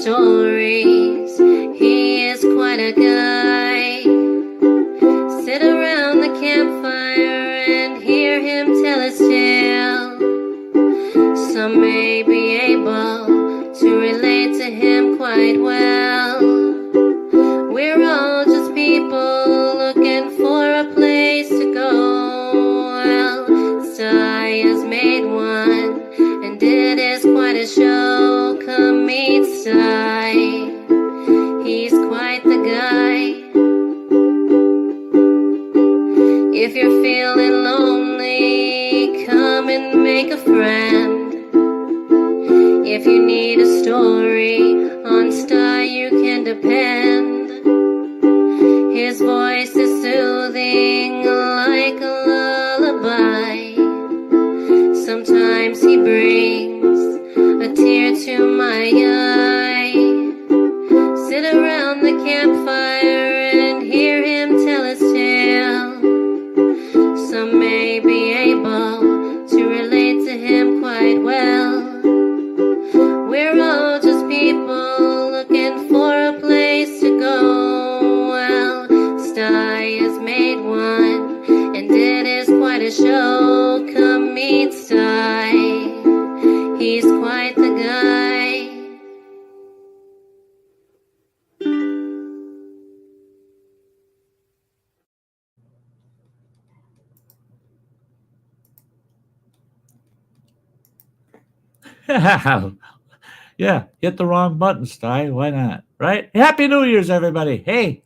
stories. He is quite a guy. Sit around the campfire and hear him tell his tale. Some may be able to relate to him quite well. We're all just people looking for a place to go. Well, Sty has made one, and it is quite a show. Come meet Sty. He's quite the guy. If you're feeling lonely, come and make a friend. If you need a story, on Sty you can depend. His voice is soothing like a lullaby. Sometimes he brings a tear to my eye. Sit around the campfire and hear him tell his tale. Some may be able to relate to him quite well. We're all just people looking for a place to go. Well, Sty has made one, and it is quite a show. Come meet Sty. He's quite the guy. Yeah, hit the wrong button, Sty. Why not? Right? Happy New Year's, everybody. Hey,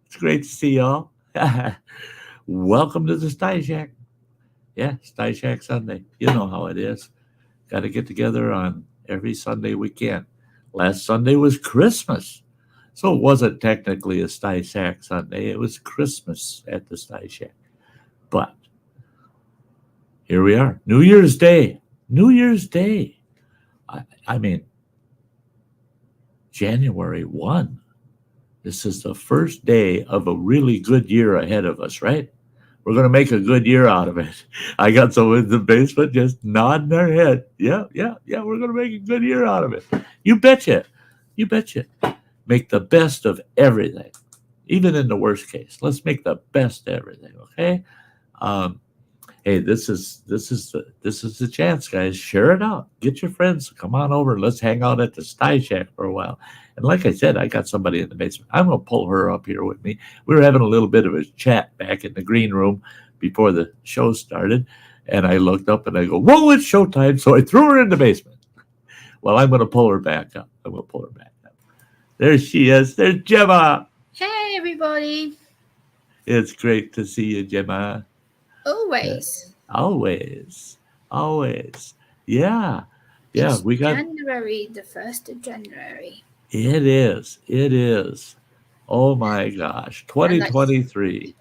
it's great to see y'all. Welcome to the Sty Shack. Yeah, Sty Shack Sunday. You know how it is. Got to get together on every Sunday we can. Last Sunday was Christmas. So it wasn't technically a Sty Shack Sunday. It was Christmas at the Sty Shack. But here we are. New Year's Day. New Year's Day. I mean, January 1. This is the first day of a really good year ahead of us, right? We're going to make a good year out of it. I got someone in the basement just nodding their head. Yeah, we're going to make a good year out of it. You betcha. You betcha. Make the best of everything, even in the worst case. Let's make the best of everything, okay? Hey, this is the chance, guys. Share it out. Get your friends. Come on over. Let's hang out at the Sty Shack for a while. And like I said, I got somebody in the basement. I'm going to pull her up here with me. We were having a little bit of a chat back in the green room before the show started. And I looked up and I go, whoa, it's showtime. So I threw her in the basement. Well, I'm going to pull her back up. There she is. There's Gemma. Hey, everybody. It's great to see you, Gemma. Always. Always. Yeah. It's We got January, the 1st of January. It is. Oh my gosh. 2023.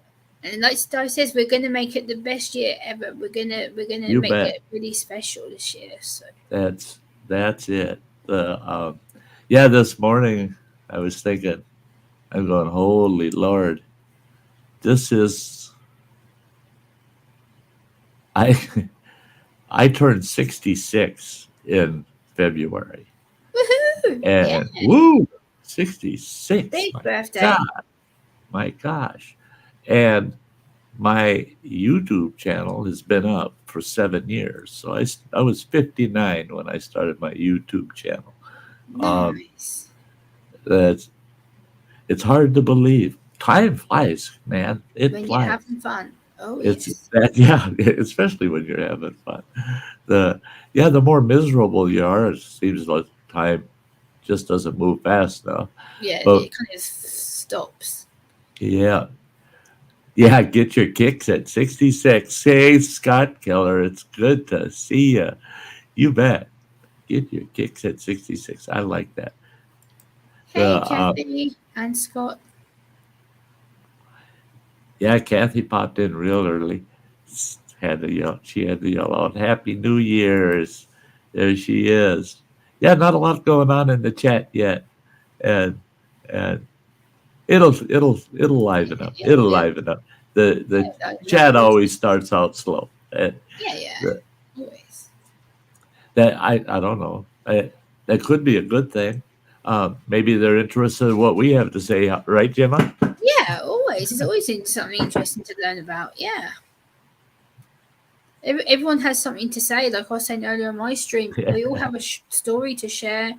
And like Sty says, we're gonna make it the best year ever. We're gonna You make bet. it really special this year. So That's it. This morning I was thinking, I'm going, holy Lord, this is I turned 66 in February. woohoo! And Yeah. woo, 66. Big My birthday. God, my gosh. And my YouTube channel has been up for 7 years. So I was 59 when I started my YouTube channel. Nice. It's hard to believe. Time flies, man. It When flies. you're having fun. Oh, It's yes. especially when you're having fun. The more miserable you are, it seems like time just doesn't move fast enough. Yeah, But it kind of stops. yeah, get your kicks at 66. Hey, Scott Keller, it's good to see you. You bet. Get your kicks at 66. I like that. Hey, Kathy and Scott. Yeah, Kathy popped in real early. She had to yell out, "Happy New Year's!" There she is. Yeah, not a lot going on in the chat yet, and it'll liven up. Yeah. It'll liven up. The chat always starts out slow. Yeah. the- Always. That I don't know. That could be a good thing. maybe they're interested in what we have to say, right, Gemma? Yeah, always. There's always something interesting to learn about. Yeah. Everyone has something to say. Like I was saying earlier on my stream, we all have a story to share,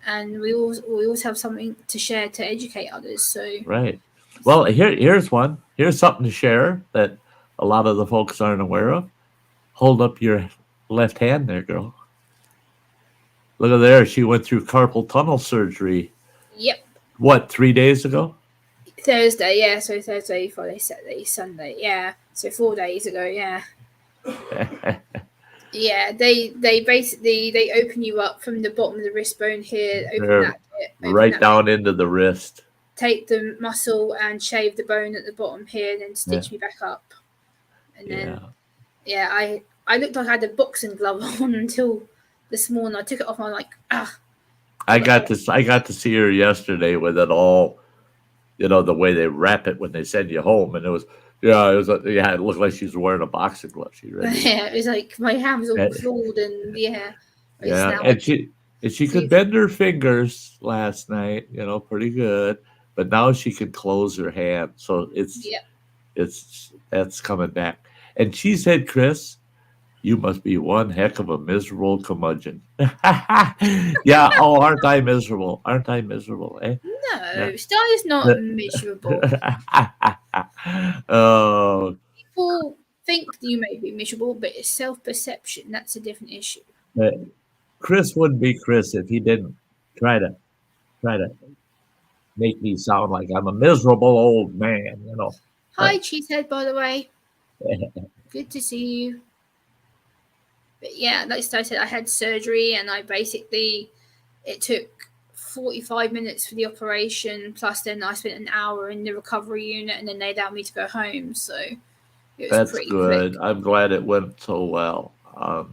and we always have something to share to educate others. So Right. Well, here's one. Here's something to share that a lot of the folks aren't aware of. Hold up your left hand there, girl. Look at there. She went through carpal tunnel surgery. yep, What, 3 days ago? Thursday. Yeah, so Thursday, Friday, Saturday, Sunday. Yeah, so 4 days ago. Yeah. Yeah, they basically they open you up from the bottom of the wrist bone here, open They're that bit, right down into the wrist. take the muscle and shave the bone at the bottom here, and then stitch me back up. And then I looked like I had a boxing glove on until this morning. I took it off and I'm like, ah. I got to see her yesterday with it all, the way they wrap it when they send you home, and it looked like she was wearing a boxing glove. Yeah, it was like my hand was all clawed and and she could bend her fingers last night, pretty good, but now she can close her hand, so that's coming back. And she said, Chris, you must be one heck of a miserable curmudgeon. Yeah. Oh, aren't I miserable? Aren't I miserable? Eh? No, Sty is not miserable. Oh. People think you may be miserable, but it's self-perception. That's a different issue. Chris wouldn't be Chris if he didn't try to make me sound like I'm a miserable old man, Hi, Cheesehead, by the way. Good to see you. But yeah, like I said, I had surgery, and it took 45 minutes for the operation, plus then I spent an hour in the recovery unit, and then they allowed me to go home. So it was that's pretty good. quick. I'm glad it went so well. My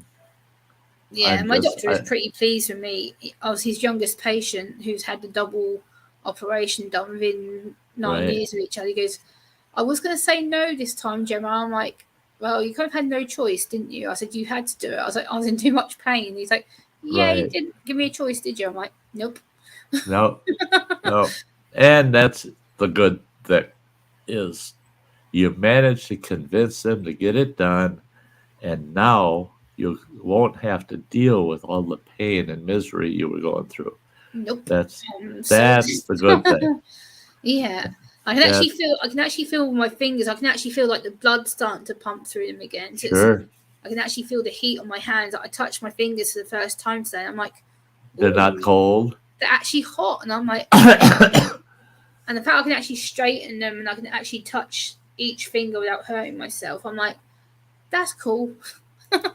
doctor was pretty pleased with me. I was his youngest patient who's had the double operation done within 9 years of each other. He goes, I was going to say no this time, Gemma. I'm like, well, you kind of had no choice, didn't you? I said, you had to do it. I was like, I was in too much pain. He's like, yeah, you didn't give me a choice, did you? I'm like, nope. No. And that's the good thing is you managed to convince them to get it done, and now you won't have to deal with all the pain and misery you were going through. Nope. That's the good thing. Yeah. I can actually feel my fingers. I can actually feel like the blood starting to pump through them again. So sure. I can actually feel the heat on my hands. I touched my fingers for the first time today. I'm like, they're not cold. They're actually hot, and I'm like, and the fact I can actually straighten them and I can actually touch each finger without hurting myself. I'm like, that's cool.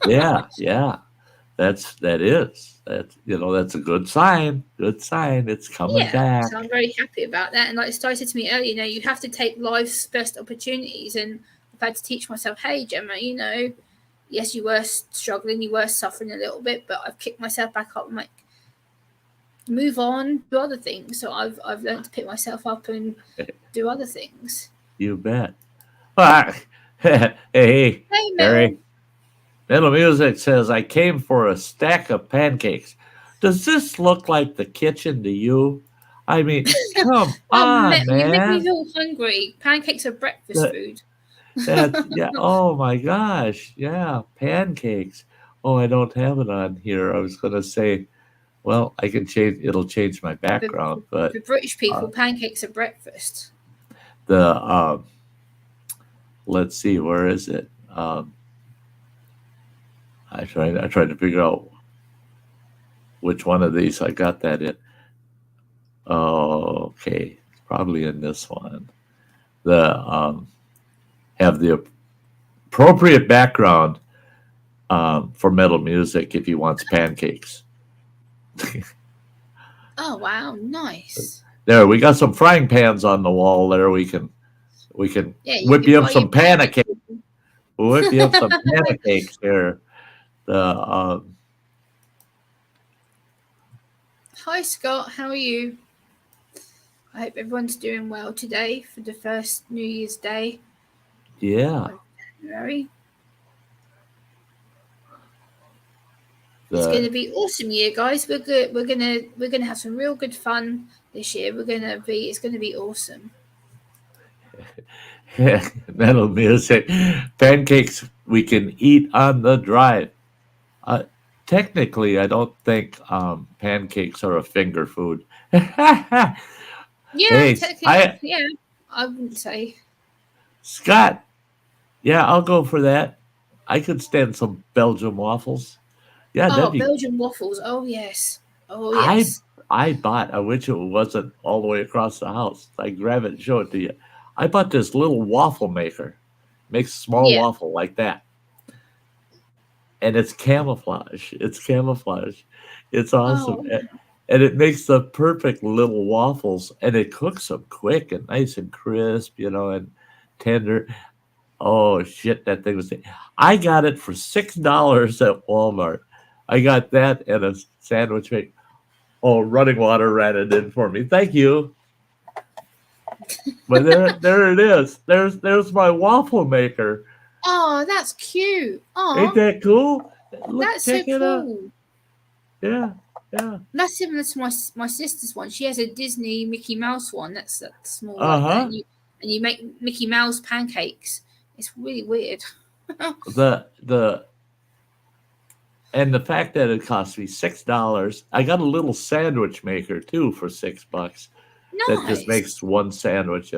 Yeah. That's a good sign. Good sign. It's coming back. So I'm very happy about that. And like Sty said to me earlier, you have to take life's best opportunities. And I've had to teach myself, hey, Gemma, yes, you were struggling, you were suffering a little bit, but I've kicked myself back up and like, move on, do other things. So I've learned to pick myself up and do other things. You bet. Hey, Mary. Metal Music says, I came for a stack of pancakes. Does this look like the kitchen to you? I mean, come on, man. You make me feel hungry. Pancakes are breakfast food. Yeah. Oh, my gosh. Yeah, pancakes. Oh, I don't have it on here. I was going to say, well, I can change. It'll change my background. But for British people, pancakes are breakfast. Let's see. Where is it? I tried to figure out which one of these I got that in. Oh, okay, probably in this one. Have the appropriate background for Metal Music if he wants pancakes. Oh wow, nice. There, we got some frying pans on the wall. There, we can whip you up some pancakes. We'll whip you up some pancakes here. Hi Scott, how are you? I hope everyone's doing well today for the first New Year's Day. Yeah. January. It's going The to be awesome year, guys. We're good. We're gonna have some real good fun this year. It's gonna be awesome. metal music, pancakes we can eat on the drive. Uh, Technically, I don't think pancakes are a finger food. Yeah, Hey, technically, I yeah. I wouldn't say. Scott. Yeah, I'll go for that. I could stand some Belgian waffles. Yeah, that'd Oh, be. Belgian waffles. Oh yes. Oh I yes. I bought. I wish it wasn't all the way across the house. I grab it and show it to you. I bought this little waffle maker. Makes small Yeah. waffle like that, and it's camouflage. It's camouflage. It's awesome, Oh and it makes the perfect little waffles, and it cooks them quick and nice and crisp, and tender. Oh shit, that thing was. I got it for $6 at Walmart. I got that and a sandwich make. Oh, running water ran it in for me. Thank you. But there it is. There's my waffle maker. oh, that's cute. Ain't Oh, that cool? Look, that's so check it out. cool. Yeah, yeah. That's similar to my sister's one. She has a Disney Mickey Mouse one. That's small Uh like that, huh. and you make Mickey Mouse pancakes. It's really weird. The and the fact that it cost me $6. I got a little sandwich maker too for $6. That just Nice. makes one sandwich,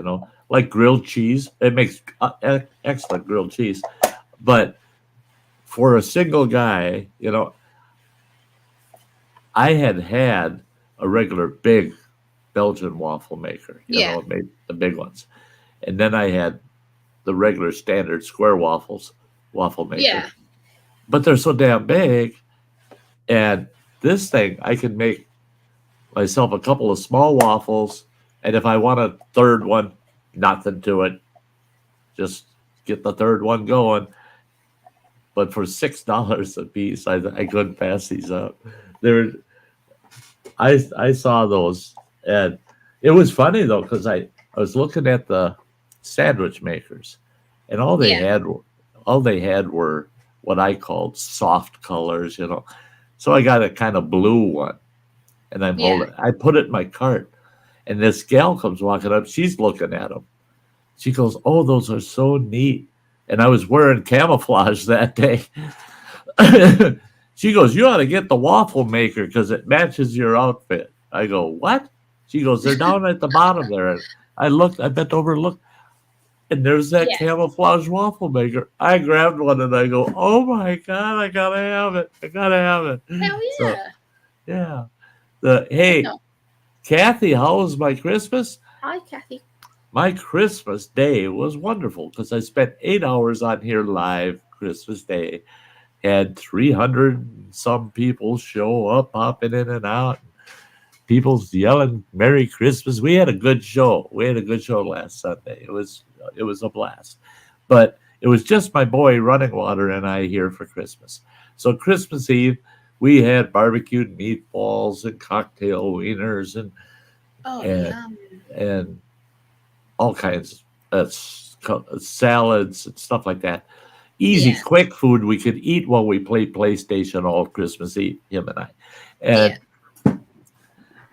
like grilled cheese. It makes excellent grilled cheese. But for a single guy, I had a regular big Belgian waffle maker, Yeah. it made the big ones. And then I had the regular standard square waffle maker. Yeah. But they're so damn big. And this thing, I can make myself a couple of small waffles. And if I want a third one, nothing to it. Just get the third one going. But for $6 a piece, I couldn't pass these up. They're I saw those, and it was funny though because I was looking at the sandwich makers, and Yeah. all they had were what I called soft colors, So I got a kind of blue one, and I'm Yeah. holding. I put it in my cart, and this gal comes walking up. She's looking at them. She goes, "Oh, those are so neat." And I was wearing camouflage that day. She goes, "You ought to get the waffle maker because it matches your outfit." I go, "What?" She goes, "They're down at the bottom there." And I bent over, look, and there's that Yeah. camouflage waffle maker. I grabbed one and I go, "Oh my God, I gotta have it. I gotta have it." Hell So, yeah. yeah. I Hey, know. Kathy, how was my Christmas? Hi, Kathy. My Christmas day was wonderful because I spent 8 hours on here live Christmas Day. Had 300 and some people show up, popping in and out. People's yelling "Merry Christmas." We had a good show. We had a good show last Sunday. It was a blast. But it was just my boy Running Water and I here for Christmas. So Christmas Eve, we had barbecued meatballs and cocktail wieners and Oh, and yum. and all kinds of salads and stuff like that. Easy, Yeah. quick food we could eat while we played PlayStation all Christmas Eve, him and I. Yeah.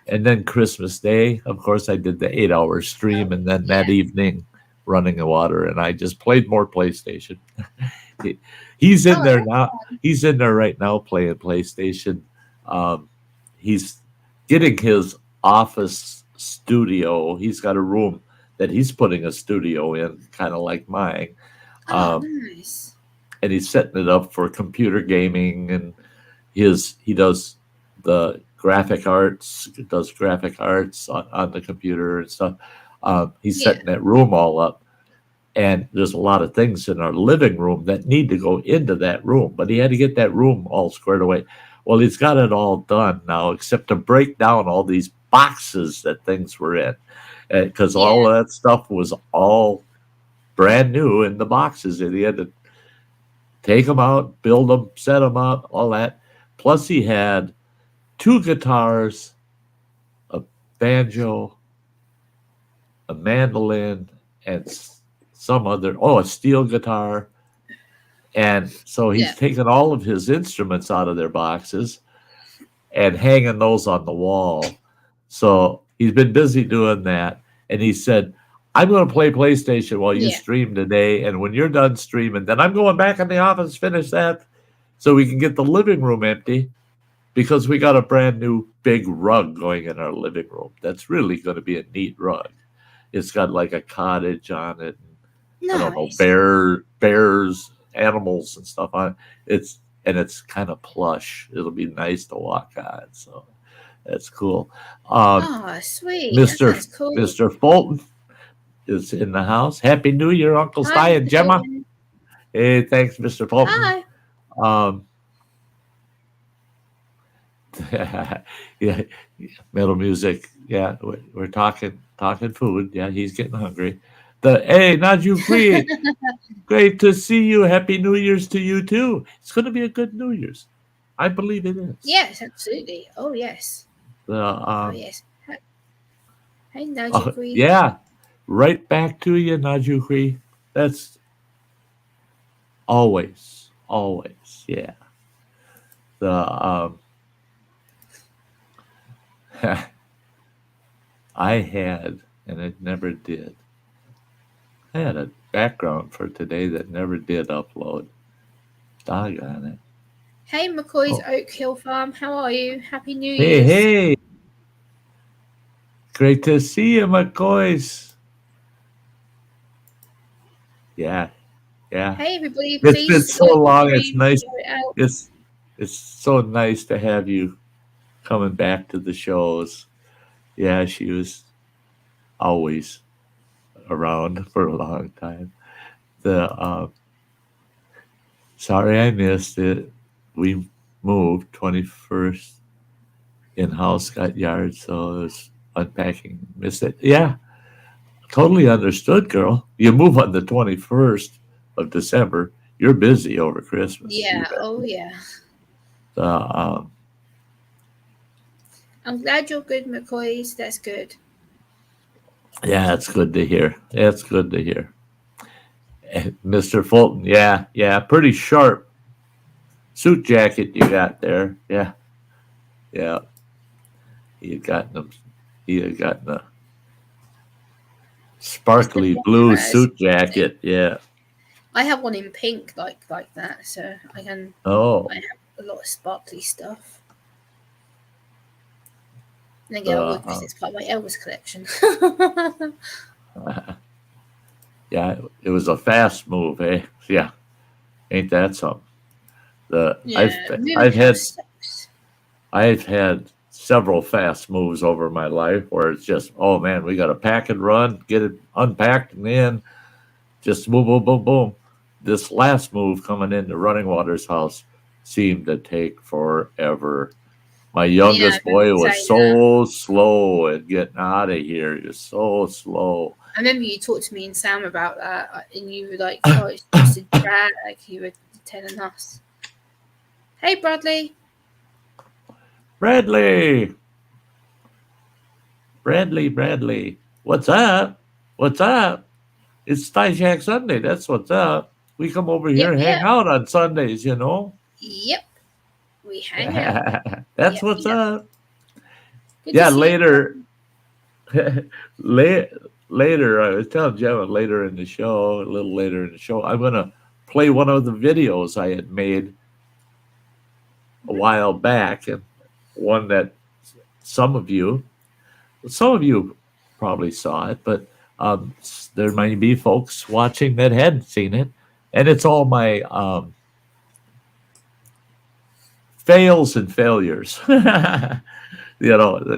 And then Christmas Day, of course, I did the 8 hour stream, and then that Yeah. evening, Running the Water, and I just played more PlayStation. He's in Oh, there that's now. fun. He's in there right now playing PlayStation. He's getting his office studio. He's got a room that he's putting a studio in, kind of like mine. Oh, Um, nice. and he's setting it up for computer gaming, and he does the graphic arts on the computer and stuff. He's Yeah. setting that room all up, and there's a lot of things in our living room that need to go into that room, but he had to get that room all squared away. Well, he's got it all done now except to break down all these boxes that things were in, because all Yeah. of that stuff was all brand new in the boxes, and he had to take them out, build them, set them up, all that. Plus, he had 2 guitars, a banjo, a mandolin, and a steel guitar, And so he's taken all of his instruments out of their boxes and hanging those on the wall. So he's been busy doing that. And he said, I'm going to play PlayStation while you stream today. And when you're done streaming, then I'm going back in the office, finish that so we can get the living room empty, because we got a brand new big rug going in our living room. That's really going to be a neat rug. It's got like a cottage on it. Nice. I don't know, bears, animals and stuff on it. It's kind of plush. It'll be nice to walk on. So that's cool. Sweet. Mr. Fulton is in the house. Happy New Year, Uncle Sty and Gemma. Hey, thanks, Mr. Fulton. Hi. Yeah, metal music. Yeah, we're talking food. Yeah, he's getting hungry. Hey, Naju Free. Great to see you. Happy New Year's to you too. It's going to be a good New Year's. I believe it is. Yes, absolutely. Oh yes. Yes. Hey, Naju Free. Yeah, right back to you, Naju Free. That's always, yeah. I had, and it never did. I had a background for today that never did upload. Doggone it. Hey, McCoy's Oak Hill Farm. How are you? Happy New Year. Hey. Great to see you, McCoy's. Yeah. Hey, everybody. It's been so long. It's nice. It's so nice to have you coming back to the shows. Yeah, she was always around for a long time. Sorry I missed it. We moved 21st in-house, got yard, so it was unpacking. Missed it. Yeah, totally understood, girl. You move on the 21st of December. You're busy over Christmas. Yeah. Oh, yeah. I'm glad you're good, McCoy's. That's good. Yeah, it's good to hear. It's good to hear. And Mr. Fulton, yeah, pretty sharp suit jacket you got there. Yeah. He had gotten a sparkly blue suit jacket. Yeah. I have one in pink like that, so I have a lot of sparkly stuff. And again, it's part of my Elvis collection. Yeah, it was a fast move, eh? Yeah, ain't that something? I've had several fast moves over my life where it's just, oh man, we got to pack and run, get it unpacked, and then just boom, boom, boom, boom. This last move coming into Running Water's house seemed to take forever. My youngest boy was so slow at getting out of here. You're so slow. I remember you talked to me and Sam about that, and you were like, "Oh, it's just a drag." Like you were telling us. Hey, Bradley. Bradley. What's up? It's Sty Shack Sunday. That's what's up. We come over here and hang out on Sundays, you know. Yep. We hang out. That's what's up. Yeah, later. Later, I was telling Gemma a little later in the show, I'm going to play one of the videos I had made a while back, and one that some of you probably saw it, but there might be folks watching that hadn't seen it, and it's all my fails and failures, the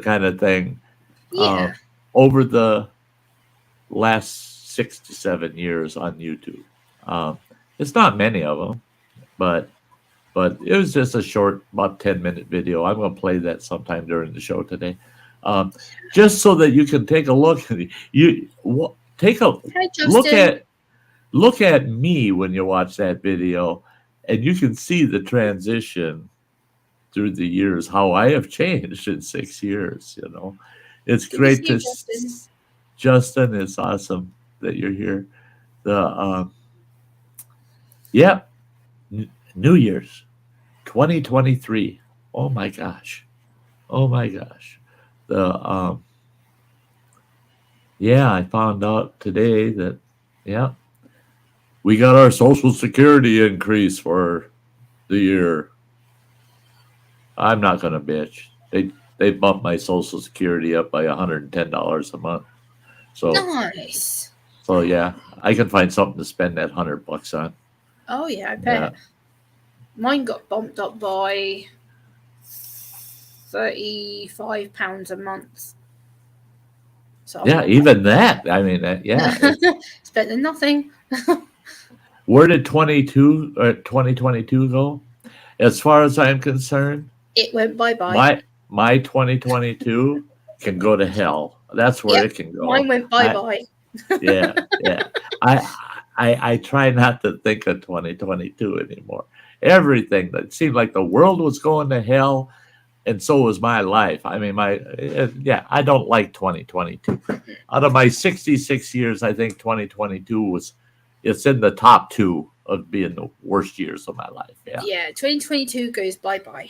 kind of thing. Yeah. Over the last 6 to 7 years on YouTube. It's not many of them, but it was just a short, about 10-minute video. I'm going to play that sometime during the show today, just so that you can take a look. Look at me when you watch that video, and you can see the transition through the years, how I have changed in 6 years. It's great to see Justin. It's awesome that you're here. New Year's 2023. Oh my gosh. Oh my gosh. The Yeah, I found out today that yeah, we got our Social Security increase for the year. I'm not gonna bitch. They bumped my Social Security up by $110 a month. So Nice. so yeah, I can find something to spend that $100 on. Oh yeah, I Yeah. bet. Mine got bumped up by £35 a month. So I'm Yeah, not even that. I mean, yeah. it's better than nothing. Where did 2022 go? As far as I'm concerned, It went bye bye. my 2022 can go to hell. That's where Yep, it can mine go. went bye bye. Yeah, yeah. I try not to think of 2022 anymore. Everything that seemed like the world was going to hell, and so was my life. I mean, yeah. I don't like 2022. Out of my 66 years, I think 2022 it's in the top two of being the worst years of my life. Yeah. Yeah, 2022 goes bye bye.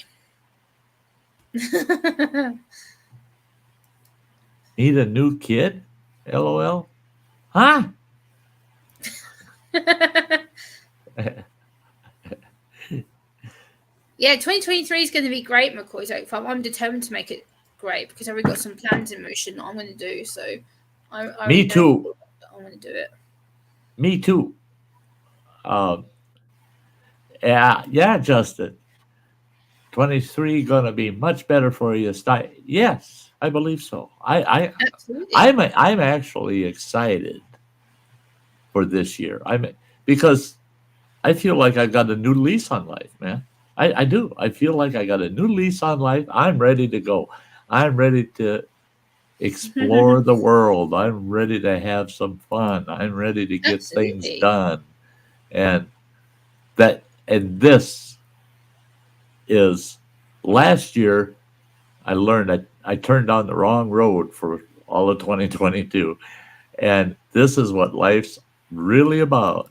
Need a new kid? LOL. Huh? Yeah, 2023 is going to be great, McCoy's Oak Farm. I'm determined to make it great because I've already got some plans in motion that I'm going to do. So I Me too. I'm going to do it. Me too. Yeah, Justin. 23 gonna be much better for you. Yes, I believe so. Absolutely. I'm actually excited for this year. Because I feel like I got a new lease on life, man. I do. I feel like I got a new lease on life. I'm ready to go. I'm ready to explore the world. I'm ready to have some fun. I'm ready to get things Absolutely. done. And this is last year I learned that I turned on the wrong road for all of 2022. And this is what life's really about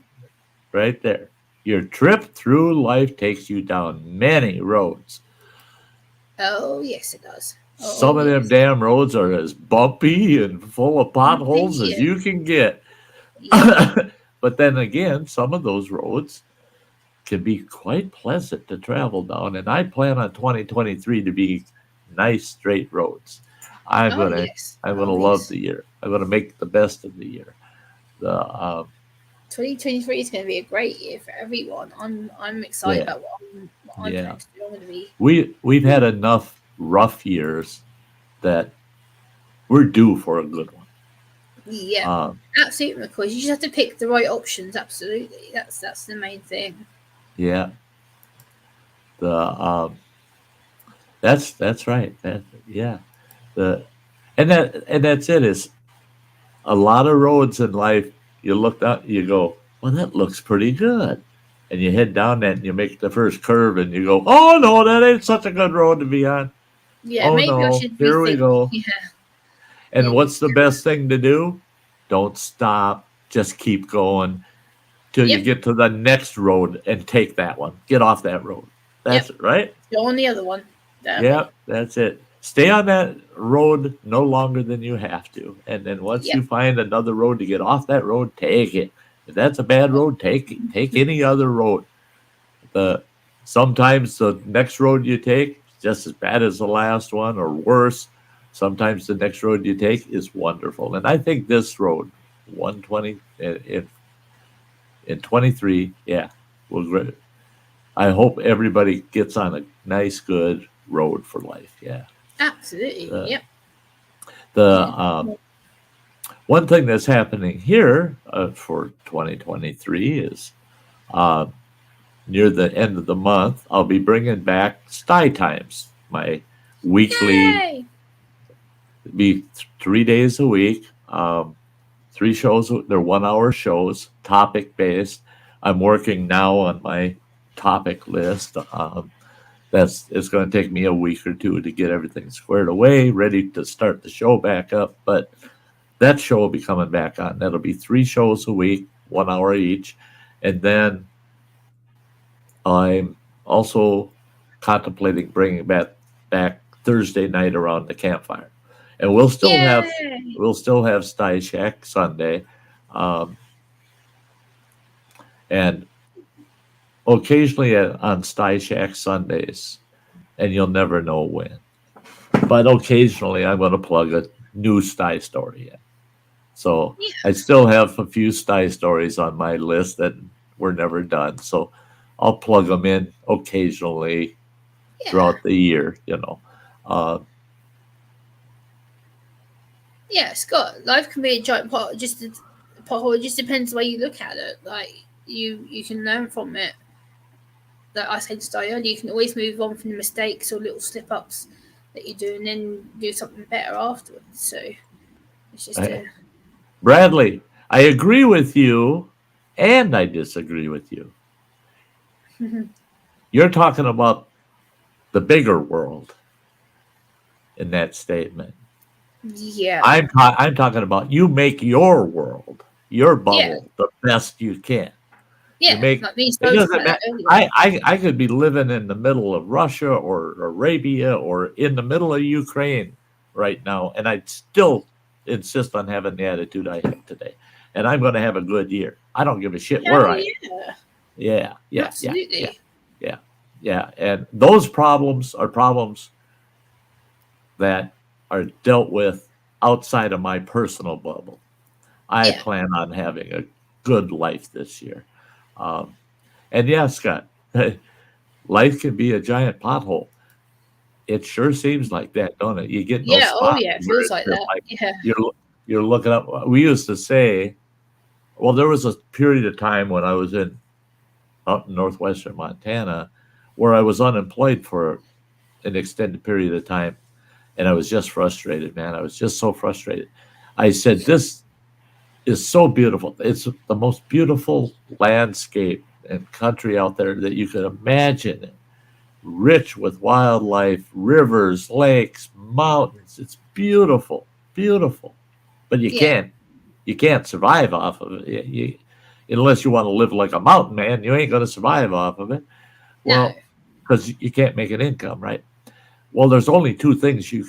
right there. Your trip through life takes you down many roads. Oh, yes, it does. Some of them damn roads are as bumpy and full of potholes as you can get. Yeah. But then again, some of those roads can be quite pleasant to travel down. And I plan on 2023 to be nice, straight roads. I'm gonna love the year. I'm gonna make the best of the year. 2023 is going to be a great year for everyone. I'm excited about what I'm planning to do. I'm going to be. We've had enough rough years that we're due for a good one. Yeah, absolutely, because you just have to pick the right options. Absolutely, that's the main thing. Yeah. That's right. And that's it. Is a lot of roads in life. You look out, you go, well, that looks pretty good, and you head down that, and you make the first curve, and you go, oh no, that ain't such a good road to be on. Yeah, oh maybe no, I should here we go. Yeah. And what's the best thing to do? Don't stop. Just keep going till you get to the next road and take that one. Get off that road. That's it, right? Go on the other one. Yeah, that's it. Stay on that road no longer than you have to. And then once you find another road to get off that road, take it. If that's a bad road, take any other road. Sometimes the next road you take is just as bad as the last one or worse. Sometimes the next road you take is wonderful. And I think this road, 120 in 23, was great. I hope everybody gets on a nice, good road for life. Yeah. Absolutely. Yep. One thing that's happening here for 2023 is near the end of the month, I'll be bringing back Sty Times, my weekly, be 3 days a week, 3 shows. They're 1-hour shows, topic based. I'm working now on my topic list. It's going to take me a week or two to get everything squared away, ready to start the show back up. But that show will be coming back on. That'll be 3 shows a week, 1 hour each. And then I'm also contemplating bringing back Thursday night around the campfire, and Yay! we'll still have Sty Shack Sunday, um, and occasionally on Sty Shack Sundays, and you'll never know when. But occasionally, I'm going to plug a new Sty story in. So Yeah. I still have a few Sty stories on my list that were never done. So I'll plug them in occasionally Yeah. throughout the year. You know, uh, Yeah, Scott, life can be a giant pothole. It just depends the way you look at it. Like you can learn from it. Like I said to Sty earlier, you can always move on from the mistakes or little slip ups that you do, and then do something better afterwards. So it's just Bradley, I agree with you, and I disagree with you. You're talking about the bigger world in that statement. yeah, I'm talking about you make your world, your bubble, the best you can. You yeah. make Like me and it Sty talked doesn't about matter. that earlier. I could be living in the middle of Russia or Arabia or in the middle of Ukraine right now, and I'd still insist on having the attitude I have today. And I'm going to have a good year. I don't give a shit where Hell I am. yeah, Yeah. absolutely. Yeah. And those problems are problems that are dealt with outside of my personal bubble. I Yeah, plan on having a good life this year. Um, and yeah, Scott, life can be a giant pothole. It sure seems like that, don't it? You get in those yeah. Oh spots yeah, it where feels it's like just that. like Yeah, you're looking up. We used to say, well, there was a period of time when I was out in northwestern Montana where I was unemployed for an extended period of time, and I was just frustrated, man. I was just so frustrated. I said, "This is so beautiful. It's the most beautiful landscape and country out there that you could imagine. Rich with wildlife, rivers, lakes, mountains. It's beautiful, beautiful. But yeah. you can't survive off of it. Unless you want to live like a mountain man, you ain't going to survive off of it. No, Well, because you can't make an income, right? Well, there's only two things you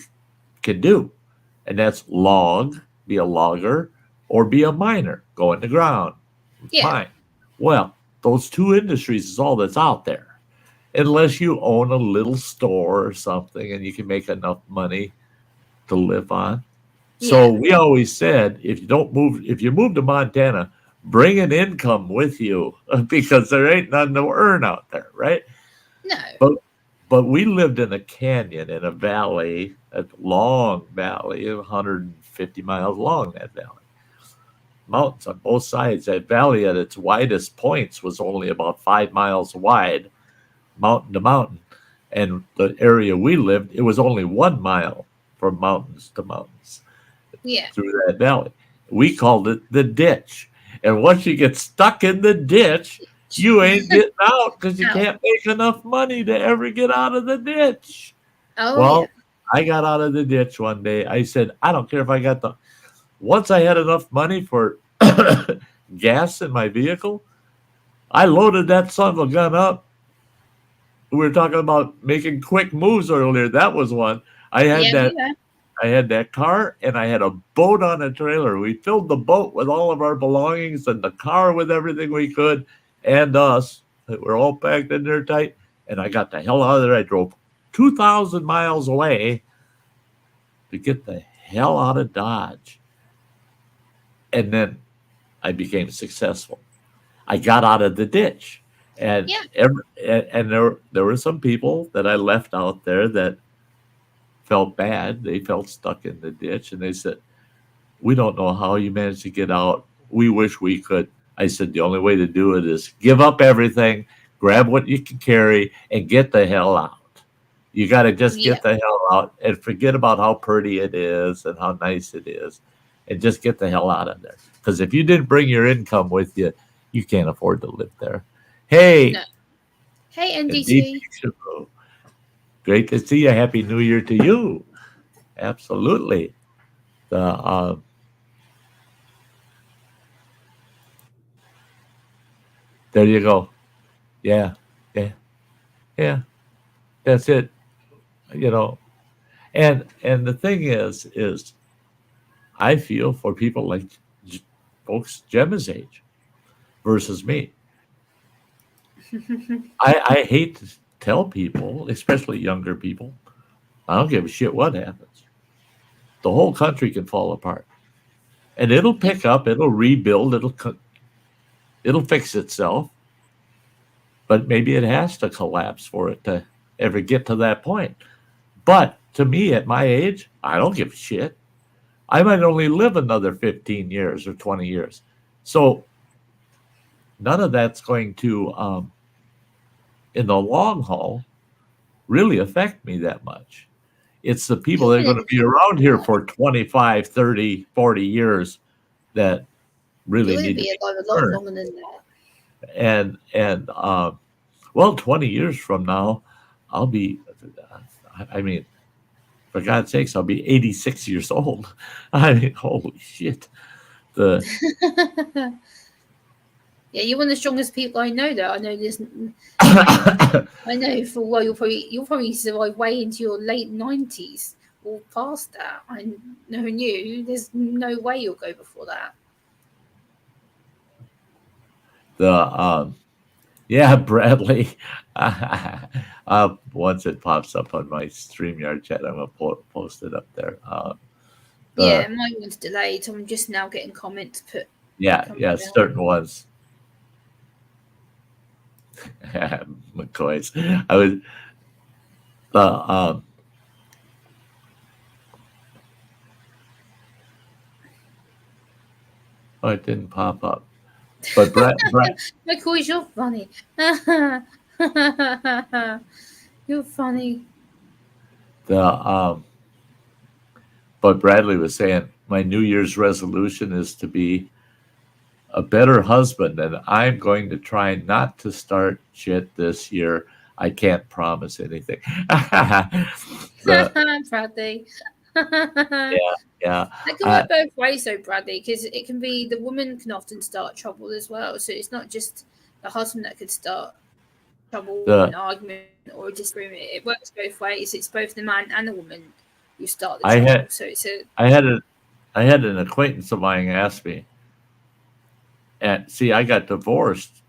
can do, and that's be a logger, or be a miner, go in the ground, yeah, mine. Well, those two industries is all that's out there, unless you own a little store or something and you can make enough money to live on. So yeah, we always said, if you move to Montana, bring an income with you because there ain't none to earn out there, right? no, But but we lived in a canyon in a valley, a long valley, 150 miles long. That valley, mountains on both sides. That valley at its widest points was only about 5 miles wide, mountain to mountain. And the area we lived, it was only 1 mile from mountains to mountains yeah, through that valley. We called it the ditch. And once you get stuck in the ditch, you ain't getting out because you no. can't make enough money to ever get out of the ditch. Oh yeah, Well, I got out of the ditch one day. I said, I don't care if I got once I had enough money for gas in my vehicle, I loaded that son of a gun up. We were talking about making quick moves earlier. That was one. I had yeah, that yeah. I had that car and I had a boat on a trailer. We filled the boat with all of our belongings and the car with everything we could and us. We're all packed in there tight. And I got the hell out of there. I drove 2,000 miles away to get the hell out of Dodge. And then I became successful. I got out of the ditch. And Yeah. there were some people that I left out there that felt bad. They felt stuck in the ditch and they said, we don't know how you managed to get out. We wish we could. I said, the only way to do it is give up everything, grab what you can carry, and get the hell out. You got to just Yeah. get the hell out and forget about how pretty it is and how nice it is and just get the hell out of there. Because if you didn't bring your income with you, you can't afford to live there. Hey, No. Hey, indeed, NDT. great to see you. Happy New Year to you. Absolutely. The there you go. Yeah. Yeah, yeah, that's it. You know, and the thing is I feel for people like folks Gemma's age versus me. I hate to tell people, especially younger people, I don't give a shit what happens. The whole country can fall apart, and it'll pick up, it'll rebuild, it'll fix itself. But maybe it has to collapse for it to ever get to that point. But to me, at my age, I don't give a shit. I might only live another 15 years or 20 years. So none of that's going to, in the long haul, really affect me that much. It's the people that are going to be around here for 25, 30, 40 years that really You're going need to to be be alive a lot concerned. longer than that. And well, 20 years from now, I'll be, I mean, for God's sakes, I'll be 86 years old. I mean, holy shit. The Yeah, you're one of the strongest people I know. Though I know this, I know for a while you'll probably survive way into your late 90s or past that. I know you. There's no way you'll go before that. yeah, Bradley. Once it pops up on my StreamYard chat, I'm gonna post it up there. Yeah, my one's delayed. So I'm just now getting comments put. Yeah, certain ones. McCoy's. I was oh, it didn't pop up. But Brad McCoy, you're funny. You're funny. But Bradley was saying my New Year's resolution is to be a better husband, and I'm going to try not to start shit this year. I can't promise anything. Bradley. Yeah. It can work both ways, though, Bradley, because it can be the woman can often start trouble as well. So it's not just the husband that could start trouble, an argument, or a disagreement. It works both ways. It's both the man and the woman who start the trouble. I had an acquaintance of mine ask me, and see, I got divorced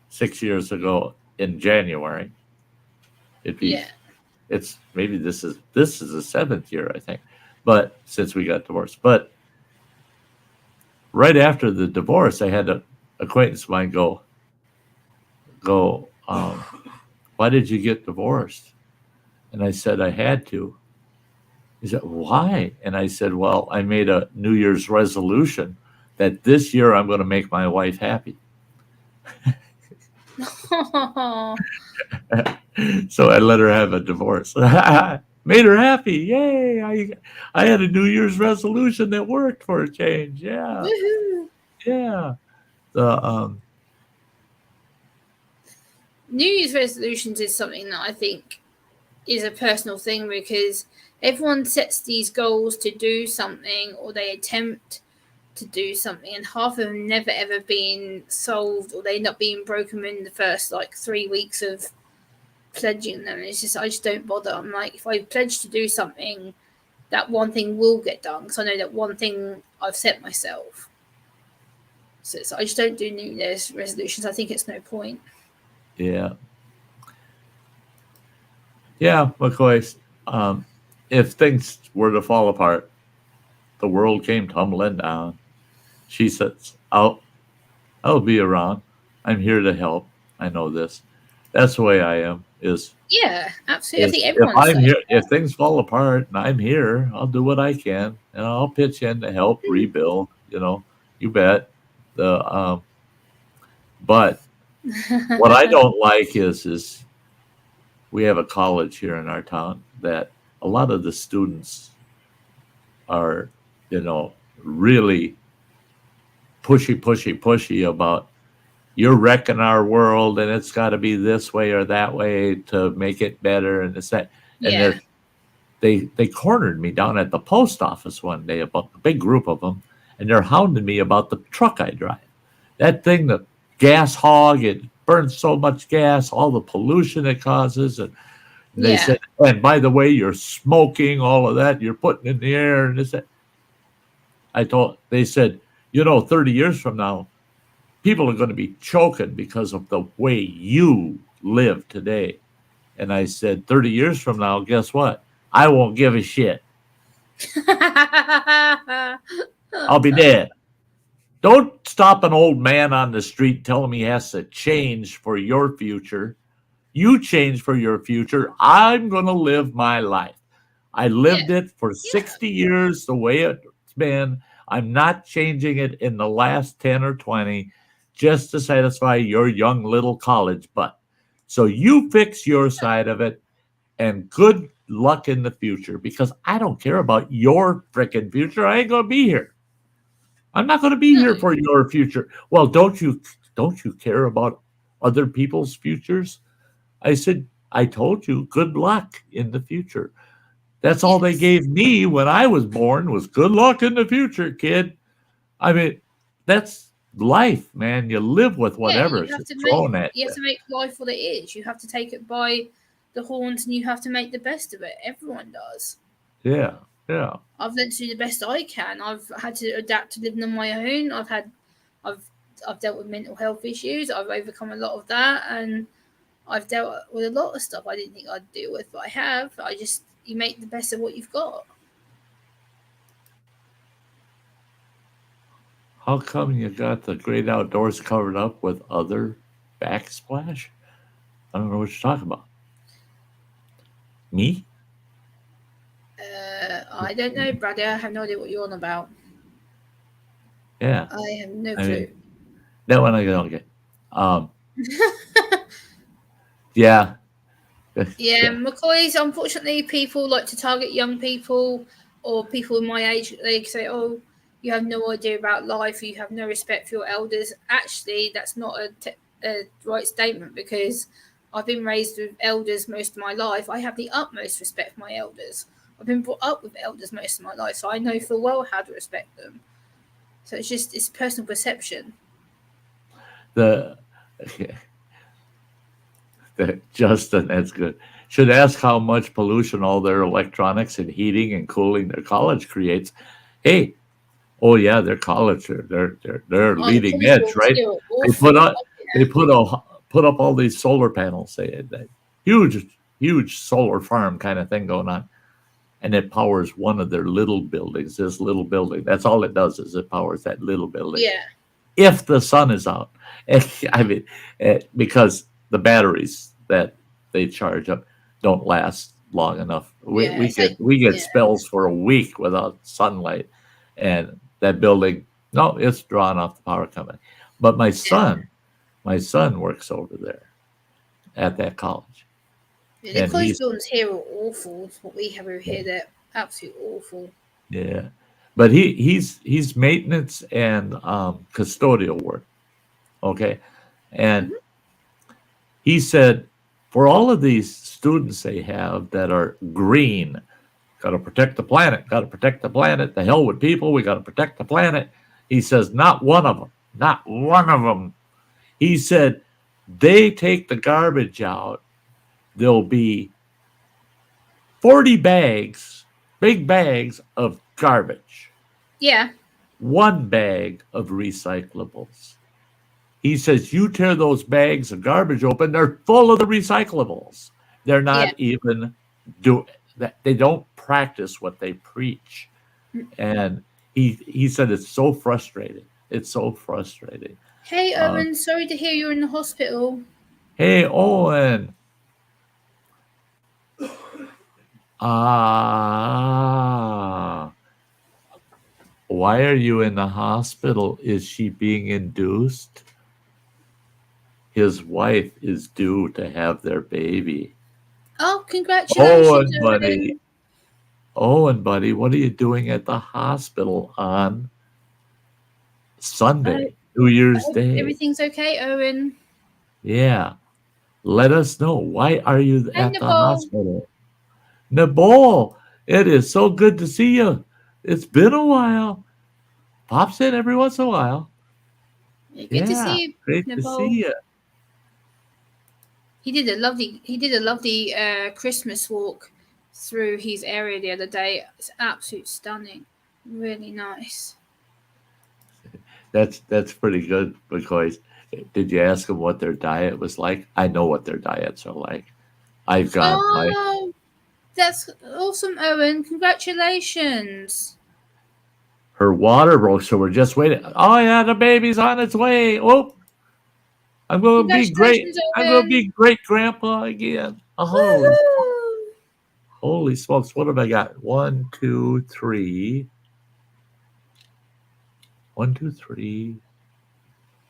6 years ago in January. It's maybe this is the 7th year, I think, but since we got divorced. But right after the divorce, I had an acquaintance of mine go, why did you get divorced? And I said, I had to. He said, why? And I said, well, I made a New Year's resolution that this year I'm going to make my wife happy. So I let her have a divorce. Made her happy. Yay. I had a New Year's resolution that worked for a change. Yeah. Woohoo. Yeah. New Year's resolutions is something that I think is a personal thing because everyone sets these goals to do something or they attempt to do something and half of them never ever being solved or they end up being broken in the first 3 weeks of pledging them. It's just I just don't bother. I'm like, if I pledge to do something, that one thing will get done because I know that one thing I've set myself. So I just don't do New Year's resolutions. I think it's no point. Yeah, McCoy. If things were to fall apart, the world came tumbling down, she says, I'll be around. I'm here to help. I know this. That's the way I am. Yeah, absolutely. I think everyone's if I'm here, if things fall apart and I'm here, I'll do what I can and I'll pitch in to help rebuild. You bet. But what I don't like is we have a college here in our town that a lot of the students are, really pushy about you're wrecking our world and it's got to be this way or that way to make it better and it's that. And they cornered me down at the post office one day, about a big group of them, and they're hounding me about the truck I drive. That thing, the gas hog, it burns so much gas, all the pollution it causes. And they Yeah. said, and by the way, you're smoking, all of that, you're putting in the air. And they said, 30 years from now, people are going to be choking because of the way you live today. And I said, 30 years from now, guess what? I won't give a shit. I'll be dead. Don't stop an old man on the street, tell him he has to change for your future. You change for your future. I'm going to live my life. I lived it for 60 years the way it's been. I'm not changing it in the last 10 or 20 just to satisfy your young little college butt. So you fix your side of it, and good luck in the future, because I don't care about your freaking future. I ain't going to be here. I'm not going to be here for your future. Well, don't you care about other people's futures? I said, I told you, good luck in the future. That's all they gave me when I was born, was good luck in the future, kid. I mean, that's life, man. You live with whatever is thrown at you. You have to make life what it is. You have to take it by the horns, and you have to make the best of it. Everyone does. Yeah. I've learned to do the best I can. I've had to adapt to living on my own. I've dealt with mental health issues. I've overcome a lot of that, and I've dealt with a lot of stuff I didn't think I'd deal with, but I have. You make the best of what you've got. How come you got the great outdoors covered up with other backsplash? I don't know what you're talking about. Me? I don't know, brother. I have no idea what you're on about. Yeah. I have no clue. That one I don't get. Yeah. Yeah, McCoy's, unfortunately, people like to target young people or people in my age. They say, oh, you have no idea about life, you have no respect for your elders. Actually, that's not a right statement, because I've been raised with elders most of my life. I have the utmost respect for my elders. I've been brought up with elders most of my life, so I know full well how to respect them. So it's personal perception. Justin, that's good. Should ask how much pollution all their electronics and heating and cooling their college creates. Hey, oh yeah, their college, they're leading edge, right? They put up all these solar panels. They had that huge solar farm kind of thing going on, and it powers one of their little buildings. This little building, that's all it does, is it powers that little building. Yeah. If the sun is out, I mean, because the batteries that they charge up don't last long enough. We get spells for a week without sunlight, and that building, no, it's drawn off the power company. But my son works over there at that college. Yeah, the college buildings here are awful. It's what we have over here, they're absolutely awful. Yeah, but he's maintenance and custodial work. Okay, and he said, for all of these students they have that are green, got to protect the planet, the hell with people, we got to protect the planet. He says, not one of them. He said, they take the garbage out, there'll be 40 bags, big bags of garbage. Yeah. 1 bag of recyclables. He says, you tear those bags of garbage open, they're full of the recyclables. They're not even doing that. They don't practice what they preach. And he said, it's so frustrating. It's so frustrating. Hey, Owen, sorry to hear you're in the hospital. Hey, Owen. Why are you in the hospital? Is she being induced? His wife is due to have their baby. Oh, congratulations, Owen, buddy, what are you doing at the hospital on Sunday, New Year's Day? Everything's okay, Owen. Yeah. Let us know. Why are you at the hospital? Nabal, it is so good to see you. It's been a while. Pops in every once in a while. Good to see you. Great to see you. He did a lovely Christmas walk through his area the other day. It's absolutely stunning. Really nice. That's pretty good because did you ask them what their diet was like? I know what their diets are like. I've got my Oh, that's awesome, Owen. Congratulations. her water broke, so we're just waiting. Oh yeah, the baby's on its way. Oh, I'm gonna be great. Congratulations, I'm gonna Owen. be great grandpa again. Woohoo! Holy smokes! What have I got? 1, 2, 3. 1, 2, 3.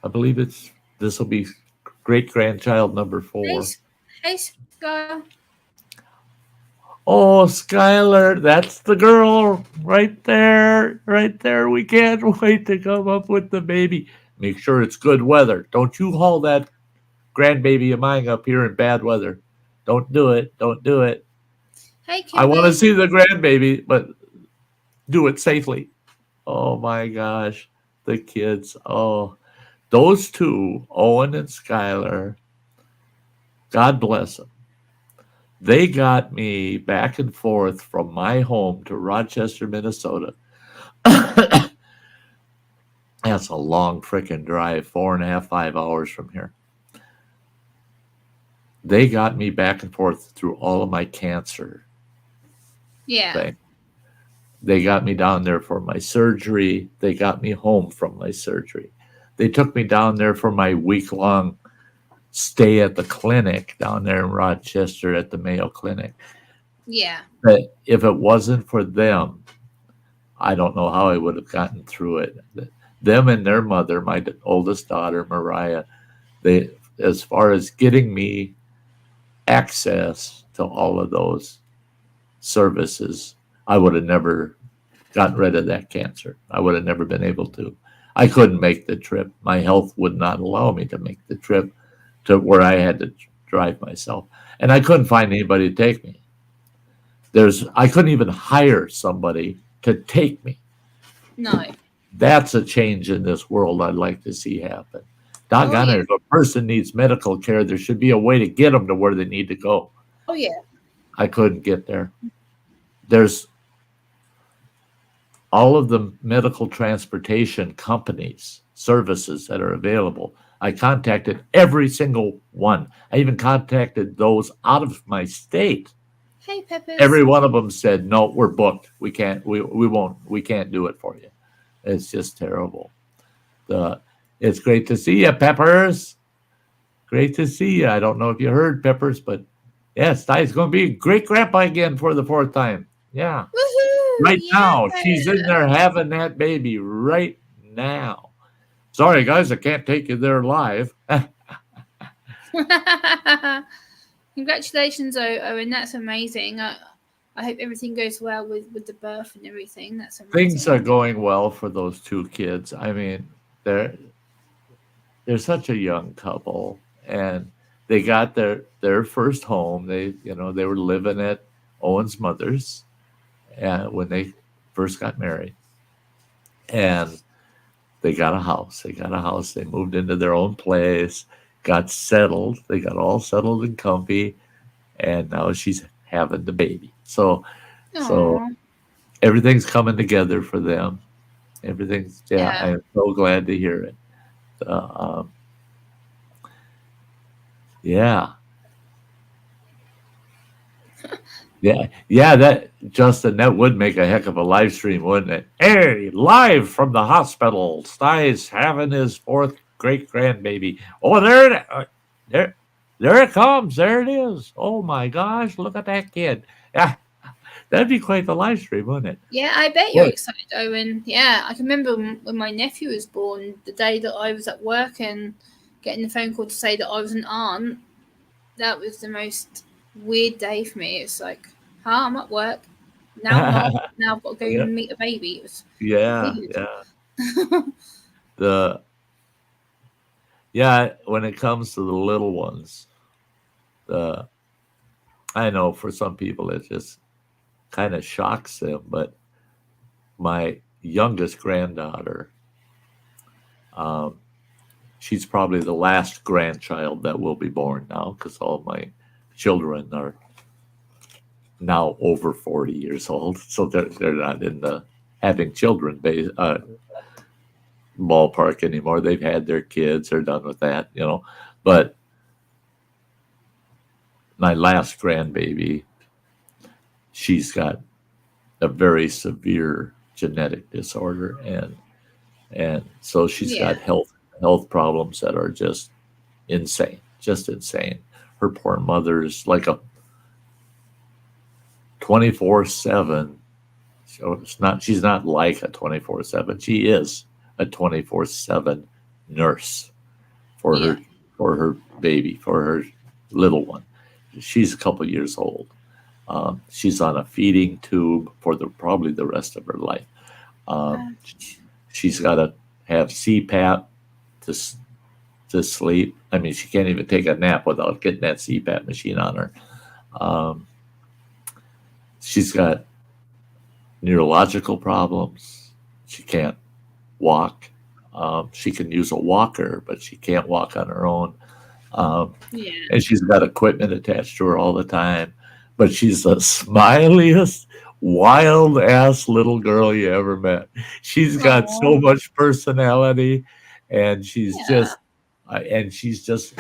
I believe this will be great grandchild number 4. Hey, Sky. Oh, Skylar, that's the girl right there, right there. We can't wait to come up with the baby. Make sure it's good weather. Don't you haul that grandbaby of mine up here in bad weather. Don't do it. Don't do it. Hey, I want to Kevin. see the grandbaby, but do it safely. Oh my gosh, the kids. Oh, those two, Owen and Skylar, God bless them. They got me back and forth from my home to Rochester, Minnesota. That's a long frickin' drive, 4.5, 5 hours from here. They got me back and forth through all of my cancer Yeah. thing. They got me down there for my surgery. They got me home from my surgery. They took me down there for my week-long stay at the clinic down there in Rochester at the Mayo Clinic. Yeah. But if it wasn't for them, I don't know how I would have gotten through it. Them and their mother, my oldest daughter, Mariah, they, as far as getting me access to all of those services, I would have never gotten rid of that cancer. I would have never been able to. I couldn't make the trip. My health would not allow me to make the trip to where I had to drive myself. And I couldn't find anybody to take me. I couldn't even hire somebody to take me. No. That's a change in this world I'd like to see happen. Doggone it, if a person needs medical care, there should be a way to get them to where they need to go. Oh, yeah. I couldn't get there. There's all of the medical transportation companies, services that are available. I contacted every single one. I even contacted those out of my state. Hey, Peppers. Every one of them said, no, we're booked. We can't, we won't, we can't do it for you. It's just terrible. It's great to see you, Peppers. Great to see you. I don't know if you heard, Peppers, but yeah, Sty's going to be great grandpa again for the 4th time. Yeah. Woohoo! Right Yeah. now. She's in there having that baby right now. Sorry, guys, I can't take you there live. Congratulations, Owen. That's amazing. I hope everything goes well with the birth and everything. That's amazing. Things are going well for those two kids. I mean, they're such a young couple, and they got their first home. They were living at Owen's mother's when they first got married, and they got a house. They moved into their own place, got settled. They got all settled and comfy, and now she's having the baby. So everything's coming together for them. Everything's I am so glad to hear it. Yeah. That Justin, that would make a heck of a live stream, wouldn't it? Hey, live from the hospital. Sty's having his 4th great grandbaby. Oh, there it comes. There it is. Oh my gosh, look at that kid. Yeah, that'd be quite the live stream, wouldn't it? Yeah, I bet you're excited, Owen. Yeah, I can remember when my nephew was born, the day that I was at work and getting the phone call to say that I was an aunt. That was the most weird day for me. It's like, I'm at work. Now I'm not. Now I've got to go and meet a baby. It was weird. When it comes to the little ones, I know for some people it just kind of shocks them, but my youngest granddaughter, she's probably the last grandchild that will be born now, because all my children are now over 40 years old, so they're not in the having children ballpark anymore. They've had their kids, they're done with that, But my last grandbaby, she's got a very severe genetic disorder, and so she's got Yeah. health problems that are just insane. Her poor mother's like a 24/7. So she's not like a 24/7. She is a 24/7 nurse for Yeah. her baby, for her little one. She's a couple years old. She's on a feeding tube for probably the rest of her life. She's got to have CPAP to sleep. I mean, she can't even take a nap without getting that CPAP machine on her. She's got neurological problems. She can't walk. She can use a walker, but she can't walk on her own. Yeah. And she's got equipment attached to her all the time. But she's the smiliest, wild ass little girl you ever met. She's got so Aw. much personality, and she's Yeah. just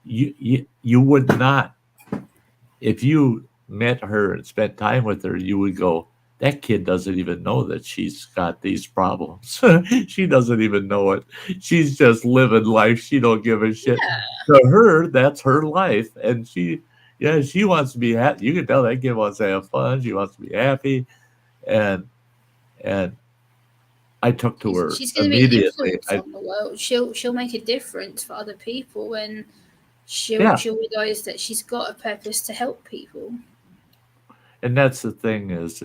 you would not, if you met her and spent time with her, you would go, that kid doesn't even know that she's got these problems. She doesn't even know it. She's just living life. She don't give a shit. Yeah. To her, that's her life, and she wants to be happy. You can tell that kid wants to have fun. She wants to be happy, and I took to her She's going to be an immediately. influence on the world. She'll make a difference for other people, and she'll Yeah. realize that she's got a purpose to help people. And that's the thing is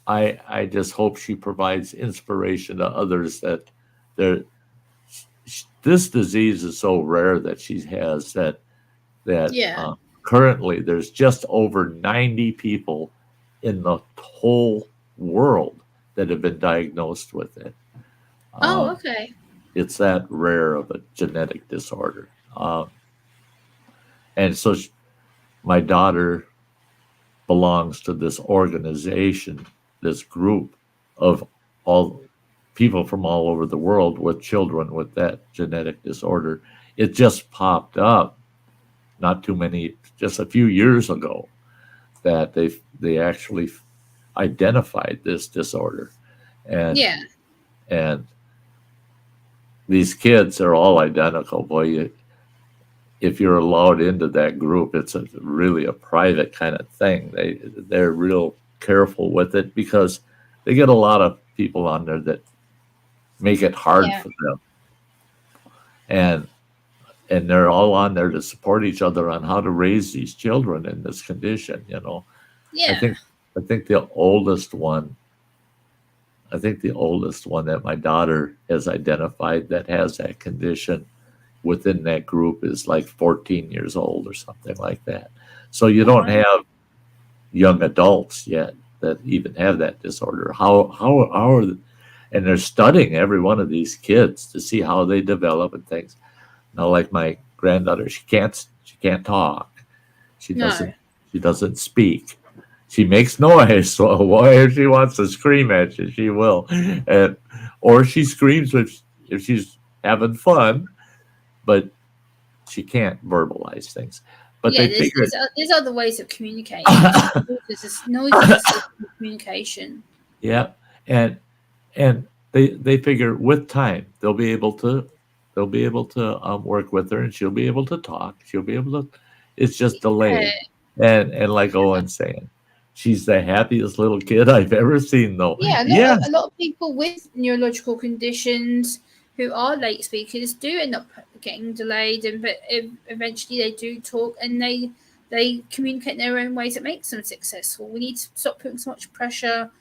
I just hope she provides inspiration to others that this disease is so rare that she has that Yeah. currently there's just over 90 people in the whole world that have been diagnosed with it. Oh, okay. It's that rare of a genetic disorder. And so my daughter belongs to this organization, this group of all people from all over the world with children with that genetic disorder. It just popped up just a few years ago, that they actually identified this disorder. And Yeah. and these kids are all identical. Boy, if you're allowed into that group, it's really a private kind of thing. They're real careful with it, because they get a lot of people on there that make it hard Yeah. for them, and they're all on there to support each other on how to raise these children in this condition. Yeah. I think the oldest one that my daughter has identified that has that condition within that group is like 14 years old or something like that. So you don't have young adults yet that even have that disorder. How are and they're studying every one of these kids to see how they develop and things. Now, like my granddaughter, she can't talk. She doesn't speak. She makes noise. So if she wants to scream at you, she will. Or she screams if she's having fun, but she can't verbalize things. But yeah, they figured there's other ways of communicating. There's noise is communication. Yeah, and they figure with time they'll be able to work with her, and she'll be able to talk. She'll be able to. It's just delayed. And like Owen's saying, she's the happiest little kid I've ever seen, though. Yeah, a lot of people with neurological conditions who are late speakers do end up getting delayed, but eventually they do talk, and they communicate in their own ways that makes them successful. We need to stop putting so much pressure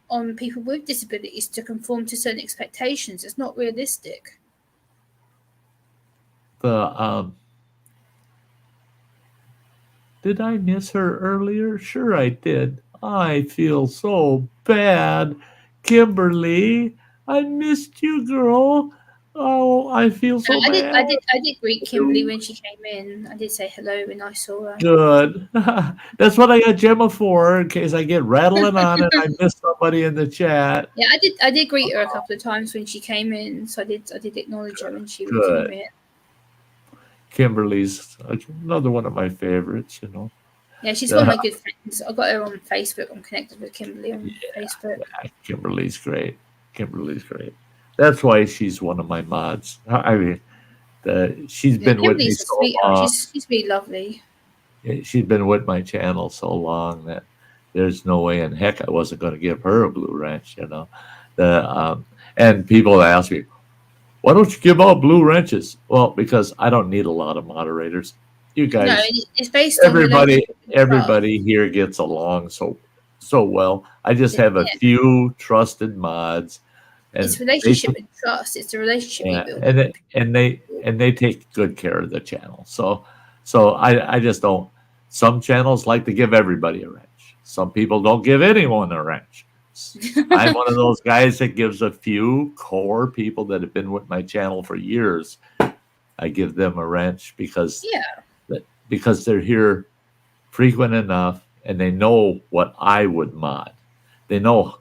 on people with disabilities to conform to certain expectations. It's not realistic. Did I miss her earlier? Sure I did. I feel so bad. Kimberly, I missed you, girl. Oh, I feel so bad. I did greet Kimberly when she came in. I did say hello when I saw her. Good. That's what I got Gemma for, in case I get rattling on and I miss somebody in the chat. Yeah, I did greet her a couple of times when she came in, so I did acknowledge her when she Good. came in. Kimberly's another one of my favorites, you know. Yeah, she's one of my good friends. I got her on Facebook. I'm connected with Kimberly on Facebook. Yeah, Kimberly's great. Kimberly's great. That's why she's one of my mods. I mean, she's been with me Kimberly's a so sweetheart. long. She's really lovely. She's been with my channel so long that there's no way in heck I wasn't going to give her a blue wrench, you know. And people ask me, why don't you give out blue wrenches? Well, because I don't need a lot of moderators. You guys, No, it's based on everybody here gets along so well. I just have a few trusted mods. And it's relationship and trust. It's a relationship you build. And they take good care of the channel. So I just don't. Some channels like to give everybody a wrench. Some people don't give anyone a wrench. I'm one of those guys that gives a few core people that have been with my channel for years. I give them a wrench because they're here frequent enough and they know what I would mod. They know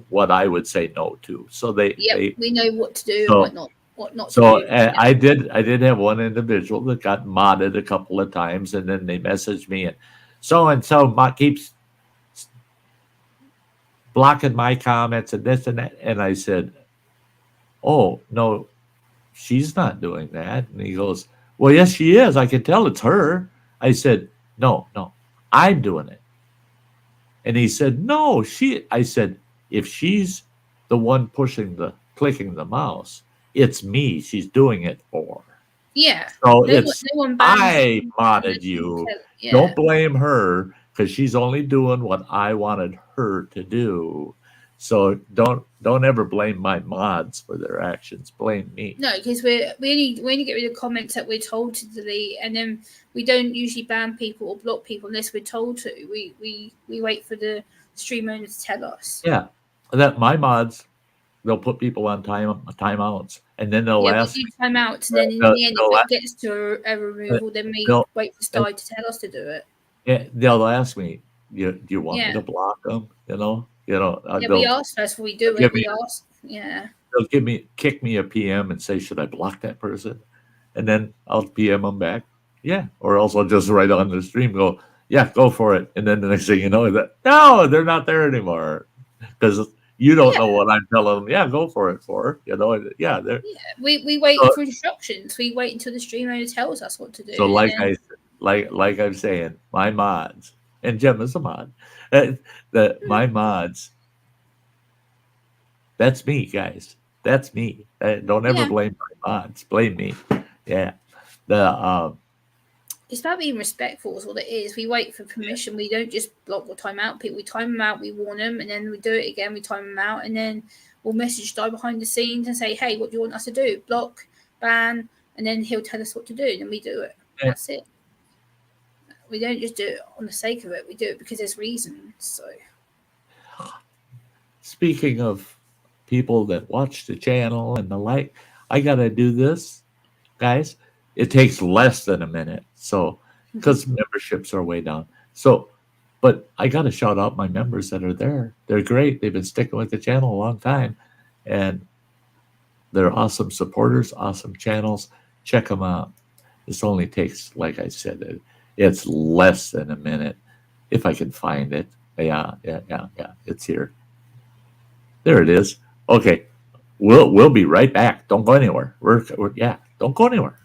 what I would say no to. So we know what to do and what not to do. I did have one individual that got modded a couple of times, and then they messaged me and so keeps blocking my comments and this and that. And I said, oh, no, she's not doing that. And he goes, well, yes, she is. I can tell it's her. I said, no, I'm doing it. And he said, no, I said, if she's the one clicking the mouse, it's me she's doing it for. Yeah. So I modded you. Yeah. Don't blame her because she's only doing what I wanted her to do. So don't ever blame my mods for their actions. Blame me. No, because we only get rid of comments that we're told to delete, and then we don't usually ban people or block people unless we're told to. We wait for the stream owner to tell us. Yeah, that my mods, they'll put people on timeouts, and then they'll ask. We do timeouts, and then in the end, if it gets to a removal, then we wait for Sty to tell us to do it. Yeah, they'll ask me, do you want me to block them? You know, we ask first before we do it. We ask, They'll kick me a PM and say, should I block that person? And then I'll PM them back. Yeah. Or else I'll just write on the stream, go, yeah, go for it. And then the next thing you know, no, they're not there anymore. Because you don't know what I'm telling them. Yeah, go for it you know. Yeah. We wait for instructions. We wait until the stream owner tells us what to do. So like I'm saying, my mods, and Jem is a mod, my mods, that's me, guys. That's me. Don't ever blame my mods. Blame me. Yeah. It's about being respectful is what it is. We wait for permission. We don't just block or time out people. We time them out, we warn them, and then we do it again. We time them out, and then we'll message Sty behind the scenes and say, hey, what do you want us to do? Block, ban, and then he'll tell us what to do, and then we do it. Yeah. That's it. We don't just do it on the sake of it. We do it because there's reasons. So, speaking of people that watch the channel and the like, I gotta do this, guys. It takes less than a minute, so because memberships are way down. So, but I gotta shout out my members that are there. They're great. They've been sticking with the channel a long time, and they're awesome supporters, awesome channels. Check them out. This only takes, like I said, it's less than a minute if I can find it. Yeah. It's here. There it is. Okay, we'll be right back. Don't go anywhere. Don't go anywhere.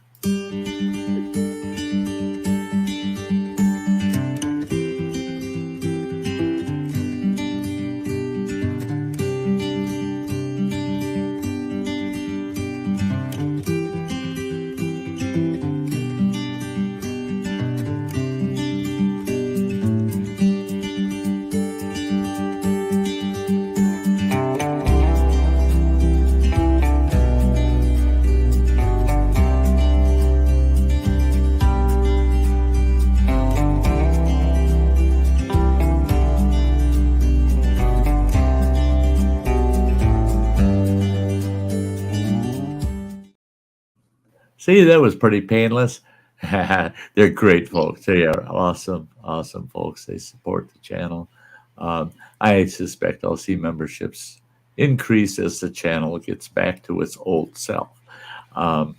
See, that was pretty painless. They're great folks. They are awesome, awesome folks. They support the channel. I suspect I'll see memberships increase as the channel gets back to its old self. Um,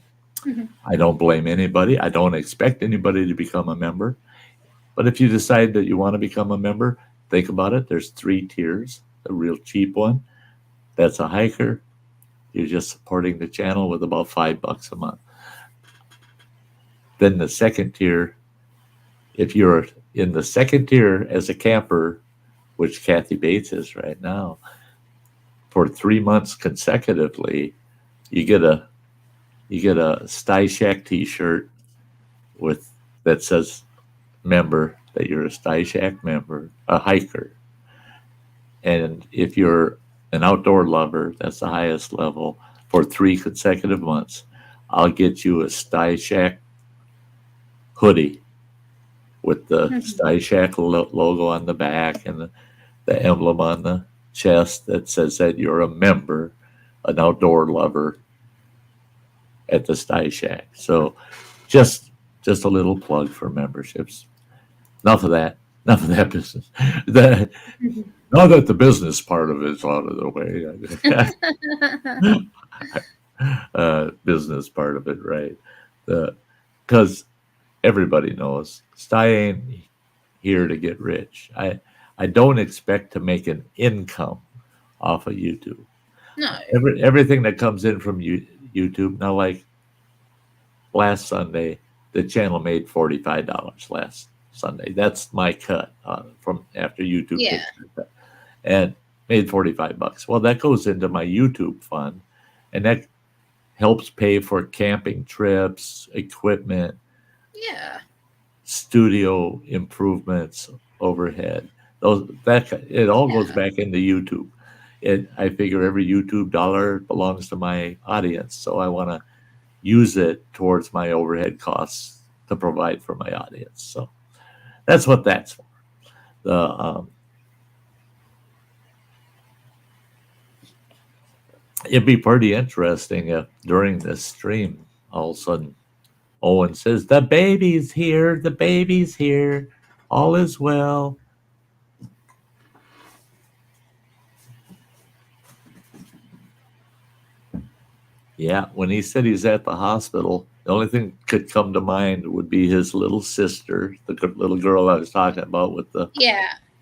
I don't blame anybody. I don't expect anybody to become a member. But if you decide that you want to become a member, think about it. There's 3 tiers. The real cheap one, that's a hiker. You're just supporting the channel with about $5 a month. Then the second tier, if you're in the second tier as a camper, which Kathy Bates is right now, for 3 months consecutively, you get a Sty Shack T-shirt with that says member, that you're a Sty Shack member, a hiker. And if you're an outdoor lover, that's the highest level, for 3 consecutive months, I'll get you a Sty Shack hoodie with the Sty Shack logo on the back and the emblem on the chest that says that you're a member, an outdoor lover at the Sty Shack. So just a little plug for memberships. Enough of that business. Now that the business part of it's out of the way, business part of it, right? Because everybody knows Sty ain't here to get rich. I don't expect to make an income off of YouTube. No. Everything that comes in from YouTube, now, like last Sunday, the channel made $45 last Sunday. That's my cut from after YouTube takes their cut, and made $45. Well, that goes into my YouTube fund, and that helps pay for camping trips, equipment, studio improvements, overhead. It all goes back into YouTube. I figure every YouTube dollar belongs to my audience, so I want to use it towards my overhead costs to provide for my audience. So that's what that's for. It'd be pretty interesting if during this stream, all of a sudden, Owen says, "The baby's here. The baby's here. All is well." Yeah, when he said he's at the hospital, the only thing that could come to mind would be his little sister, the little girl I was talking about with the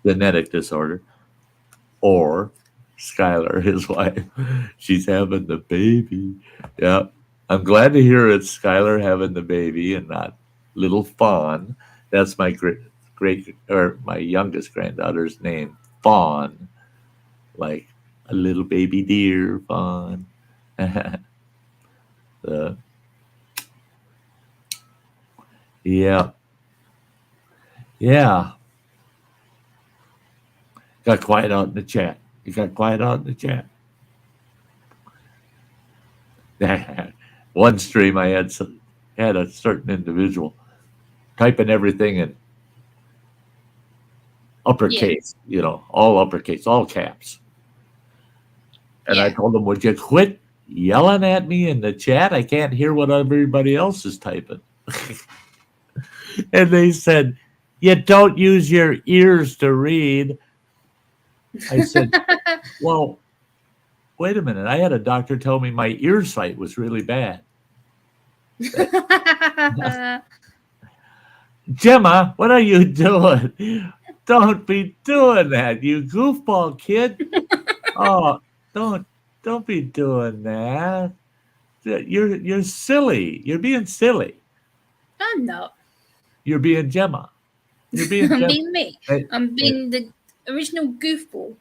genetic disorder, or Skylar, his wife. She's having the baby. Yeah, I'm glad to hear it's Skylar having the baby and not little Fawn. That's my my youngest granddaughter's name, Fawn, like a little baby deer, Fawn. Yeah. Got quiet out in the chat. You got quiet out in the chat. One stream I had a certain individual typing everything in uppercase, all uppercase, all caps. And I told them, "Would you quit yelling at me in the chat? I can't hear what everybody else is typing." And they said, "You don't use your ears to read." I said, "Well, wait a minute. I had a doctor tell me my ear sight was really bad." Gemma, what are you doing? Don't be doing that, you goofball kid. Oh, don't be doing that. You're silly. You're being silly. I'm not. You're being Gemma. You're being I'm being me. I'm being the original goofball.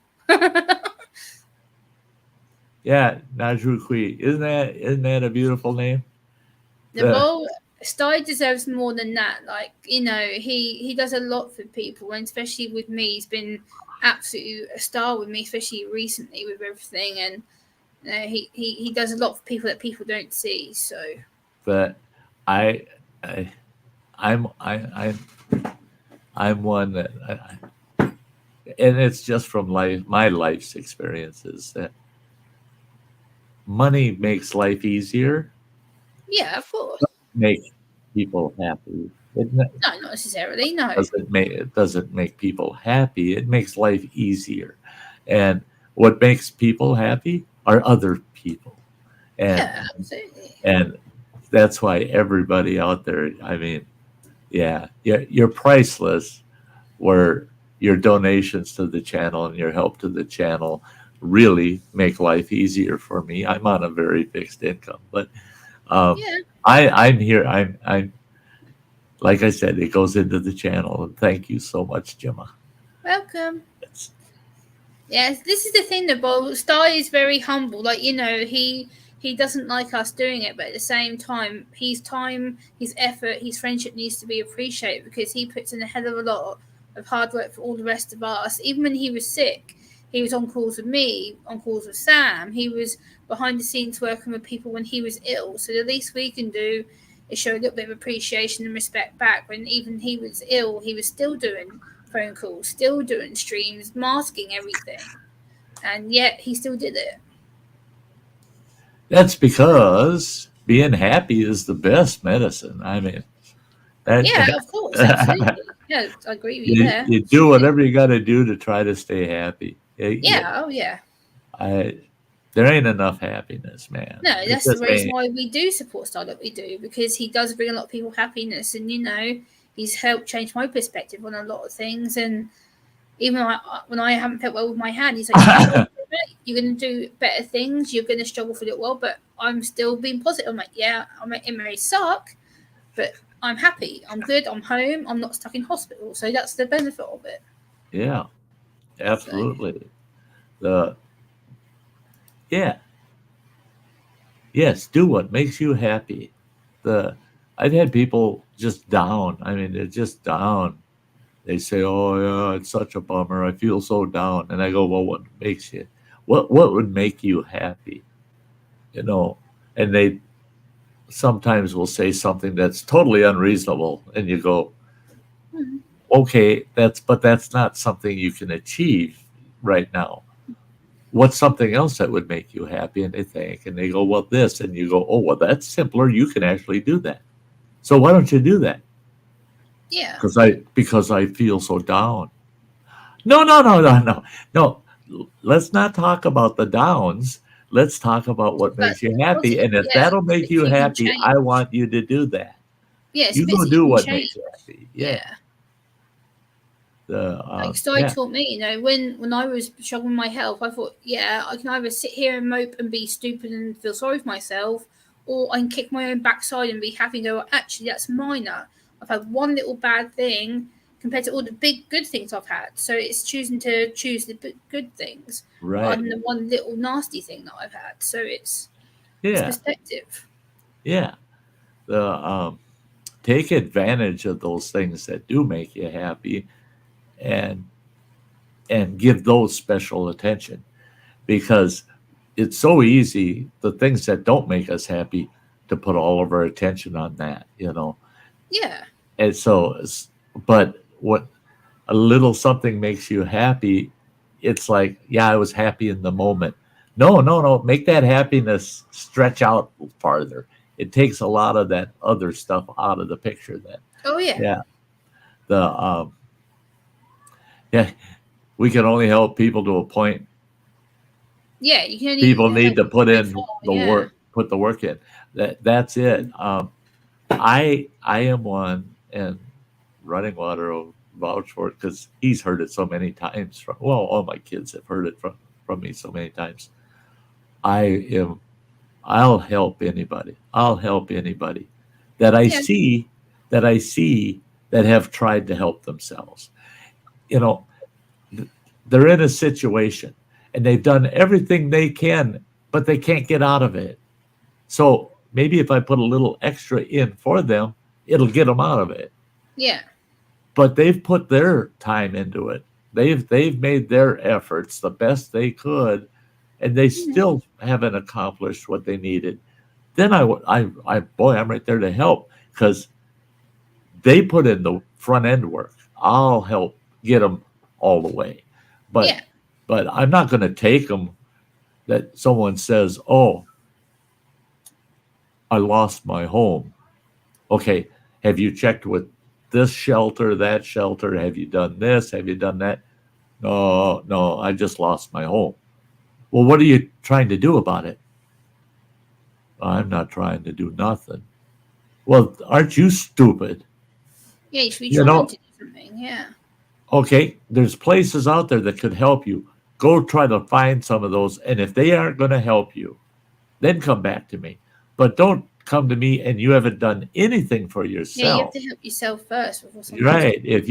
Yeah, Najrukui. Isn't that a beautiful name? Well, Sty deserves more than that. Like, he does a lot for people, and especially with me, he's been absolutely a star with me, especially recently with everything. And he does a lot for people that people don't see. So, but I'm one that, and it's just from my life's experiences, that money makes life easier. Yeah, of course. make people happy. It No, not necessarily. No. doesn't make people happy. It makes life easier. And what makes people happy are other people. And Yeah, absolutely. and that's why everybody out there, I mean, yeah, you're priceless, where your donations to the channel and your help to the channel really make life easier for me. I'm on a very fixed income, but um, Yeah. I'm here. I'm like I said, it goes into the channel. And thank you so much, Gemma. Welcome. It's, Yes, this is the thing that Bob Sty is very humble. Like, he doesn't like us doing it, but at the same time, his time, his effort, his friendship needs to be appreciated because he puts in a hell of a lot of hard work for all the rest of us. Even when he was sick, he was on calls with me, on calls with Sam. He was behind the scenes working with people when he was ill. So the least we can do is show a little bit of appreciation and respect back. When even he was ill, he was still doing phone calls, still doing streams, masking everything, and yet he still did it. that's because being happy is the best medicine. I mean, Yeah, of course, absolutely. Yeah, I agree with you there. you do whatever you got to do to try to stay happy. Yeah, oh yeah. I there ain't enough happiness, man. No, It that's the just reason ain't. why we do support Star that we do, because he does bring a lot of people happiness, and he's helped change my perspective on a lot of things. And even when I haven't felt well with my hand, he's like, you're going to do better things. You're going to struggle for a little while, but I'm still being positive. I'm like, yeah, it may suck, but I'm happy. I'm good. I'm home. I'm not stuck in hospital. So that's the benefit of it. Yeah, So, absolutely. The yeah, yes, do what makes you happy. The I've had people just down. I mean, they're just down. They say, "Oh yeah, it's such a bummer. I feel so down." And I go, "Well, what makes you? What would make you happy?" You know? And they sometimes will say something that's totally unreasonable, and you go, hmm. "Okay, that's not something you can achieve right now. What's something else that would make you happy?" And they think, and they go, "Well, this," and you go, "Oh, well, that's simpler. You can actually do that. So why don't you do that?" Yeah. Because I feel so down. No, no, no, no, no, no. Let's not talk about the downs. Let's talk about what But makes you happy. positive, And if yeah. that'll make Bits you you can happy, I change. want you to do that. Yeah, it's You bits go that you do can what change. makes you happy. Yeah. Yeah. Like Sty Yeah. taught me, when I was struggling with my health, I thought, yeah, I can either sit here and mope and be stupid and feel sorry for myself, or I can kick my own backside and be happy and go, well, actually, that's minor. I've had one little bad thing compared to all the big good things I've had. So it's choosing to choose the good things rather Right. than the one little nasty thing that I've had. So it's Yeah. perspective. Yeah. The take advantage of those things that do make you happy, and give those special attention, because it's so easy, the things that don't make us happy, to put all of our attention on that. Yeah. And so but what a little something makes you happy, it's like, yeah, I was happy in the moment. No, no, no, make that happiness stretch out farther. It takes a lot of that other stuff out of the picture then. Oh yeah. Yeah. The yeah, we can only help people to a point. Yeah. You can only People need help to put so in far. the Yeah. work, put the work in. That's it. I am one, and Running Water will vouch for it, because he's heard it so many times from, well, all my kids have heard it from me so many times. I am I'll help anybody. I'll help anybody that I Yeah. see that I see that have tried to help themselves. You know, they're in a situation and they've done everything they can, but they can't get out of it. So maybe if I put a little extra in for them, it'll get them out of it. Yeah. But they've put their time into it. They've made their efforts the best they could, and they Mhm. still haven't accomplished what they needed. Then boy, I'm right there to help, because they put in the front end work. I'll help get them all the way, but Yeah. I'm not going to take them. That someone says, "Oh, I lost my home." Okay, have you checked with this shelter, that shelter? Have you done this? Have you done that? No, no, I just lost my home. Well, what are you trying to do about it? I'm not trying to do nothing. Well, aren't you stupid? Yeah, you should be You trying know, to do something. Yeah. okay, there's places out there that could help you. Go try to find some of those. And if they aren't going to help you, then come back to me. But don't come to me and you haven't done anything for Yeah, you have yourself. to help yourself first before someone else. Right. If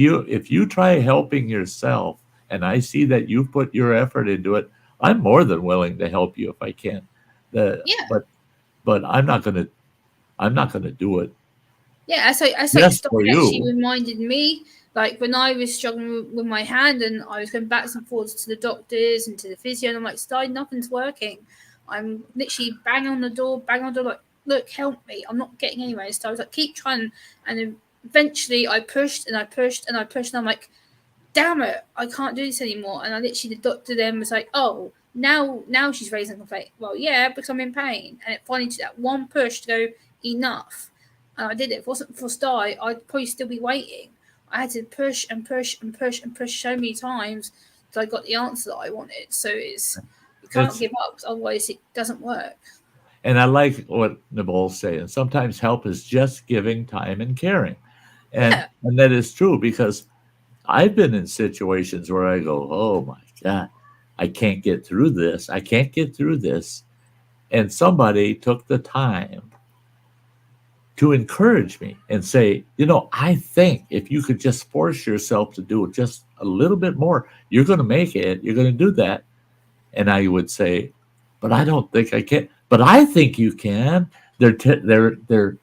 you try helping yourself and I see that you put your effort into it, I'm more than willing to help you if I can. The Yeah. but I'm not gonna do it I saw your just story for actually you. reminded me, like when I was struggling with my hand and I was going backwards and forwards to the doctors and to the physio, and I'm like, Sty, nothing's working. I'm literally banging on the door, like, look, help me. I'm not getting anywhere. So I was like, keep trying. And then eventually I pushed and I pushed and I pushed, and I'm like, damn it, I can't do this anymore. And I literally, the doctor then was like, oh, now she's raising a complaint. Well, yeah, because I'm in pain. And it finally took that one push to go, enough. And I did it. If it wasn't for Sty, I'd probably still be waiting. I had to push and push and push and push so many times till I got the answer that I wanted. So you can't It's give up, otherwise it doesn't work. and I like what Nicole's saying. Sometimes help is just giving time and caring. And Yeah, and that is true because I've been in situations where I go, "Oh my God, I can't get through this. I can't get through this." And somebody took the time to encourage me and say, I think if you could just force yourself to do it just a little bit more, you're going to make it. You're going to do that. And I would say, but I don't think I can. But I think you can. They're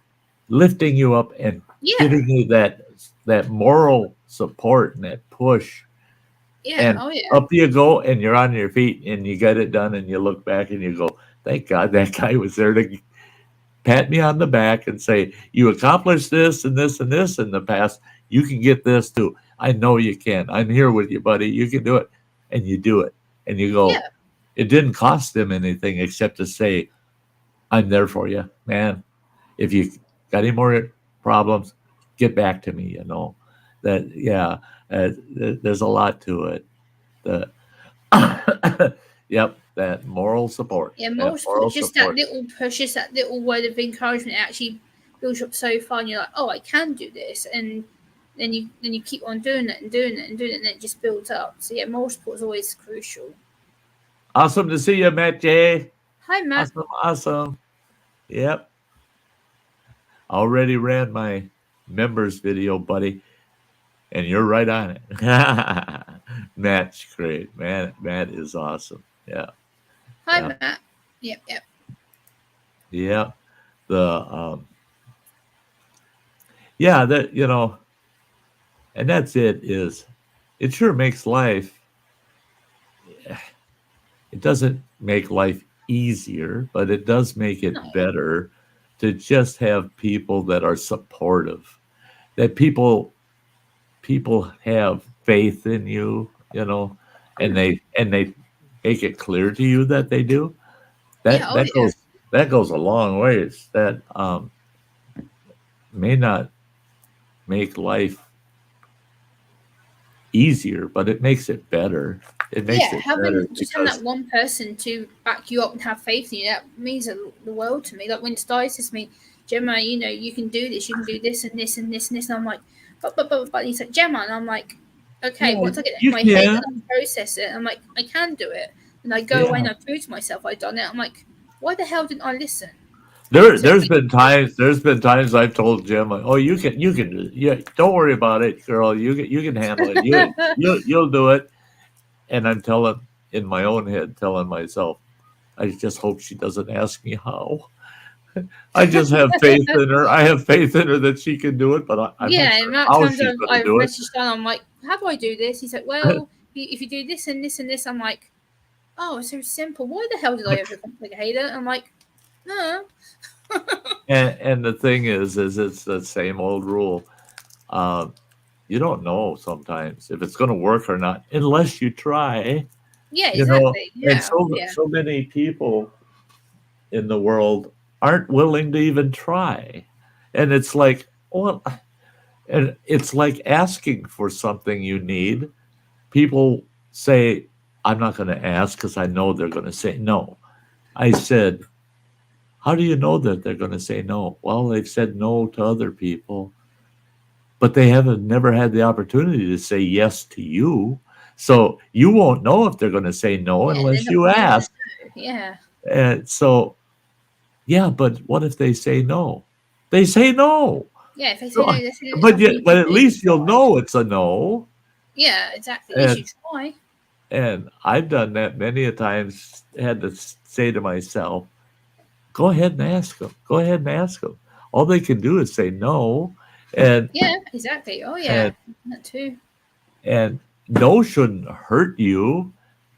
lifting you up and yeah, giving you that moral support and that push. yeah, And oh yeah, up you go, and you're on your feet, and you get it done, and you look back and you go, thank God that guy was there to pat me on the back and say, you accomplished this and this and this in the past. You can get this too. I know you can. I'm here with you, buddy. You can do it. And you do it. And you go, yeah, it didn't cost them anything except to say, I'm there for you, man. If you got any more problems, get back to me, That, yeah, there's a lot to it. The, yep, that moral support. yeah. That More support, moral just that support. little push, just that little word of encouragement. It actually builds you up so far, and you're like, oh, I can do this, and then you keep on doing it and doing it and doing it, and it just builds up. So yeah, moral support is always crucial. Awesome to see you, Matt J. Hi, Matt. Awesome, awesome. Yep. Already ran my members video, buddy, and you're right on it. Matt's great. Matt is awesome. Yeah. Hi, Yeah. Matt. Yep, yep. Yeah. The yeah, that and that's it sure makes life it doesn't make life easier, but it does make it No. better to just have people that are supportive. That people have faith in you, and they make it clear to you that they do. Yeah, That oh that yeah. goes a long ways. That may not make life easier, but it makes it better. It makes Yeah, it better having because that one person to back you up and have faith in you, that means the world to me. Like when Sty says to me, Gemma, you can do this, you can do this and this and this and this, and I'm like, but he's like, Gemma, and I'm like, okay, yeah, once I get it in you my head and can. I process it, I'm like, I can do it. And I go away Yeah. and I prove to myself I've done it. I'm like, why the hell didn't I listen? There, So there's been times. There's been times I've told Jim, like, "Oh, you can do it. Yeah, don't worry about it, girl. You can handle it. You'll do it." And I'm telling in my own head, telling myself, I just hope she doesn't ask me how. I just have faith in her. I have faith in her that she can do it, but I'm not yeah, sure and amount of how times she's going to I've do it. messaged down, I'm like, how do I do this? He's like, well, if you do this and this and this, I'm like, oh, it's so simple. Why the hell did I overcomplicate it? I'm like, no. And the thing is it's the same old rule. Um, you don't know sometimes if it's going to work or not unless you try. Yeah, You know, exactly. and Yeah, so yeah. so many people in the world aren't willing to even try. And it's like, Well, and it's like asking for something you need. People say, I'm not going to ask because I know they're going to say no. I said, how do you know that they're going to say no? Well, they've said no to other people, but they haven't never had the opportunity to say yes to you. So you won't know if they're going to say no Yeah, they're unless not you gonna ask. know. Yeah. And so, yeah, but what if they say no? They say no. Yeah, if they say So, no, they say no, there's nothing you but can at do. You least you'll try. know it's a no. Yeah, exactly. At least you And try. and I've done that many a times. Had to say to myself, "Go ahead and ask them. Go ahead and ask them. All they can do is say no, and Yeah, exactly. Oh and yeah, that too. and no shouldn't hurt you.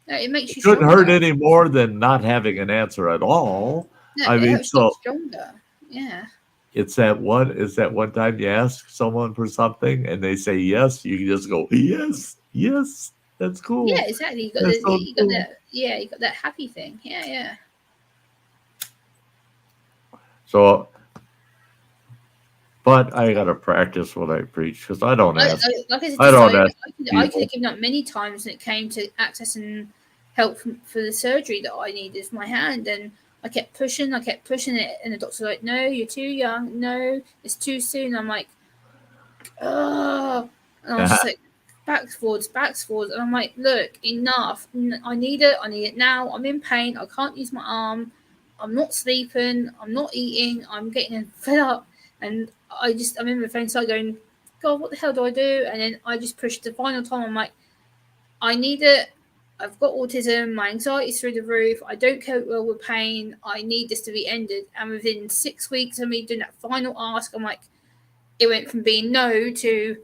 No, it makes It you shouldn't hurt stronger. any more than not having an answer at all. No, I it mean, helps you get so stronger. Yeah. it's that one time you ask someone for something and they say yes, you can just go yes, yes. That's Yeah, cool. exactly. That's so You got cool. that. Yeah, you got that happy thing. Yeah, yeah. So, but I gotta practice what I preach because Like I said to I don't Simon, ask I could people. have given up many times when it came to accessing help for the surgery that I needed for my hand, and I kept pushing it, and the doctor's like, "No, you're too young. No, it's too soon." I'm like, "Oh," and I was just like, backs forwards, and I'm like, "Look, enough. I need it. I need it now. I'm in pain. I can't use my arm. I'm not sleeping. I'm not eating. I'm getting fed up." And I remember the phone started going, God, what the hell do I do? And then I just pushed the final time. I'm like, I need it. I've got autism. My anxiety's through the roof. I don't cope well with pain. I need this to be ended. And within 6 weeks of me doing that final ask, I'm like, it went from being no to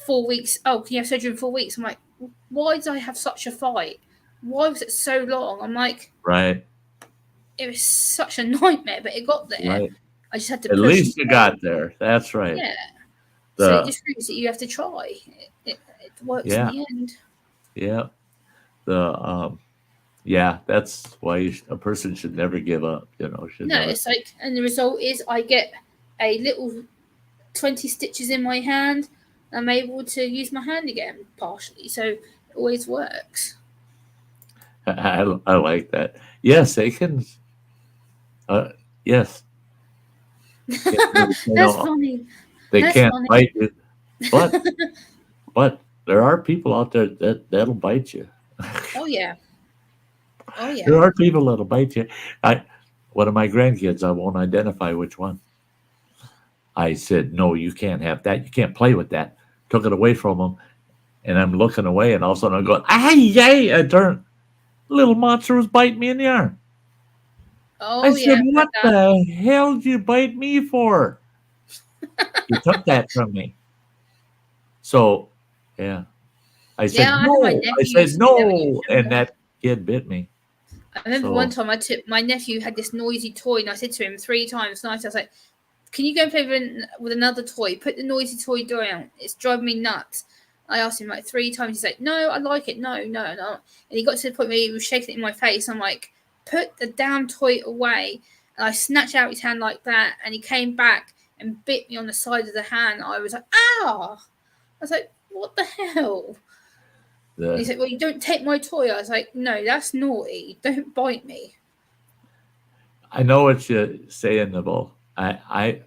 4 weeks. Oh, can you have surgery in 4 weeks? I'm like, why did I have such a fight? Why was it so long? I'm like, Right, it was such a nightmare, but it got there. right. I just had to At push and least you try. got there. That's right. Yeah. So it The just proves that you have to try. It works in yeah, the end. yeah. The yeah. That's why a person should never give up. You know, should No, never. it's like, and the result is I get a little 20 stitches in my hand. I'm able to use my hand again, partially. So it always works. I like that. Yes, they can. Uh, yes, you That's know, funny. they That's can't funny. bite you, but there are people out there that'll bite you. Oh, yeah. Oh, There yeah. are people that'll bite you. I One of my grandkids, I won't identify which one. I said, "No, you can't have that. You can't play with that." Took it away from him, and I'm looking away, and all of a sudden I'm going, "Ay, yay!" I turn, little monster was biting me in the arm. I Oh, said, yeah. I've had "What that. the hell did you bite me for?" You took that from me. So, yeah. I Yeah, said, I had my "No." I nephew said, used to do that when he was "No." And younger. that kid bit me. I remember one So, time my nephew had this noisy toy, and I said to him 3 times, nice. I was like, can you go and play with another toy? Put the noisy toy down. It's driving me nuts. I asked him like 3 times. He's like, no, I like it. No, no, no. And he got to the point where he was shaking it in my face. I'm like, put the damn toy away. And I snatched out his hand like that. And he came back and bit me on the side of the hand. I was like, ah. I was like, what the hell? And he the said, well, you don't take my toy. I was like, no, that's naughty. Don't bite me. I know what you're saying, Nibble. I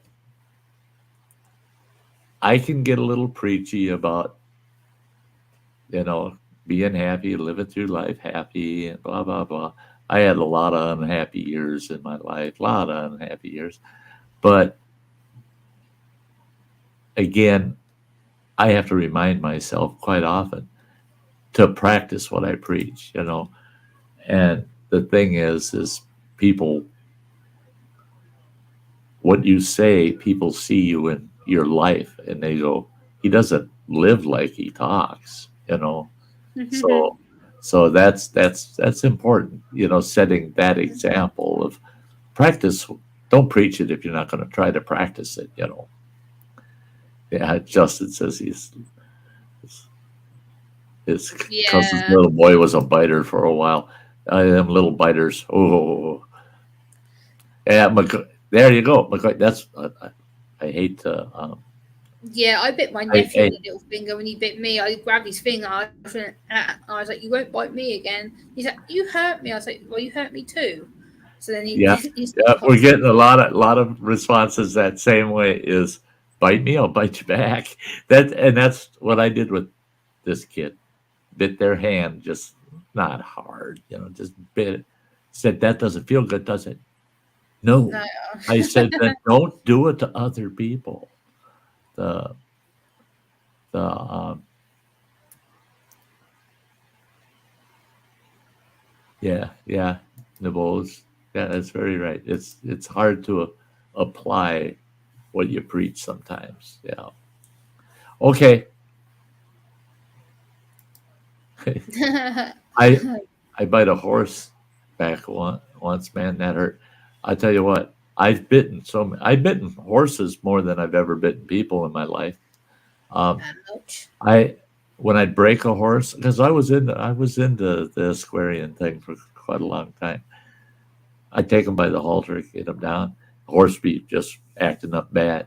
can get a little preachy about, you know, being happy, living through life happy, and blah blah blah. I had a lot of unhappy years in my life, a lot of unhappy years. But again, I have to remind myself quite often to practice what I preach, you know. And the thing is people, what you say, people see you in your life and they go, he doesn't live like he talks, you know. So that's important, you know, setting that example of practice. Don't preach it if you're not going to try to practice it, you know. Yeah, Justin says his cousin's Yeah. little boy was a biter for a while. Them little biters. Oh, yeah. There you go. McCoy, that's I hate to. Yeah, I bit my I, nephew I on the little finger when he bit me. I grabbed his finger. I was like, "You won't bite me again." He's like, "You hurt me." I was like, "Well, you hurt me too." So then he yeah, he yeah, we're stopped. getting a lot of responses that same way. Is bite me, I'll bite you back. That's what I did with this kid. Bit their hand, just not hard, just bit it. Said that doesn't feel good, does it? No. No. I said then don't do it to other people. The the Yeah, yeah, nibbles. Yeah, that's very right. It's hard to apply what you preach sometimes. Yeah. Okay. I I bite a horse back once, man. That hurt. I tell you what, I've bitten horses more than I've ever bitten people in my life. Um, Ouch. I when I'd break a horse because I was into the Squarian thing for quite a long time. I'd take him by the halter, get him down. Horse be just acting up bad,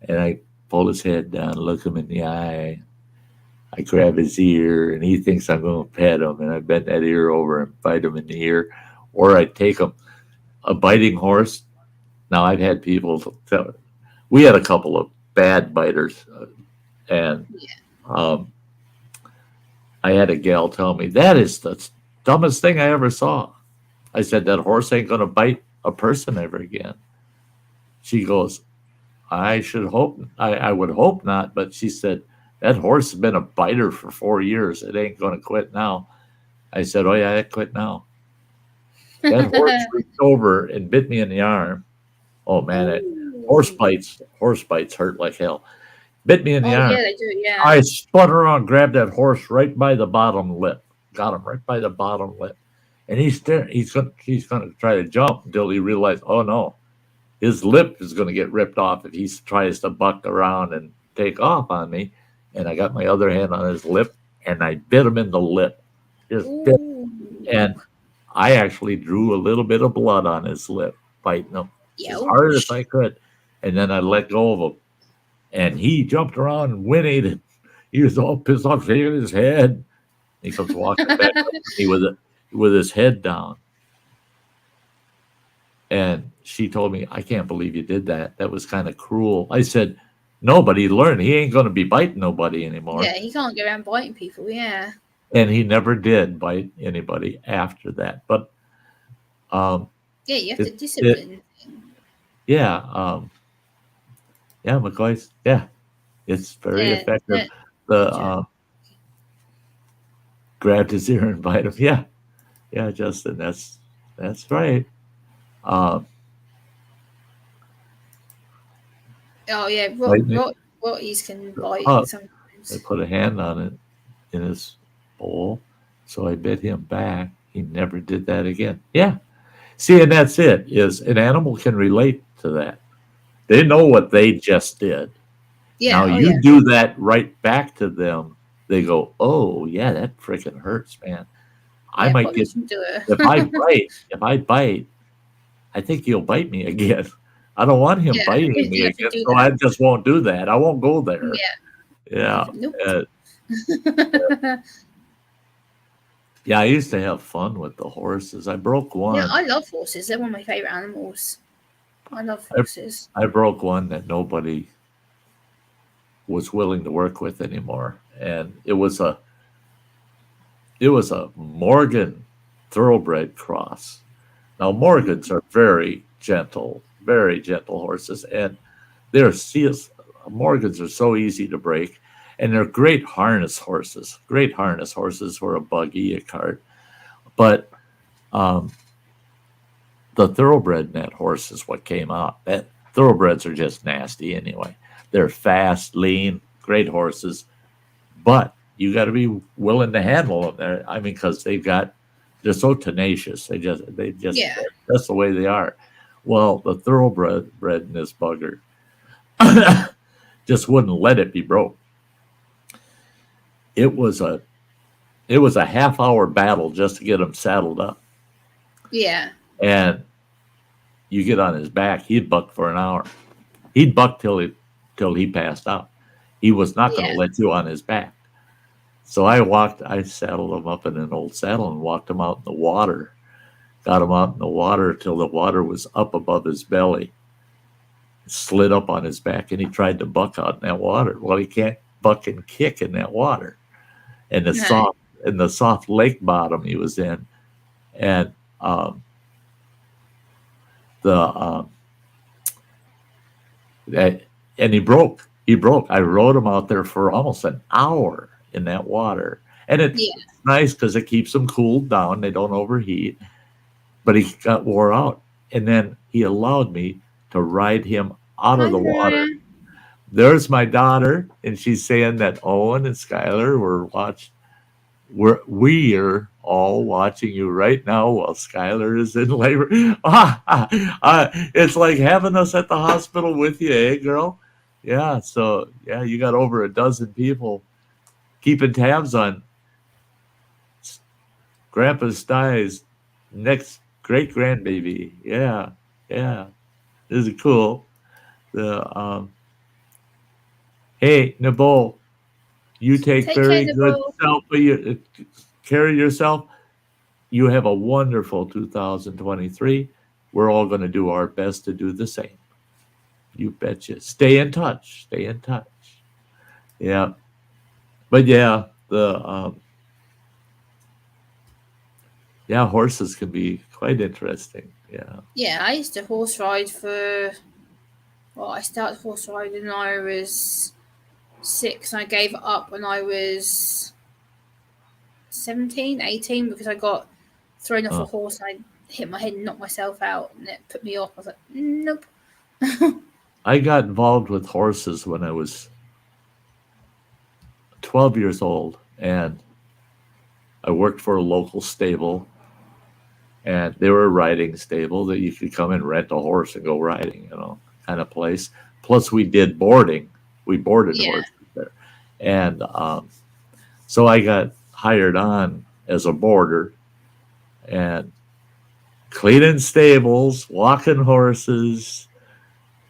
and I pull his head down, look him in the eye. I grab his ear, and he thinks I'm going to pet him, and I bend that ear over and bite him in the ear, or I take him a biting horse. Now I've had people tell. We had a couple of bad biters, and Yeah. um, I had a gal tell me that is the dumbest thing I ever saw. I said that horse ain't going to bite a person ever again. She goes, I would hope not, but she said that horse has been a biter for 4 years. It ain't going to quit now. I said, oh yeah, it quit now. That horse reached over and bit me in the arm. Oh man, Ooh. horse bites hurt like hell. Bit me in the Oh arm. yeah, they do. Yeah. I spun around, grabbed that horse right by the bottom lip, got him right by the bottom lip, and he's staring. He's gonna try to jump until he realized, oh no, his lip is going to get ripped off if he tries to buck around and take off on me. And I got my other hand on his lip and I bit him in the lip. Just bit. Ooh. And I actually drew a little bit of blood on his lip, biting him as hard as Ouch. I could. And then I let go of him. And he jumped around and whinnied. And he was all pissed off, shaking his head. He comes walking back up to me with his head down. And she told me, I can't believe you did that. That was kind of cruel. I said, no, but he learned he ain't going to be biting nobody anymore. Yeah, he can't go around biting people. Yeah. And he never did bite anybody after that. But Yeah, you have to it, it discipline. yeah, yeah, McCoy's, yeah, it's very Yeah. effective. Yeah. The Gotcha. Grabbed his ear and bite him. Yeah, yeah, Justin, that's right. Um, Oh yeah, bite me. rotties can bite I sometimes. put a hand on it in his bowl. So I bit him back. He never did that again. Yeah. See, and that's it, is an animal can relate to that. They know what they just did. Now Yeah. Oh yeah. you do that right back to them. They go, oh yeah, that freaking hurts, man. I Yeah. might Probably get should do it. if I bite, I think he'll bite me again. I don't want him Yeah. biting me You have to again, do so I just won't do that. I won't go there. that. Yeah. Yeah. Nope. Uh, yeah, I used to have fun with the horses. I broke Yeah, one. I love horses. They're one of my favorite animals. I love I, horses. I broke one that nobody was willing to work with anymore, and it was a Morgan thoroughbred cross. Now Morgans are very gentle horses, and they're serious. Morgans are so easy to break, and they're great harness horses. Great harness horses for a buggy, a cart. But um, the thoroughbred net horse is what came out. That thoroughbreds are just nasty anyway. They're fast, lean, great horses, but you got to be willing to handle them. I mean, because they're so tenacious. They just Yeah. that's the way they are. Well, the thoroughbred bred in this bugger just wouldn't let it be broke. It was a it was a half hour battle just to get him saddled up, Yeah. and you get on his back, he'd buck for an hour. He'd buck till he passed out. He was not going to Yeah. let you on his back. So I saddled him up in an old saddle and walked him out in the water. Got him out in the water till the water was up above his belly. Slid up on his back, and he tried to buck out in that water. Well, he can't buck and kick in that water. And the soft lake bottom he was in. And and he broke. I rode him out there for almost an hour in that water. And it's nice because it keeps them cooled down. They don't overheat. But he got wore out. And then he allowed me to ride him out of the water. There's my daughter, and she's saying that Owen and Skylar we're all watching you right now while Skylar is in labor. It's like having us at the hospital with you, eh, girl? Yeah, so you got over a dozen people keeping tabs on Grandpa Sty's next great grandbaby. Yeah. This is cool. Hey, Nabol, you take very good care of yourself. You have a wonderful 2023. We're all going to do our best to do the same. You betcha. Stay in touch. Yeah. But horses can be quite interesting. Yeah. Yeah, I used to horse ride I started horse riding when I was 6, and I gave it up when I was 17, 18, because I got thrown off a horse and I hit my head and knocked myself out, and it put me off. I was like, nope. I got involved with horses when I was 12 years old, and I worked for a local stable, and they were a riding stable that you could come and rent a horse and go riding, kind of place. Plus we did boarding. We boarded horses there. And so I got hired on as a boarder and cleaning stables, walking horses,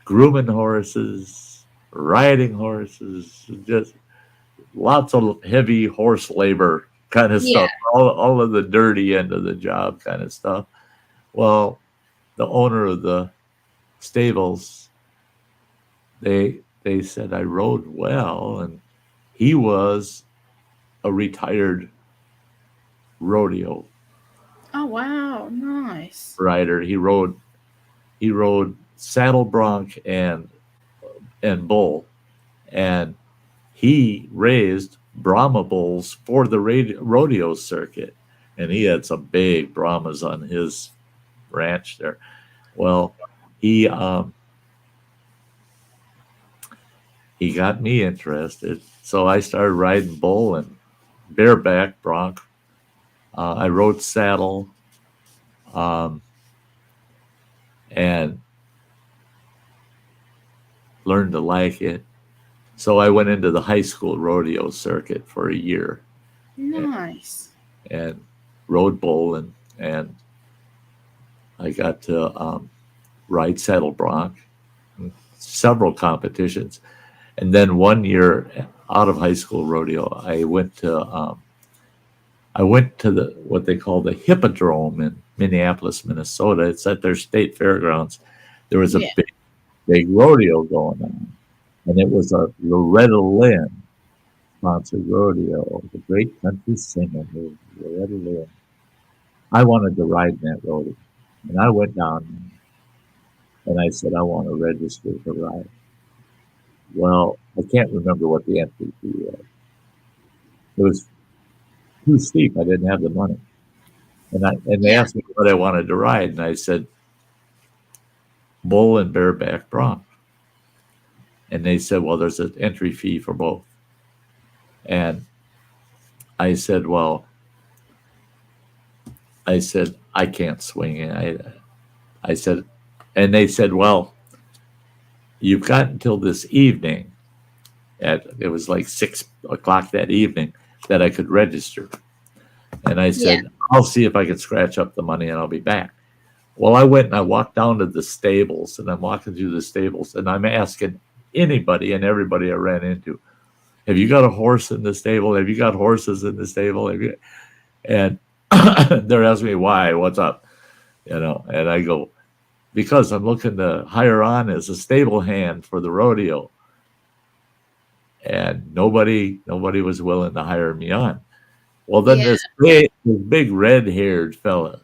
grooming horses, riding horses, just lots of heavy horse labor kind of stuff, all of the dirty end of the job kind of stuff. Well, the owner of the stables, they said I rode well, and he was a retired rodeo rider. He rode saddle bronc and bull, and he raised Brahma bulls for the rodeo circuit, and he had some big Brahmas on his ranch there. Well, he got me interested, so I started riding bull and bareback bronc. I rode saddle, and learned to like it. So I went into the high school rodeo circuit for a year. Nice. And rode bull, and I got to ride saddle bronc, several competitions. And then one year out of high school rodeo, I went to what they call the Hippodrome in Minneapolis, Minnesota. It's at their state fairgrounds. There was a big rodeo going on, and it was a Loretta Lynn sponsored rodeo. The great country singer, Loretta Lynn. I wanted to ride in that rodeo, and I went down and I said I want to register to ride. Well, I can't remember what the entry fee was. It was too steep. I didn't have the money. And they asked me what I wanted to ride, and I said bull and bareback bronc. And they said, well, there's an entry fee for both. And I said, I can't swing it. I said, and they said, well, you've got until this evening, it was like 6 o'clock that evening, that I could register. And I said, I'll see if I can scratch up the money and I'll be back. Well, I went and I walked down to the stables, and I'm walking through the stables, and I'm asking anybody and everybody I ran into, have you got a horse in the stable? Have you got horses in the stable? Have you? And they're asking me why, what's up? And I go, because I'm looking to hire on as a stable hand for the rodeo. And nobody was willing to hire me on. Well, then Yeah. this big red-haired fella,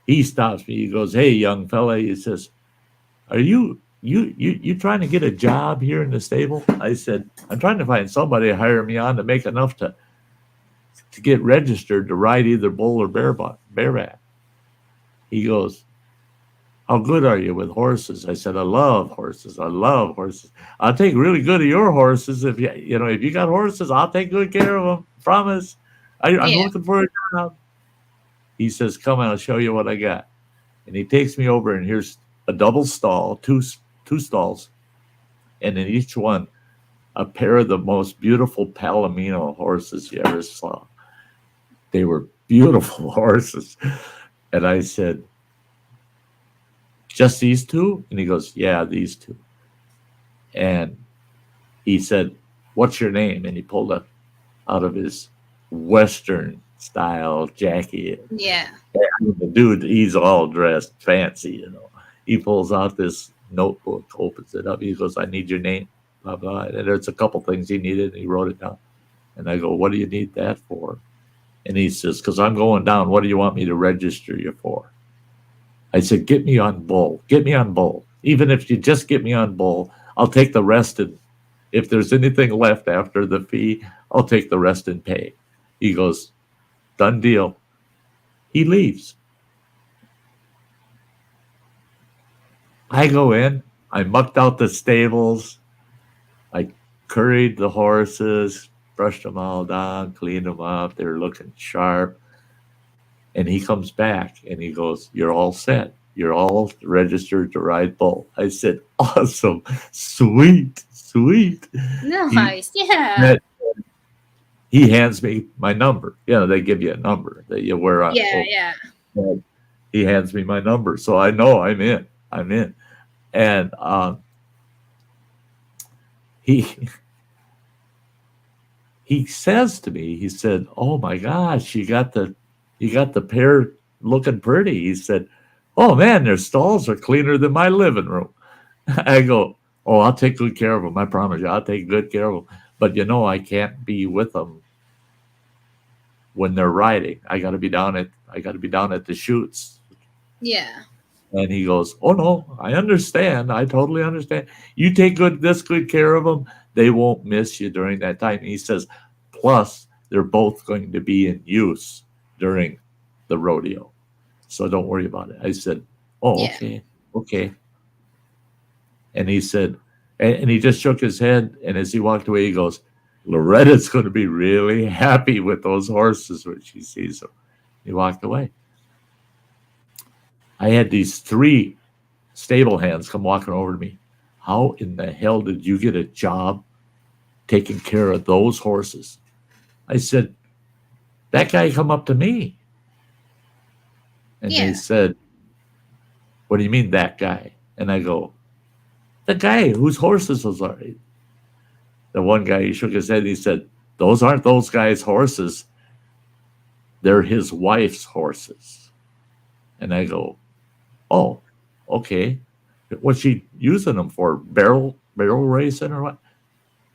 he stops me. He goes, "Hey, young fella," he says, "Are you trying to get a job here in the stable?" I said, "I'm trying to find somebody to hire me on to make enough to get registered to ride either bull or bareback." He goes, "How good are you with horses?" I said, "I love horses. I love horses. I'll take really good of your horses. If you got horses, I'll take good care of them. Promise. I'm Yeah. looking for a job." He says, "Come on, I'll show you what I got." And he takes me over, and here's a double stall, two stalls, and in each one, a pair of the most beautiful Palomino horses you ever saw. They were beautiful horses. And I said, "Just these two?" And he goes, "Yeah, these two." And he said, "What's your name?" And he pulled up out of his Western style jacket. Yeah. The dude, he's all dressed fancy. He pulls out this notebook, opens it up. He goes, "I need your name, blah, blah." And there's a couple things he needed, and he wrote it down. And I go, "What do you need that for?" And he says, "Because I'm going down. What do you want me to register you for?" I said, "Get me on bull. Get me on bull. Even if you just get me on bull, I'll take the rest. And if there's anything left after the fee, I'll take the rest and pay." He goes, "Done deal." He leaves. I go in. I mucked out the stables. I curried the horses, brushed them all down, cleaned them up. They're looking sharp. And he comes back and he goes, "You're all set. You're all registered to ride bull." I said, "Awesome. Sweet, sweet." Nice. Yeah. He hands me my number. They give you a number that you wear on. Yeah. He hands me my number. So I know I'm in. And he says to me, he said, "Oh my gosh, you got the pair looking pretty." He said, "Oh man, their stalls are cleaner than my living room." I go, "Oh, I'll take good care of them. I promise you, I'll take good care of them. But I can't be with them when they're riding. I got to be down at the chutes." Yeah. And he goes, "Oh no, I understand. I totally understand. You take good care of them. They won't miss you during that time." And he says, "Plus, they're both going to be in use during the rodeo. So don't worry about it." I said, "Oh, Yeah. okay." And he said, and he just shook his head. And as he walked away, he goes, "Loretta's going to be really happy with those horses when she sees them." He walked away. I had these 3 stable hands come walking over to me. "How in the hell did you get a job taking care of those horses?" I said, "That guy come up to me." And Yeah. they said, "What do you mean, that guy?" And I go, "The guy whose horses was already." The one guy, he shook his head and he said, "Those aren't those guys' horses. They're his wife's horses." And I go, "Oh, okay. What's she using them for? Barrel racing or what?"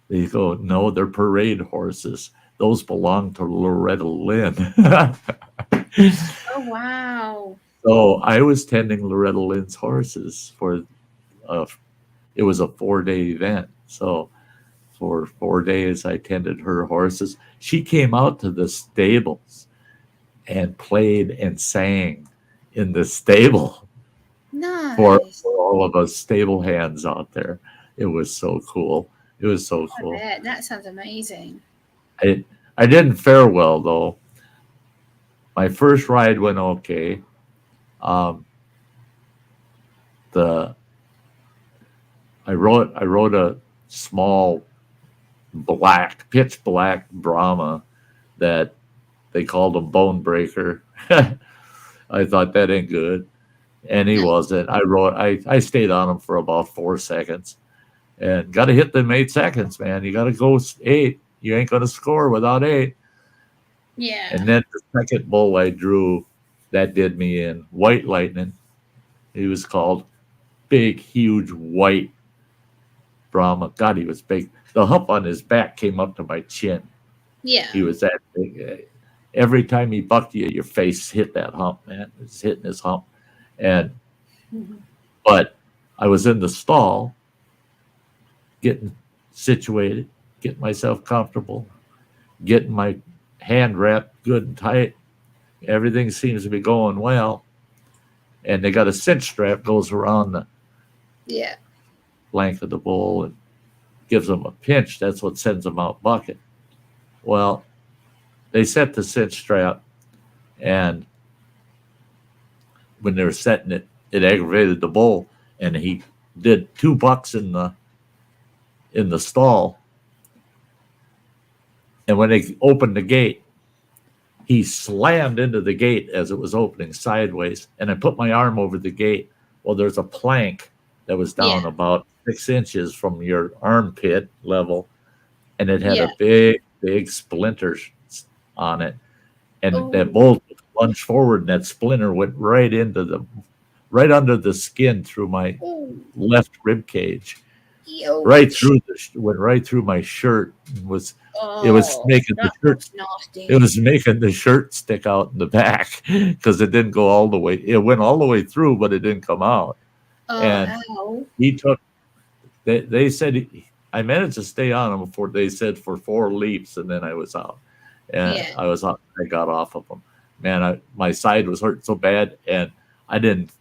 They go, "No, they're parade horses. Those belong to Loretta Lynn." Oh wow. So I was tending Loretta Lynn's horses for it was a 4-day event. So for 4 days, I tended her horses. She came out to the stables and played and sang in the stable Nice. for all of us stable hands out there. It was so cool. It was so cool. I bet. That sounds amazing. I didn't fare well though. My first ride went okay. I rode a small pitch black Brahma that they called a bone breaker. I thought that ain't good. and he Nice. wasn't. I stayed on him for about 4 seconds, and got to hit them 8 seconds, man. You got to go 8. You ain't going to score without 8. Yeah. And then the second bull I drew, that did me in. White Lightning. He was called. Big, huge, white Brahma. God, he was big. The hump on his back came up to my chin. Yeah. He was that big. Every time he bucked you, your face hit that hump, man. It was hitting his hump. And but I was in the stall, getting situated, getting myself comfortable, getting my hand wrapped good and tight. Everything seems to be going well. And they got a cinch strap goes around the Yeah. flank of the bull and gives them a pinch. That's what sends them out bucking. Well, they set the cinch strap, and when they were setting it, it aggravated the bull, and he did 2 bucks in the stall. And when they opened the gate, he slammed into the gate as it was opening sideways, and I put my arm over the gate. Well, there's a plank that was down Yeah. about 6 inches from your armpit level, and it had Yeah. a big splinter on it. And Oh. that bull lunged forward, and that splinter went right under the skin through my Oh. left rib cage, Yo. went right through my shirt. It was Oh, making the that shirt. was nasty. It was making the shirt stick out in the back because it didn't go all the way. It went all the way through, but it didn't come out. And Ow. he took. They said I managed to stay on him before they said for 4 leaps, and then I was out. And Yeah. I was out. I got off of him. Man, my side was hurt so bad, and I didn't.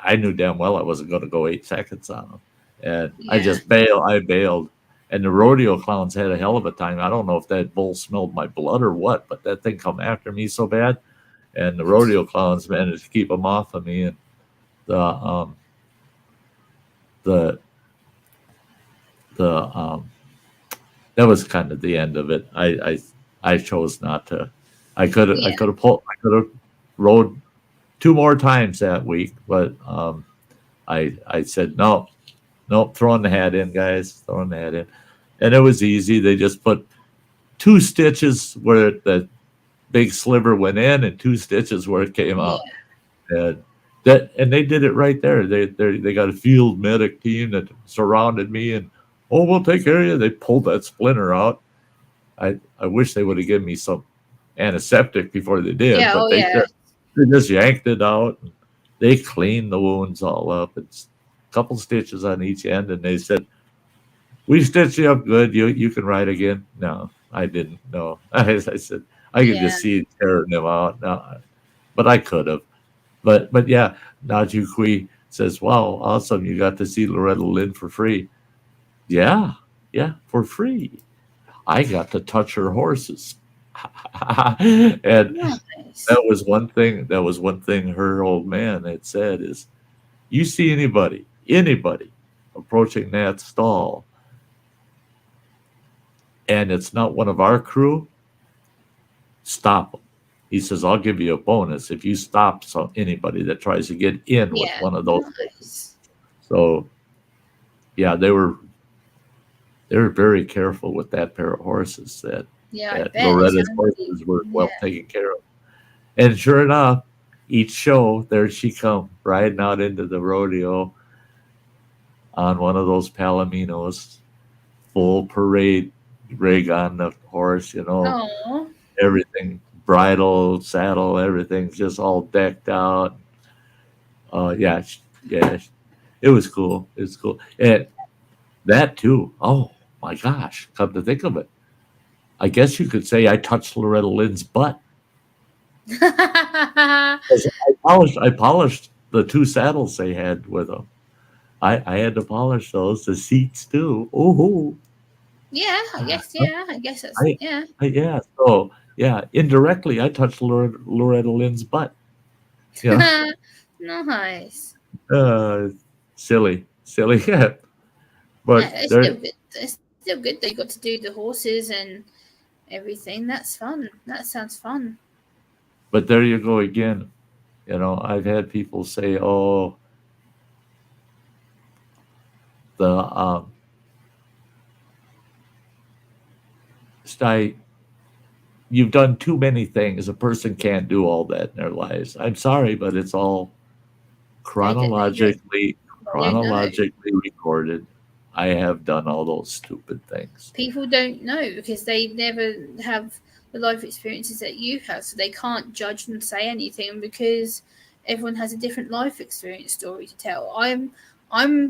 I knew damn well I wasn't going to go 8 seconds on him, and I Yeah. just bailed. I bailed. And the rodeo clowns had a hell of a time. I don't know if that bull smelled my blood or what, but that thing come after me so bad. And the rodeo clowns managed to keep them off of me. And the the that was kind of the end of it. I chose not to. I could have rode 2 more times that week, but I said no, throwing the hat in, guys, throwing the hat in. And it was easy. They just put 2 stitches where the big sliver went in and 2 stitches where it came out. And they did it right there. They got a field medic team that surrounded me, and we'll take care of you. They pulled that splinter out. I wish they would have given me some antiseptic before they did, Yeah. but Oh, they yeah. just yanked it out. And they cleaned the wounds all up. It's a couple stitches on each end, and they said, "We stitched you up good. You can ride again." No, I didn't. No, I said I could Yeah. just see it tearing them out. No, but I could have. But yeah, Naju Kui says, "Wow, awesome! You got to see Loretta Lynn for free." Yeah, for free. I got to touch her horses, and Nice. that was one thing. That was one thing her old man had said is, "You see anybody approaching that stall, and it's not one of our crew, stop them." He says, "I'll give you a bonus if you stop anybody that tries to get in with Yeah. one of those." Nice. So, yeah, they were very careful with that pair of horses. Yeah. I That bet. Loretta's Sounds horses were well Yeah. taken care of. And sure enough, each show, there she come riding out into the rodeo on one of those palominos, full parade rig on the horse, Oh. everything, bridle, saddle, everything's just all decked out. Yeah, it was cool. It's cool. And that too. Oh my gosh, come to think of it, I guess you could say I touched Loretta Lynn's butt. 'Cause I polished the 2 saddles they had with them. I had to polish those, the seats too. Oh, Yeah. I guess. Yeah. I guess that's. I, Yeah. yeah. So yeah, indirectly I touched Loretta Lynn's butt. Yeah, Nice. silly. Yeah. But Yeah, it's there, still good. It's still good that you got to do the horses and everything. That's fun. That sounds fun. but there you go again. I've had people say, "Oh, the Sty, you've done too many things. A person can't do all that in their lives." I'm sorry, but it's all They don't, chronologically they don't know. chronologically recorded. I have done all those stupid things. People don't know because they never have the life experiences that you have, so they can't judge and say anything because everyone has a different life experience story to tell. I'm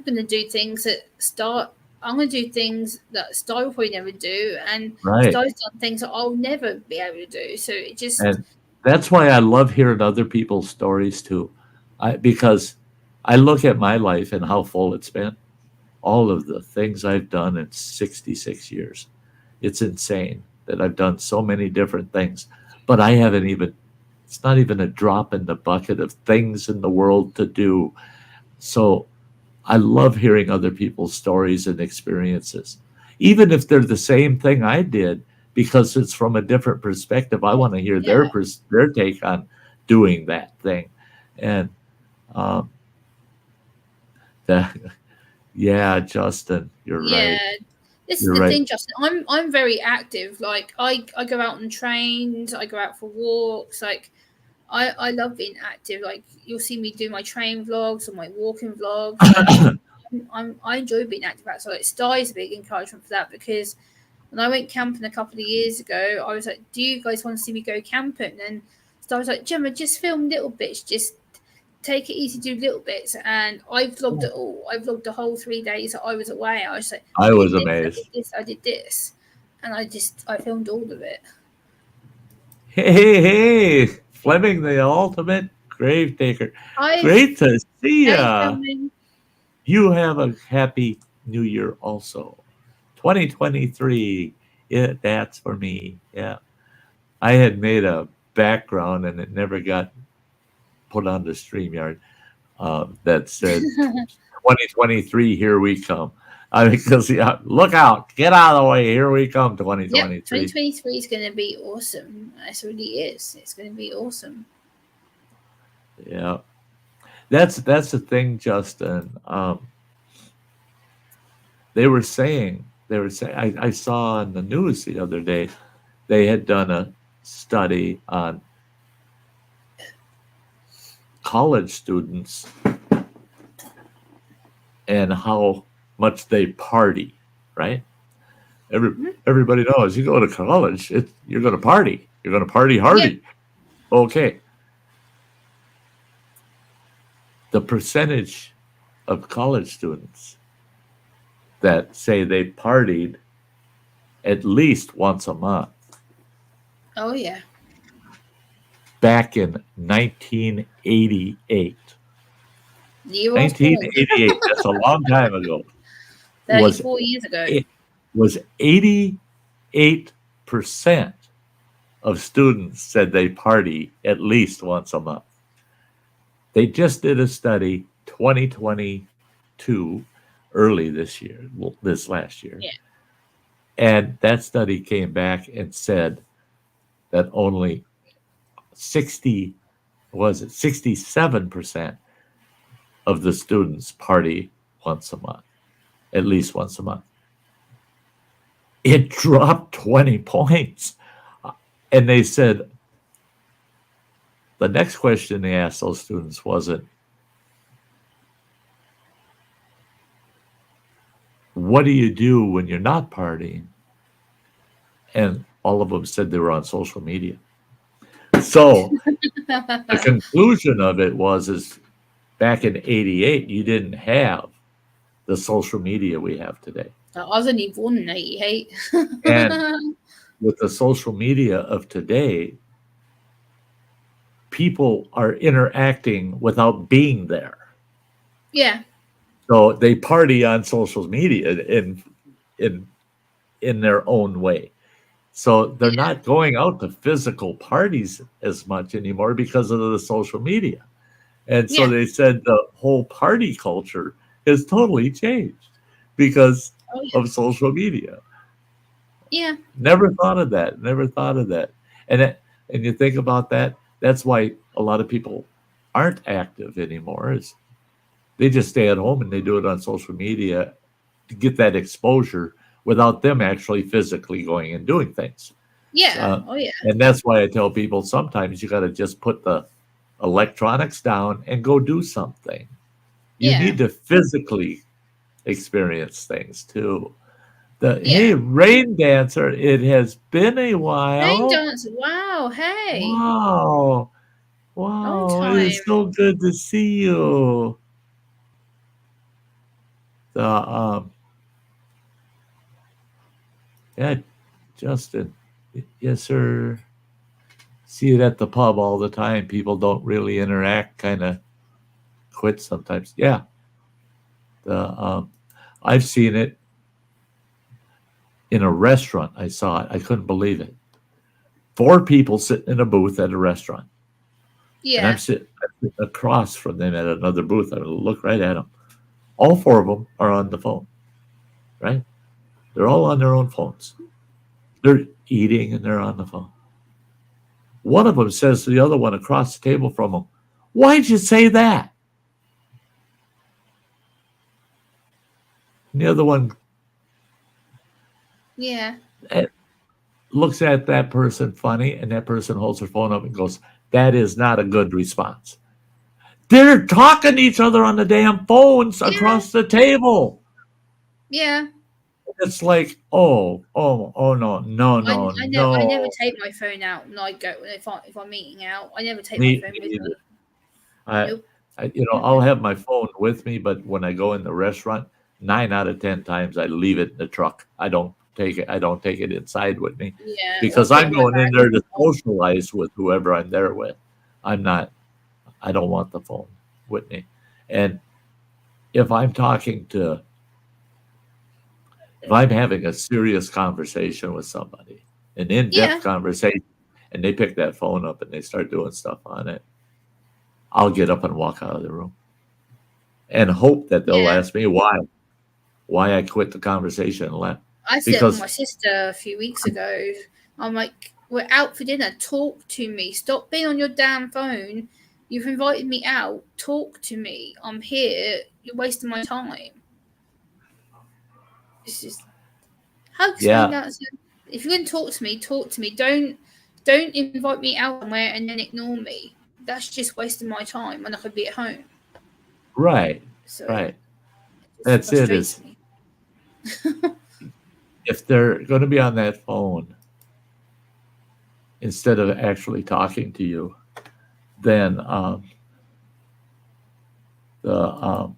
gonna do things that start. I'm gonna do things that Sty will probably never do, and Right. Sty's done things that I'll never be able to do. So it just And that's why I love hearing other people's stories too. Because I look at my life and how full it's been, all of the things I've done in 66 years. It's insane that I've done so many different things, but I haven't even, it's not even a drop in the bucket of things in the world to do. So I love hearing other people's stories and experiences, even if they're the same thing I did, because it's from a different perspective. I want to hear yeah, their take on doing that thing, and um, that yeah, Justin, you're yeah. right. This is You're the right. thing, Justin. I'm very active. Like I go out on trains. I go out for walks. Like I love being active. Like you'll see me do my train vlogs or my walking vlogs. Like I enjoy being active outside. Like Sty is a big encouragement for that because when I went camping a couple of years ago, I was like, "Do you guys want to see me go camping?" And Sty was like, "Gemma, just film little bits. Just take it easy, do little bits." And I vlogged it all. I vlogged the whole 3 days that I was away. I was like, I "I did was this, I did amazed. this, I did this," and I filmed all of it. Hey, hey, hey, Fleming, the ultimate grave taker. I've Great to see Hey, ya. filming. You have a happy new year also. 2023. Yeah, that's for me. Yeah. I had made a background and it never got put on the StreamYard that said 2023, here we come. I mean, because yeah, look out, get out of the way, here we come, Yep, 2023. 2023 is going to be awesome. It really is. It's going to be awesome. Yeah. That's the thing, Justin. They were saying I saw on the news the other day they had done a study on college students and how much they party, right? Mhm. Everybody knows you go to college, you're going to party. You're going to party Yeah. hardy. Okay, the percentage of college students that say they partied at least once a month Oh, yeah. back in 1988. The year I was born, 1988, that's a long time ago, was 34 years ago. it was 88% of students said they party at least once a month. They just did a study 2022 early this year, this last year. Yeah. And that study came back and said that only 67% of the students party once a month, at least once a month. It dropped 20 points. And they said, the next question they asked those students wasn't, what do you do when you're not partying? And all of them said they were on social media. So the conclusion of it is back in 88, you didn't have the social media we have today. I was only born in 88. And with the social media of today, people are interacting without being there. Yeah. So they party on social media in in their own way. So they're Yeah. not going out to physical parties as much anymore because of the social media. And so Yeah. they said the whole party culture has totally changed because Oh, yeah. of social media. Yeah. Never thought of that. Never thought of that. And you think about that. That's why a lot of people aren't active anymore is they just stay at home and they do it on social media to get that exposure without them actually physically going and doing things. Yeah. Oh yeah. And that's why I tell people sometimes you got to just put the electronics down and go do something. You Yeah. need to physically experience things too. Hey, Yeah. Rain Dancer, it has been a Rain while. dance. Wow. Hey. Wow. Long Wow. It is time. so good to see you. The yeah, Justin. Yes, sir. See it at the pub all the time. People don't really interact, kind of quit sometimes. Yeah. The I've seen it in a restaurant. I saw it. I couldn't believe it. 4 people sitting in a booth at a restaurant. And I'm Yeah. sitting across from them at another booth. I look right at them. All 4 of them are on the phone, right? They're all on their own phones. They're eating and they're on the phone. One of them says to the other one across the table from them, "Why'd you say that?" And the other one Yeah. looks at that person funny, and that person holds their phone up and goes, "That is not a good response." They're talking to each other on the damn phones Yeah. across the table. Yeah. It's like, oh, no, no, no, I never no. take my phone out when I go if I'm eating out. I never take my Me phone with neither. me. I, Nope. I'll Mm-mm. have my phone with me, but when I go in the restaurant, 9 out of 10 times I leave it in the truck. I don't take it. I don't take it inside with me Yeah. Or I because put it I'm in my going in bag. there to socialize with whoever I'm there with. I'm not. I don't want the phone with me. And if I'm talking to, if I'm having a serious conversation with somebody, an in-depth Yeah. conversation, and they pick that phone up and they start doing stuff on it, I'll get up and walk out of the room and hope that they'll Yeah. ask me why I quit the conversation and left. I said with Because my sister a few weeks ago. I'm like, we're out for dinner. Talk to me. Stop being on your damn phone. You've invited me out. Talk to me. I'm here. You're wasting my time. It's just how to explain yeah, that. So if you're going to talk to me, talk to me. Don't invite me out somewhere and then ignore me. That's just wasting my time when I could be at home. right, So right. it just That's it. frustrates Is me. if they're going to be on that phone instead of actually talking to you, then the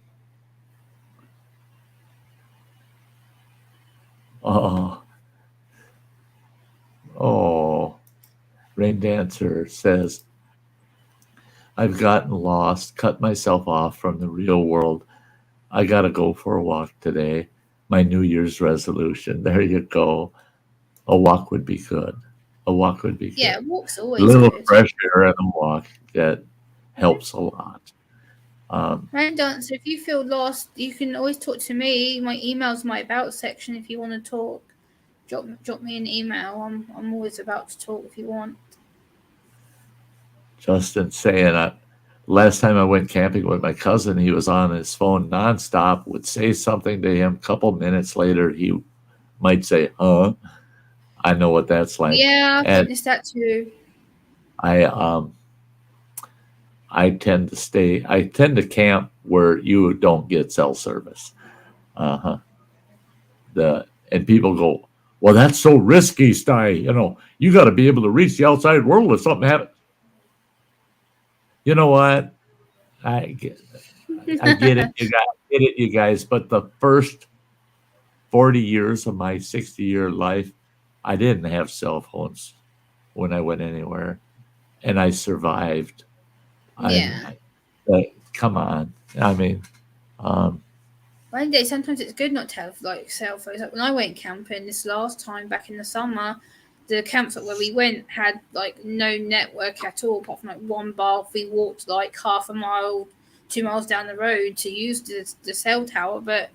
oh oh Rain Dancer says, "I've gotten lost, cut myself off from the real world. I got to go for a walk today. My New Year's resolution." There you go. A walk would be good. A walk would be Yeah, good. walk's A always little good. fresh air and a walk that Yeah. helps a lot. Um, Rain Dancer, if you feel lost, you can always talk to me. My email's my about section if you want to talk. Drop me an email. I'm always about to talk if you want. Justin saying, last time I went camping with my cousin, he was on his phone nonstop, would say something to him. A couple minutes later, he might say, huh? I know what that's like. Yeah, I've And witnessed that too. I, um, I tend to camp where you don't get cell service. Uh-huh. And people go, well, that's so risky, Sty. You got to be able to reach the outside world if something happens. You know what? I get, I get it. Get it, you guys. But the first 40 years of my 60-year life, I didn't have cell phones when I went anywhere, and I survived. I, Yeah. come on. I mean, um, One day, sometimes it's good not to have like cell phones. Like when I went camping this last time back in the summer, the campsite where we went had like no network at all, apart from like one bar. We walked like half a mile, 2 miles down the road to use the cell tower, but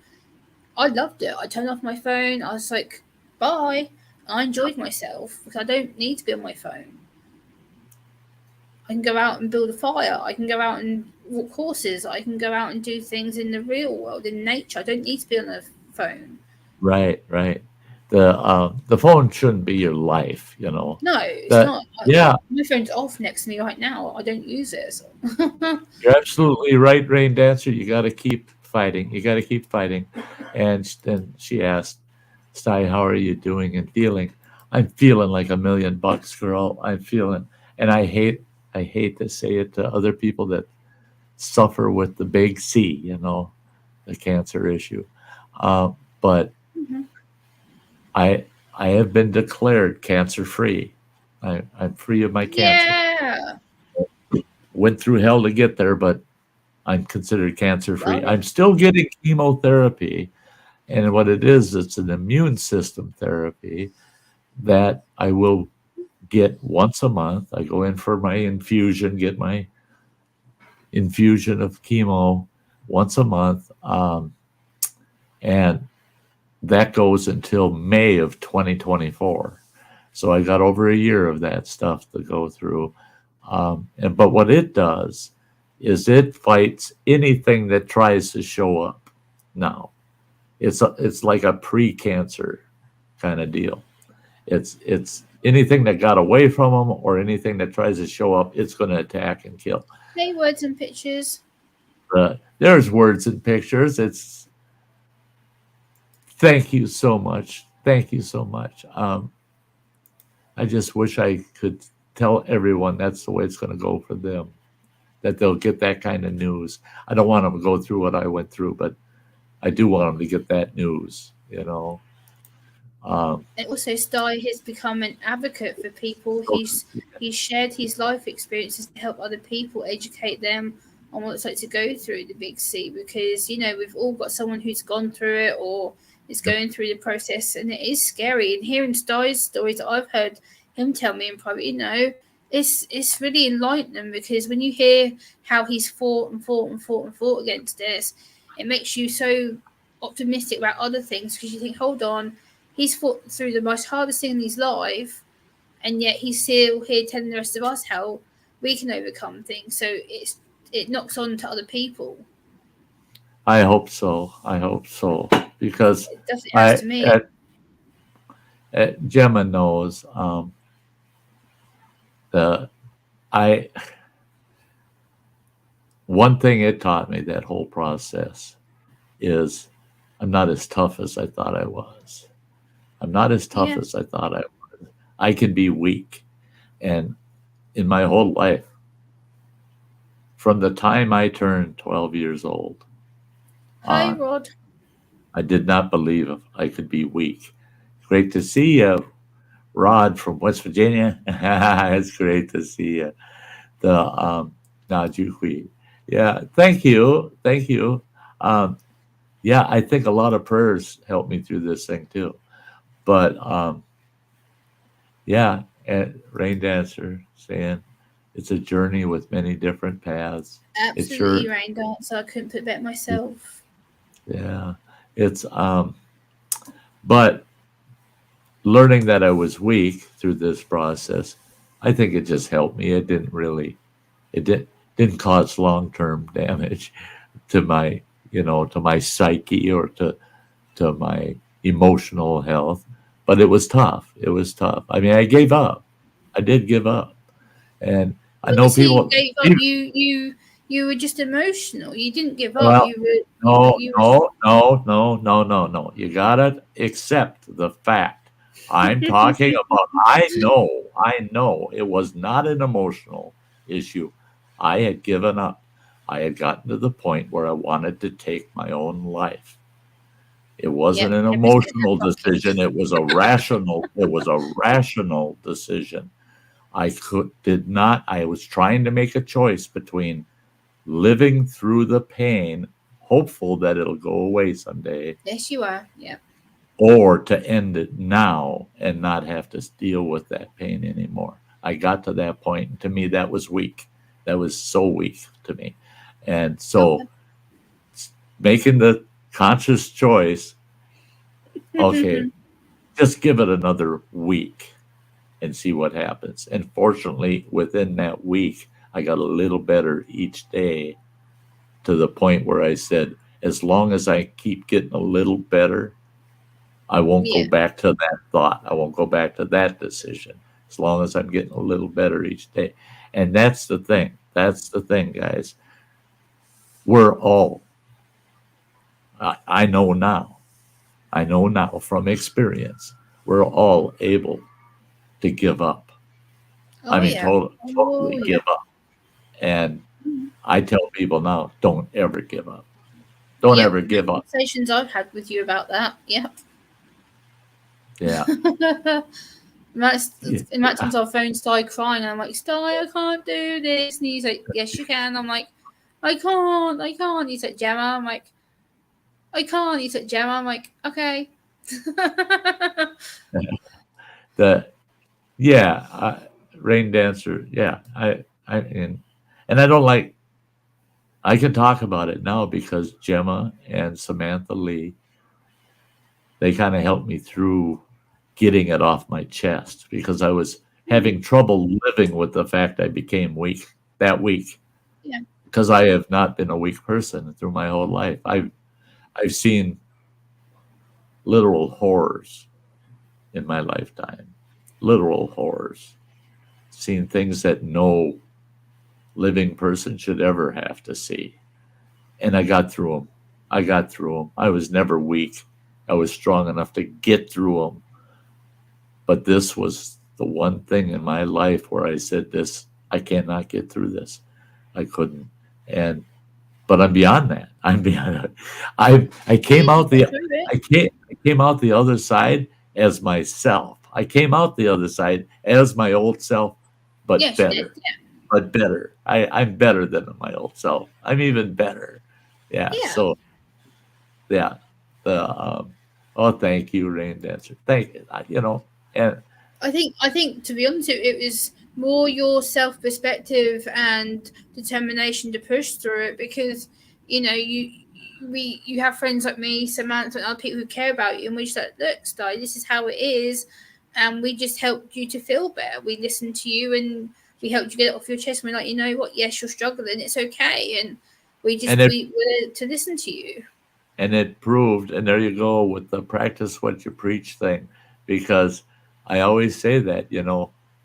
I loved it. I turned off my phone. I was like, bye. I enjoyed myself because I don't need to be on my phone. I can go out and build a fire. I can go out and walk horses. I can go out and do things in the real world, in nature. I don't need to be on a phone. Right, right. The phone shouldn't be your life, you know. No, it's That not. yeah, My phone's off next to me right now. I don't use it. So. you're absolutely right, Rain Dancer. You got to keep fighting. You got to keep fighting. And then she asked, Sty, how are you doing and feeling? I'm feeling like $1,000,000, girl. I'm feeling, and I hate to say it to other people that suffer with the big C, you know, the cancer issue. But Mhm. I I have been declared cancer free. I'm free of my cancer. Yeah. Went through hell to get there, but I'm considered cancer free. Love it. I'm still getting chemotherapy, and what it is, it's an immune system therapy that I will get once a month. I go in for my infusion, get my infusion of chemo once a month, and that goes until May of 2024. So I got over a year of that stuff to go through. But what it does is it fights anything that tries to show up. Now, it's like a pre-cancer kind of deal. It's anything that got away from them or anything that tries to show up, it's going to attack and kill. Hey, words and pictures. There's words and pictures. It's thank you so much. Thank you so much. I just wish I could tell everyone that's the way it's going to go for them, that they'll get that kind of news. I don't want them to go through what I went through, but I do want them to get that news, you know. And also, Sty has become an advocate for people. He's shared his life experiences to help other people, educate them on what it's like to go through the big C. Because we've all got someone who's gone through it or is going through the process, and it is scary. And hearing Sty's stories that I've heard him tell me in private, it's really enlightening, because when you hear how he's fought and fought and fought and fought against this, it makes you so optimistic about other things, because you think, hold on, he's fought through the most hardest thing in his life, and yet he's still here telling the rest of us how we can overcome things. So it knocks on to other people. I hope so. I hope so, because It definitely has to me. Gemma knows one thing it taught me, that whole process, is I'm not as tough as I thought I was. I'm not as tough Yeah. as I thought I was. I can be weak. And in my whole life, from the time I turned 12 years old, Hi, Rod. I did not believe I could be weak. Great to see you, Rod from West Virginia. It's great to see you. Najukwi. Yeah, thank you. Thank you. Yeah, I think a lot of prayers helped me through this thing too. But yeah, and Rain Dancer saying it's a journey with many different paths. Absolutely, Rain Dancer. I couldn't put that myself. Yeah, it's but learning that I was weak through this process, I think it just helped me. It didn't cause long-term damage to my to my psyche or to my emotional health, but it was tough. It was tough. I mean, I gave up. I did give up, and I know people. You gave up. You were just emotional. You didn't give up. Well, no, you no, no, no, no, no, no. You gotta accept the fact. I'm talking about. I know it was not an emotional issue. I had given up. I had gotten to the point where I wanted to take my own life. It wasn't an emotional decision. It was a rational. It was a rational decision. I was trying to make a choice between living through the pain, hopeful that it'll go away someday. Yes, you are. Yeah. Or to end it now and not have to deal with that pain anymore. I got to that point, and to me, that was weak. That was so weak to me. And so making the conscious choice, okay, just give it another week and see what happens. And fortunately, within that week, I got a little better each day, to the point where I said, as long as I keep getting a little better, I won't go Yeah. back to that thought. I won't go back to that decision, as long as I'm getting a little better each day. And that's the thing. That's the thing, guys. We're all, I know now, from experience, we're all able to give up. I Oh mean, yeah. totally Oh yeah. give up. And Mhm. I tell people now, don't ever give up. Don't Yep. ever The give up. conversations I've had with you about that. Yep. Yeah. Yeah. In fact, times our phone started crying, and I'm like, Sty, I can't do this. And he's like, yes, you can. I'm like, I can't. He's like, Gemma. I'm like, I can't. He's like, Gemma. I'm like, okay. The yeah, rain dancer. Yeah, I and I don't like. I can talk about it now because Gemma and Samantha Lee, they kind of helped me through getting it off my chest, because I was having trouble living with the fact I became weak that week, Yeah. because I have not been a weak person through my whole life. I've seen literal horrors in my lifetime, literal horrors, seen things that no living person should ever have to see. And I got through them. I got through them. I was never weak. I was strong enough to get through them. But this was the one thing in my life where I said, this, I cannot get through this. I couldn't. And but I'm beyond that. I'm beyond it. I came out the I came out the other side as myself. I came out the other side as my old self, but Yes, you did. better. But better. I'm better than my old self. I'm even better. Yeah. Yeah. So yeah. The oh, thank you, Rain Dancer. Thank you. And I think to be honest, it was more your self perspective and determination to push through it, because you have friends like me, Samantha, and other people who care about you, and we just like, look, Sty, this is how it is, and we just helped you to feel better. We listened to you and we helped you get it off your chest. And we're like, you know what? Yes, you're struggling. It's okay, and and it we were there to listen to you. and it proved, and there you go with the practice what you preach thing, because I always say that,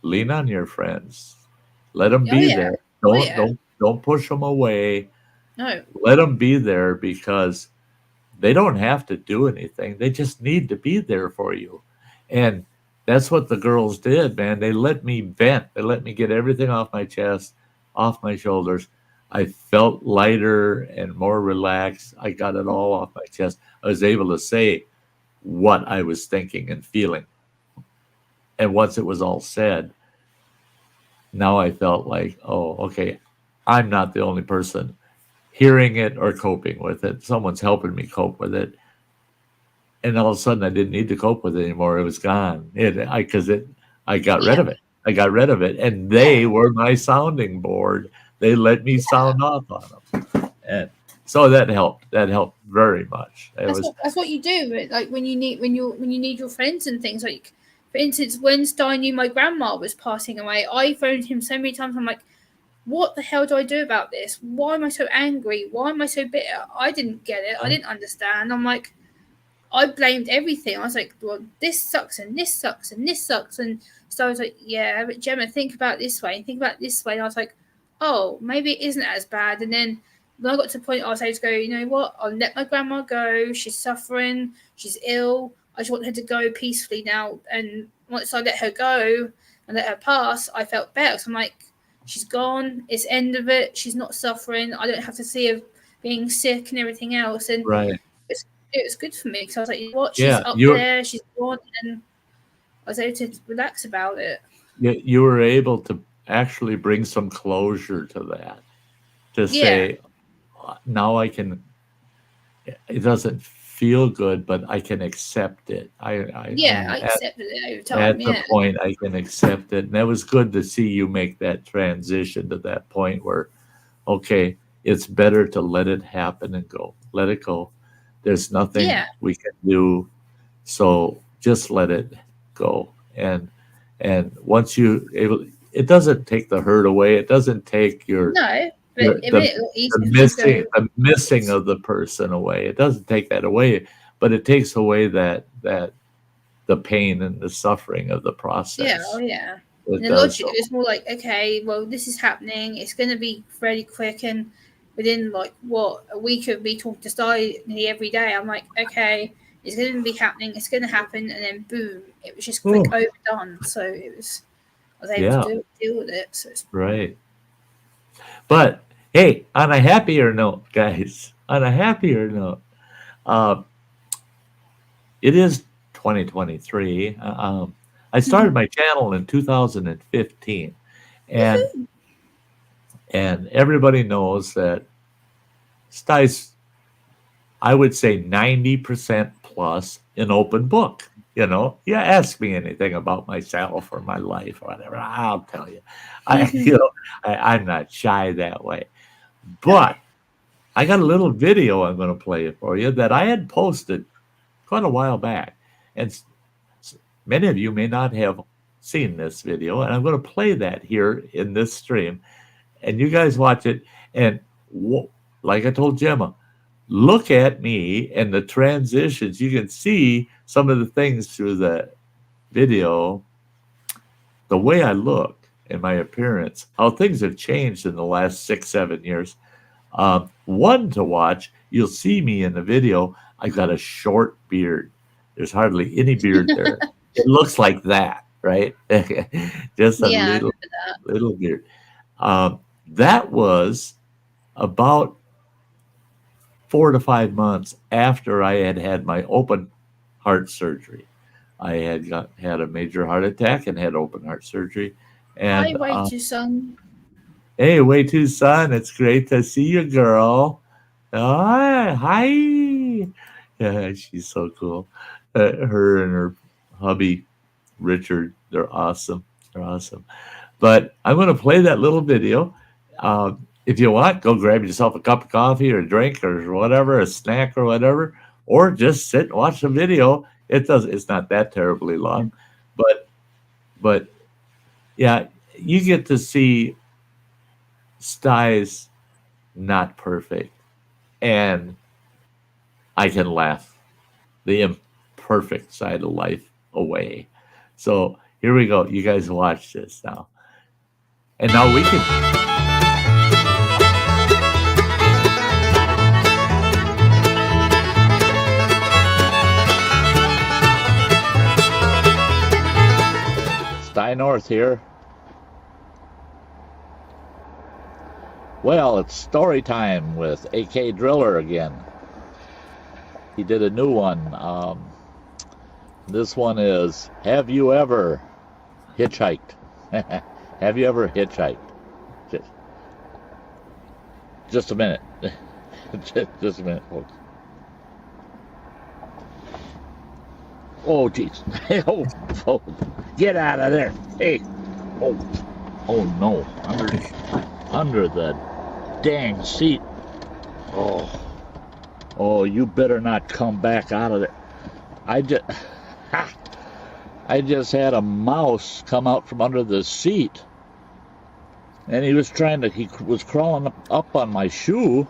lean on your friends, let them Oh be yeah, there. oh don't yeah, don't don't push them away. no, Let them be there, because they don't have to do anything, they just need to be there for you. And that's what the girls did, man. They let me vent, they let me get everything off my chest, off my shoulders. I felt lighter and more relaxed. I got it all off my chest. I was able to say what I was thinking and feeling. And once it was all said, now I felt like, oh, okay, I'm not the only person hearing it or coping with it. Someone's helping me cope with it. And all of a sudden, I didn't need to cope with it anymore. It was gone. I got rid yeah, of it. I got rid of it, and yeah. they were my sounding board. They let me sound off on them, and so that helped. That helped very much. It was That's what you do. Like when you need your friends and things. Like for instance, when Sty knew my grandma was passing away, I phoned him so many times. I'm like, what the hell do I do about this? Why am I so angry? Why am I so bitter? I didn't get it. I didn't understand. I'm like, I blamed everything. I was like, well, this sucks and this sucks and this sucks. And so I was like, yeah, but Gemma, think about this way and think about this way. And I was like, oh, maybe it isn't as bad. And then when I got to the point, I was able to go, you know what? I'll let my grandma go. She's suffering. She's ill. I just want her to go peacefully now. And once I let her go and let her pass, I felt better. So I'm like, she's gone. It's end of it. She's not suffering. I don't have to see her being sick and everything else. And right. it was good for me because I was like, you know what? She's Yeah, up you there. She's gone. And I was able to relax about it. you were able to actually bring some closure to that. To Yeah. say, now I can. It doesn't feel good, but I can accept it. Yeah. I'm I accepted it over time. at the Yeah. point I can accept it. And that was good to see you make that transition to that point where, okay, it's better to let it happen and go. Let it go. There's nothing Yeah. we can do. So just let it go. And once you able it doesn't take the hurt away. It doesn't take No, but your it made it a lot easier. to just go, the missing of the person away. It doesn't take that away, but it takes away that the pain and the suffering of the process. yeah, oh yeah. It And the does logic so. is more like, okay, well, this is happening. It's going to be fairly quick, and within like what, a week of me talking to Sty nearly every day, I'm like, okay, it's going to be happening. It's going to happen, and then boom, it was just quick, Oh. overdone. So I was able Yeah. to deal with it. So it's Right. But hey, on a happier note, guys, on a happier note, uh, it is 2023. I started my channel in 2015, and everybody knows that Sty's, I would say 90% plus an open book. You know, ask me anything about myself or my life or whatever, I'll tell you. I'm not shy that way. But I got a little video I'm going to play for you that I had posted quite a while back. And many of you may not have seen this video, and I'm going to play that here in this stream. And you guys watch it. And like I told Gemma, look at me and the transitions. You can see some of the things through the video, the way I look and my appearance, how things have changed in the last 6-7 years. One to watch, you'll see me in the video. I've got a short beard. There's hardly any beard there. It looks like that, right? Just a little beard. That was about 4 to 5 months after I had my open heart surgery. I had a major heart attack and had open heart surgery. And hi, way too son. Hey, way too son. It's great to see you, girl. Oh, hi. Yeah, she's so cool. Her and her hubby, Richard, they're awesome. They're awesome. But I'm going to play that little video. If you want, go grab yourself a cup of coffee or a drink or whatever, a snack or whatever, or just sit and watch the video. It's not that terribly long, but yeah, you get to see Sty's not perfect, and I can laugh the imperfect side of life away. So here we go. You guys watch this now, and now we can. Sty North here. Well, it's story time with AK Driller again. He did a new one. This one is, have you ever hitchhiked? Have you ever hitchhiked? Just a minute. Just a minute, folks. Oh, jeez. Oh, get out of there. Hey. Oh no. Under the dang seat. Oh, you better not come back out of there. I just had a mouse come out from under the seat. And he was crawling up on my shoe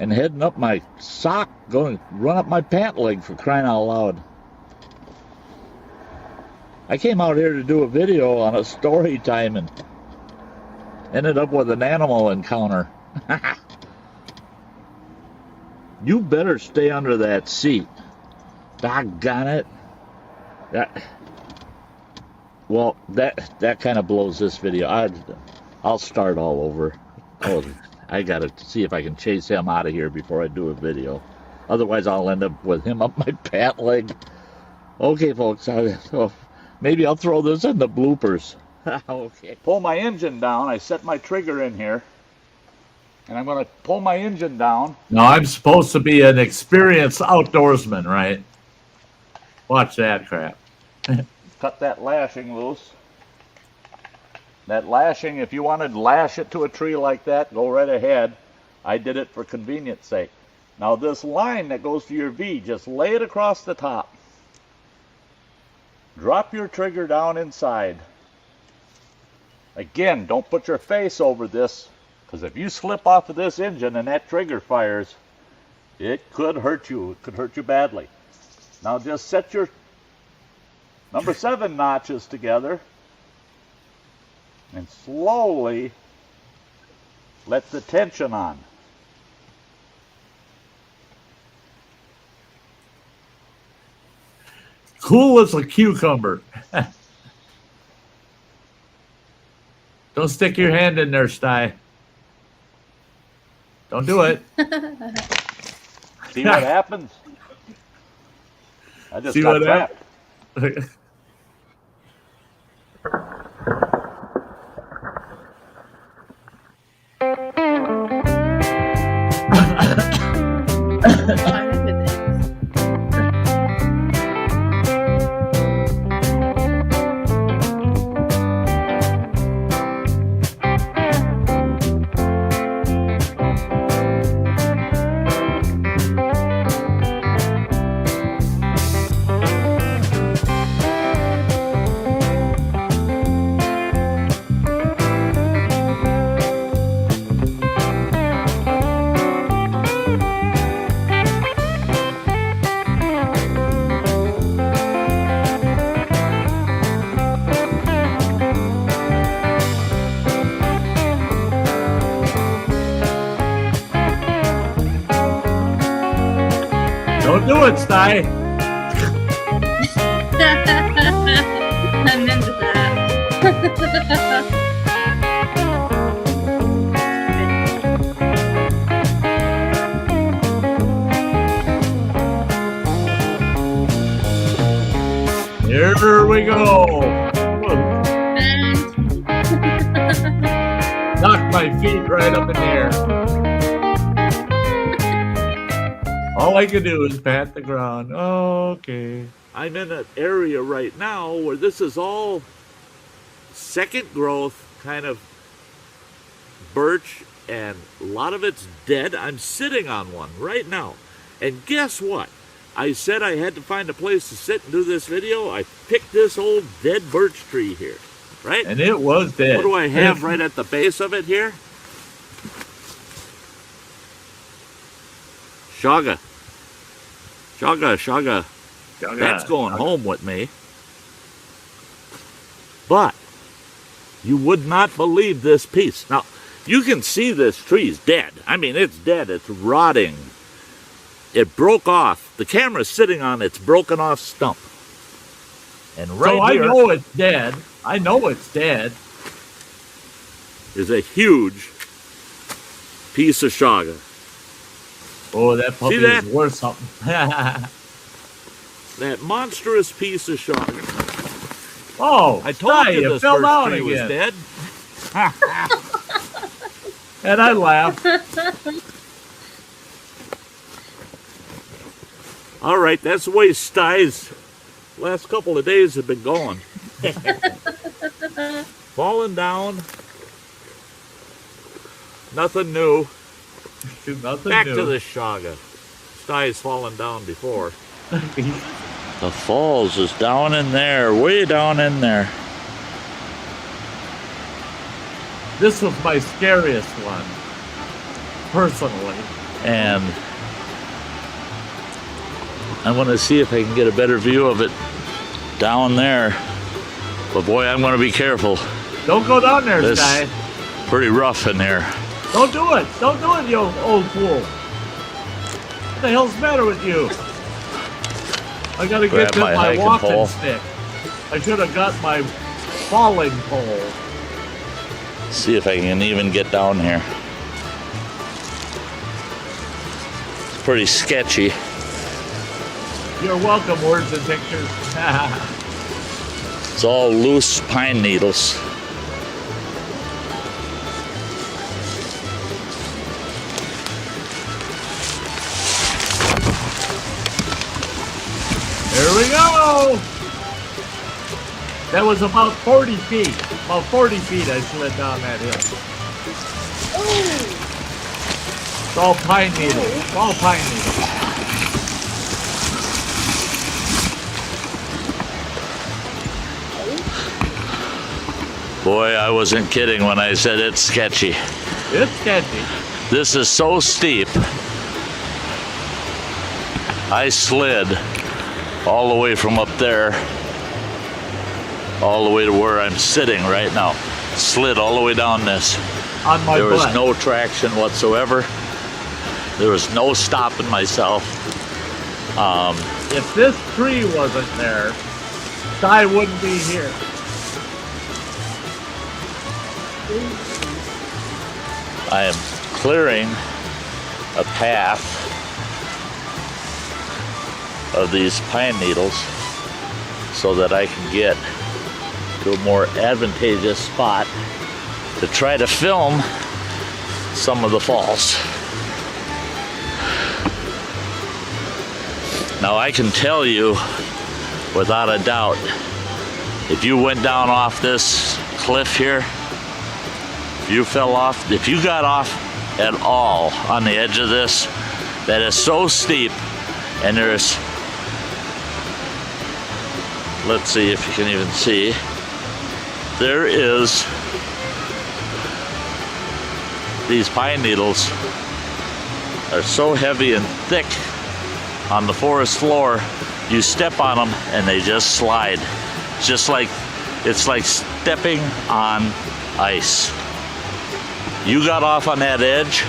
and heading up my sock, going to run up my pant leg, for crying out loud. I came out here to do a video on a story time and ended up with an animal encounter. You better stay under that seat. Doggone it. That kind of blows this video. I'll start all over. I gotta see if I can chase him out of here before I do a video. Otherwise, I'll end up with him up my pant leg. Okay, folks. Maybe I'll throw this in the bloopers. Okay. Pull my engine down. I set my trigger in here. And I'm going to pull my engine down. Now, I'm supposed to be an experienced outdoorsman, right? Watch that crap. Cut that lashing loose. That lashing, if you wanted to lash it to a tree like that, go right ahead. I did it for convenience sake. Now, this line that goes to your V, just lay it across the top. Drop your trigger down inside. Again, don't put your face over this, because if you slip off of this engine and that trigger fires, it could hurt you. It could hurt you badly. Now just set your number 7 notches together and slowly let the tension on. Cool as a cucumber. Don't stick your hand in there, Sty. Don't do it. See what happens? I just got trapped. I remember this. Don't do it, Sty. I remember that. Here we go. And Knock my feet right up in the air. All I can do is pat the ground. Okay. I'm in an area right now where this is all second growth kind of birch, and a lot of it's dead. I'm sitting on one right now. And guess what? I said I had to find a place to sit and do this video. I picked this old dead birch tree here, right? And it was dead. What do I have right at the base of it here? Shaga. Shaga. That's going home with me. But you would not believe this piece. Now, you can see this tree's dead. I mean, it's dead. It's rotting. It broke off. The camera's sitting on its broken off stump. And right here, I know it's dead. I know it's dead. Is a huge piece of shaga. Oh, that puppy is worth something. That monstrous piece of shaga. Oh, I told you this first tree was dead. And I laughed. All right, that's the way Sty's last couple of days have been going. Falling down. Nothing new. Back to the shaga. Sty's fallen down before. The falls is down in there, way down in there. This was my scariest one, personally. And I want to see if I can get a better view of it down there. But boy, I'm going to be careful. Don't go down there, Sty. Pretty rough in there. Don't do it. Don't do it, you old fool. What the hell's the matter with you? I got to get to my walking stick. I should have got my falling pole. See if I can even get down here. It's pretty sketchy. You're welcome, words and pictures. It's all loose pine needles. Here we go! That was about 40 feet. About 40 feet I slid down that hill. It's all pine needles. It's all pine needles. Boy, I wasn't kidding when I said it's sketchy. It's sketchy. This is so steep. I slid all the way from up there, all the way to where I'm sitting right now. Slid all the way down this. On my There was butt. no traction whatsoever. There was no stopping myself. If this tree wasn't there, Sty wouldn't be here. I am clearing a path of these pine needles so that I can get to a more advantageous spot to try to film some of the falls. Now I can tell you without a doubt, if you went down off this cliff here, if you fell off, if you got off at all on the edge of this, that is so steep, and there's, let's see if you can even see, there is, these pine needles are so heavy and thick on the forest floor, you step on them and they just slide. It's like stepping on ice. You got off on that edge,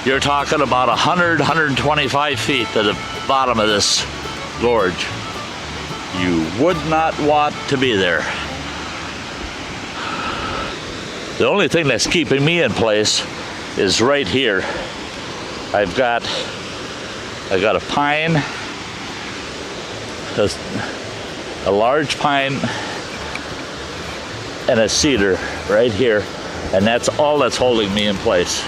you're talking about 125 feet to the bottom of this gorge. You would not want to be there. The only thing that's keeping me in place is right here. I've got a pine, a large pine, and a cedar right here, and that's all that's holding me in place.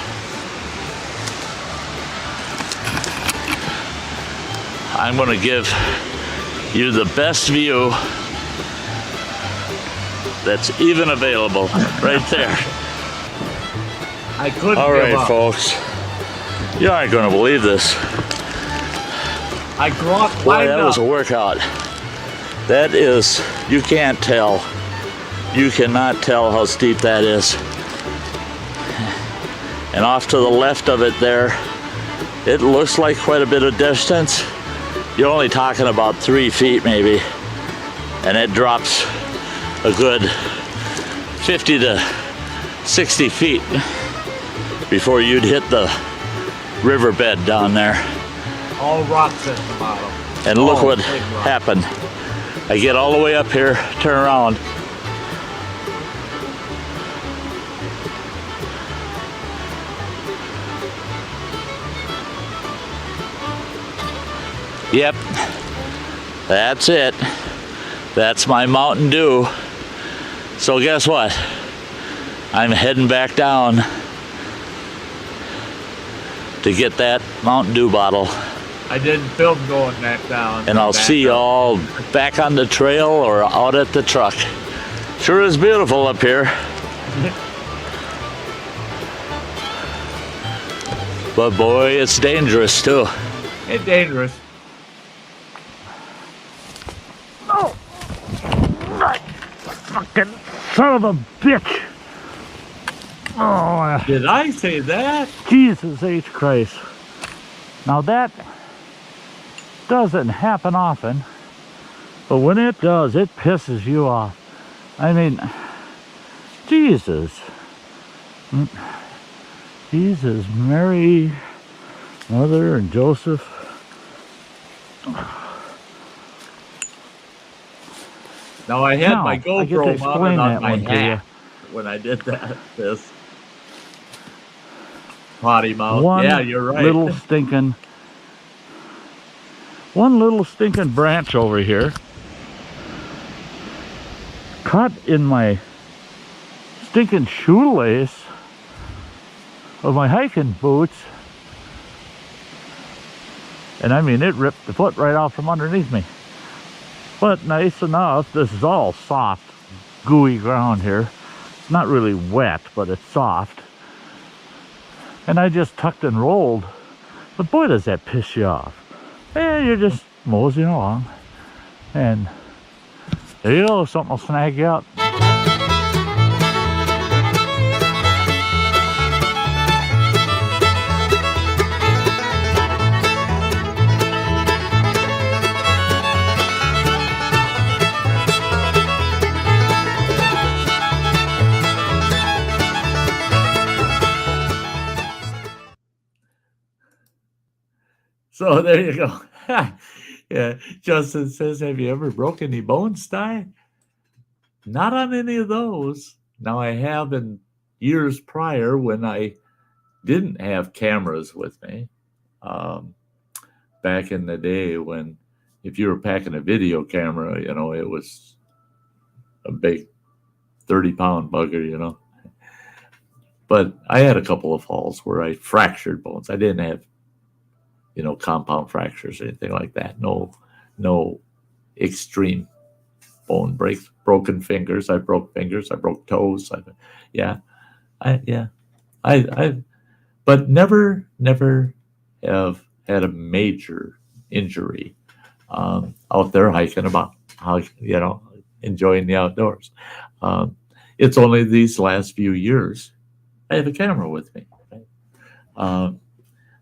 I'm going to give you the best view that's even available right there. I couldn't All give right, up. folks. You aren't going to believe this. I Boy, climbed that up. was a workout. That is, you can't tell. You cannot tell how steep that is. And off to the left of it there, it looks like quite a bit of distance. You're only talking about 3 feet maybe. And it drops a good 50 to 60 feet before you'd hit the riverbed down there. All rocks at the bottom. And look Oh, what big rock. happened. I get all the way up here, turn around. Yep, that's it. That's my Mountain Dew. So guess what? I'm heading back down to get that Mountain Dew bottle. I didn't film going back down. And I'll Back see up. y'all back on the trail or out at the truck. Sure is beautiful up here. But boy, it's dangerous too. It's dangerous. Oh, fucking son of a bitch. Oh, Did I say that? Jesus H. Christ. Now that doesn't happen often, but when it does, it pisses you off. I mean, Jesus. Jesus, Mary, Mother, and Joseph. Now I had Now, my I get to GoPro explain mounted on that my one to hat when I did this potty mouth. One Yeah, you're right. one little stinking branch over here cut in my stinking shoelace of my hiking boots, and I mean it ripped the foot right off from underneath me. But nice enough, this is all soft, gooey ground here. It's not really wet, but it's soft. And I just tucked and rolled. But boy, does that piss you off. And you're just moseying along. And there you go, something will snag you up. So there you go. Yeah, Justin says, have you ever broken any bones, Sty? Not on any of those. Now, I have in years prior when I didn't have cameras with me. Back in the day when if you were packing a video camera, it was a big 30-pound bugger, But I had a couple of falls where I fractured bones. I didn't have, compound fractures or anything like that. No extreme bone breaks, broken fingers. I broke fingers. I broke toes. But never have had a major injury out there hiking about, enjoying the outdoors. It's only these last few years I have a camera with me. Right?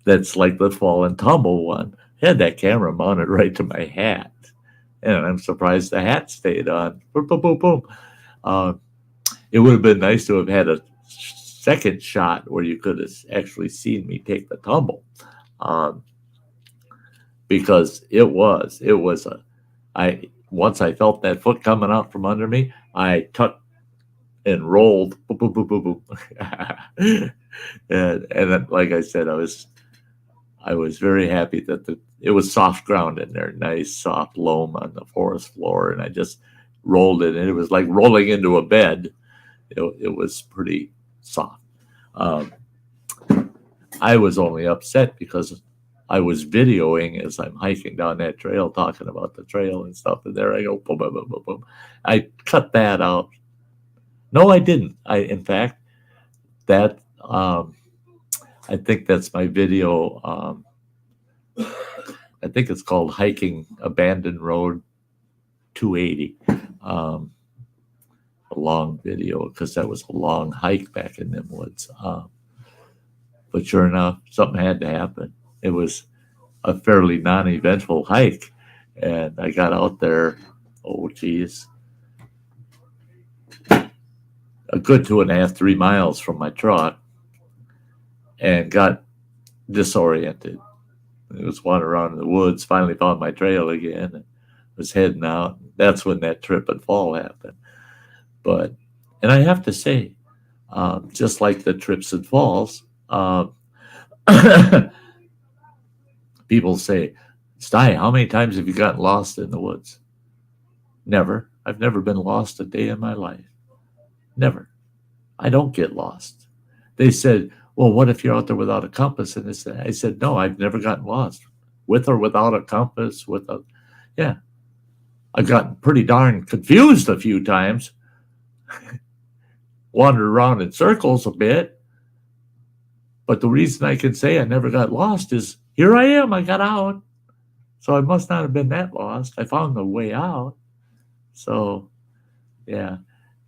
That's like the fall and tumble one. I had that camera mounted right to my hat. And I'm surprised the hat stayed on. Boom, boom, boom, boom. It would have been nice to have had a second shot where you could have actually seen me take the tumble. Because once I felt that foot coming out from under me, I tucked and rolled. Boom, boom, boom, boom, boom. and then, like I said, I was very happy that it was soft ground in there, nice soft loam on the forest floor, and I just rolled it, and it was like rolling into a bed. It was pretty soft. I was only upset because I was videoing as I'm hiking down that trail, talking about the trail and stuff, and there I go, boom, boom, boom, boom, boom. I cut that out. No, I didn't. In fact, that I think that's my video. I think it's called Hiking Abandoned Road 280. A long video because that was a long hike back in them woods. But sure enough, something had to happen. It was a fairly non-eventful hike. And I got out there, a good 2.5, 3 miles from my truck and got disoriented. It was wandering around in the woods, finally found my trail again, and was heading out. That's when that trip and fall happened. And I have to say, just like the trips and falls, people say, Sty, how many times have you gotten lost in the woods? Never. I've never been lost a day in my life. Never. I don't get lost. They said, well, what if you're out there without a compass? And I said, no, I've never gotten lost. With or without a compass, I've gotten pretty darn confused a few times. Wandered around in circles a bit. But the reason I can say I never got lost is here I am, I got out. So I must not have been that lost. I found the way out. So, yeah,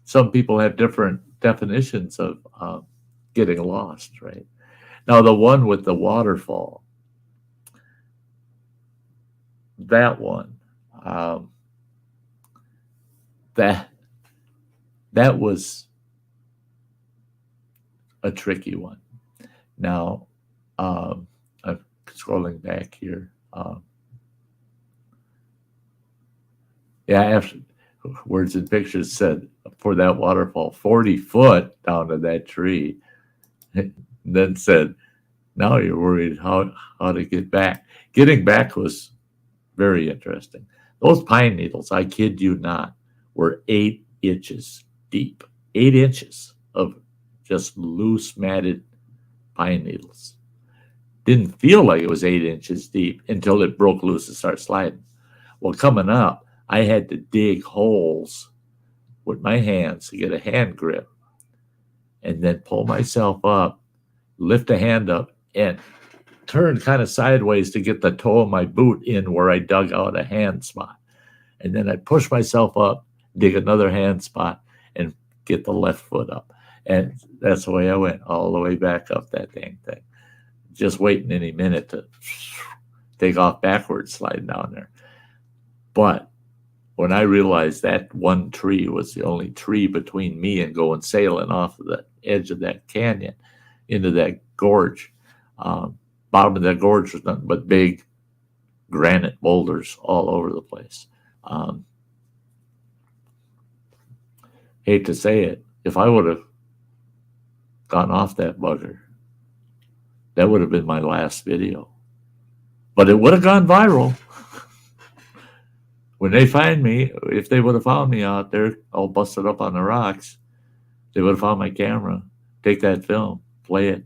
some people have different definitions of getting lost, right? Now, the one with the waterfall, that one, that was a tricky one. Now, I'm scrolling back here. After Words and Pictures said for that waterfall, 40 foot down to that tree. And then said, now you're worried how to get back. Getting back was very interesting. Those pine needles, I kid you not, were 8 inches deep. 8 inches of just loose matted pine needles. Didn't feel like it was 8 inches deep until it broke loose and started sliding. Well, coming up, I had to dig holes with my hands to get a hand grip and then pull myself up, lift a hand up, and turn kind of sideways to get the toe of my boot in where I dug out a hand spot. And then I push myself up, dig another hand spot, and get the left foot up. And that's the way I went all the way back up that dang thing. Just waiting any minute to take off backwards, sliding down there. But when I realized that one tree was the only tree between me and going sailing off of the edge of that canyon into that gorge, bottom of that gorge was nothing but big granite boulders all over the place. Hate to say it, if I would have gone off that bugger, that would have been my last video. But it would have gone viral. When they find me, if they would have found me out there all busted up on the rocks, they would have found my camera, take that film, play it.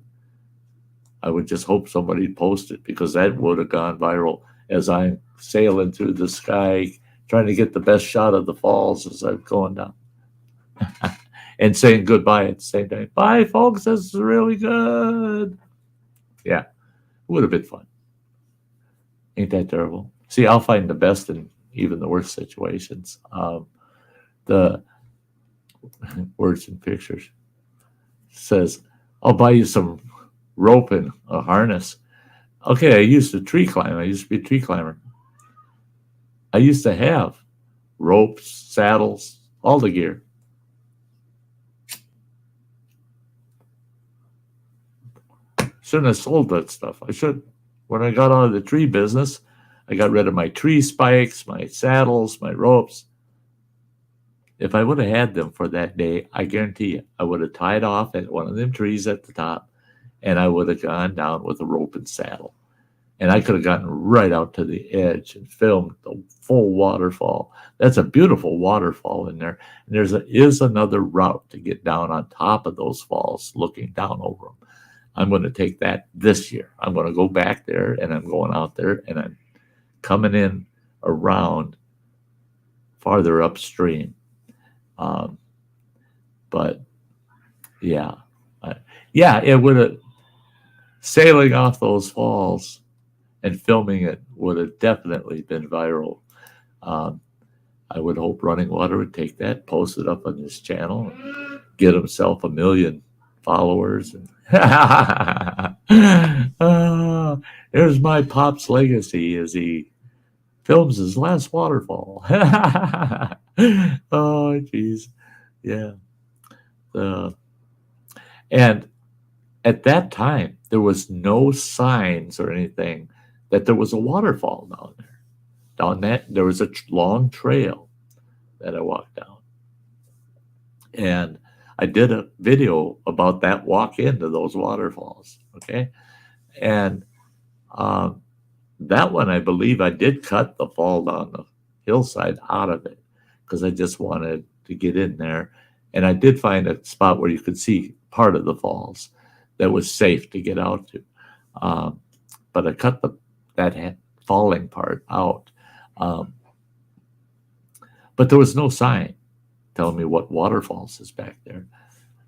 I would just hope somebody'd post it, because that would have gone viral as I'm sailing through the sky, trying to get the best shot of the falls as I'm going down. And saying goodbye at the same time. Bye, folks. This is really good. Yeah, it would have been fun. Ain't that terrible? See, I'll find the best in even the worst situations. The words and pictures says, I'll buy you some rope and a harness. Okay, I used to tree climb. I used to be a tree climber. I used to have ropes, saddles, all the gear. Shouldn't have sold that stuff. I should. When I got out of the tree business, I got rid of my tree spikes, my saddles, my ropes. If I would have had them for that day, I guarantee you, I would have tied off at one of them trees at the top, and I would have gone down with a rope and saddle. And I could have gotten right out to the edge and filmed the full waterfall. That's a beautiful waterfall in there. And there is another route to get down on top of those falls, looking down over them. I'm going to take that this year. I'm going to go back there, and I'm going out there, and I'm coming in around farther upstream. But yeah, it would have, sailing off those falls and filming it would have definitely been viral. I would hope Running Water would take that, post it up on his channel, and get himself 1 million followers. And here's my pop's legacy as he films his last waterfall. Oh, geez. Yeah. And at that time, there was no signs or anything that there was a waterfall down there. Down that, there was a long trail that I walked down. And I did a video about that walk into those waterfalls, okay? And that one, I believe I did cut the fall down the hillside out of it because I just wanted to get in there. And I did find a spot where you could see part of the falls that was safe to get out to. But I cut that falling part out. But there was no sign telling me what waterfalls is back there.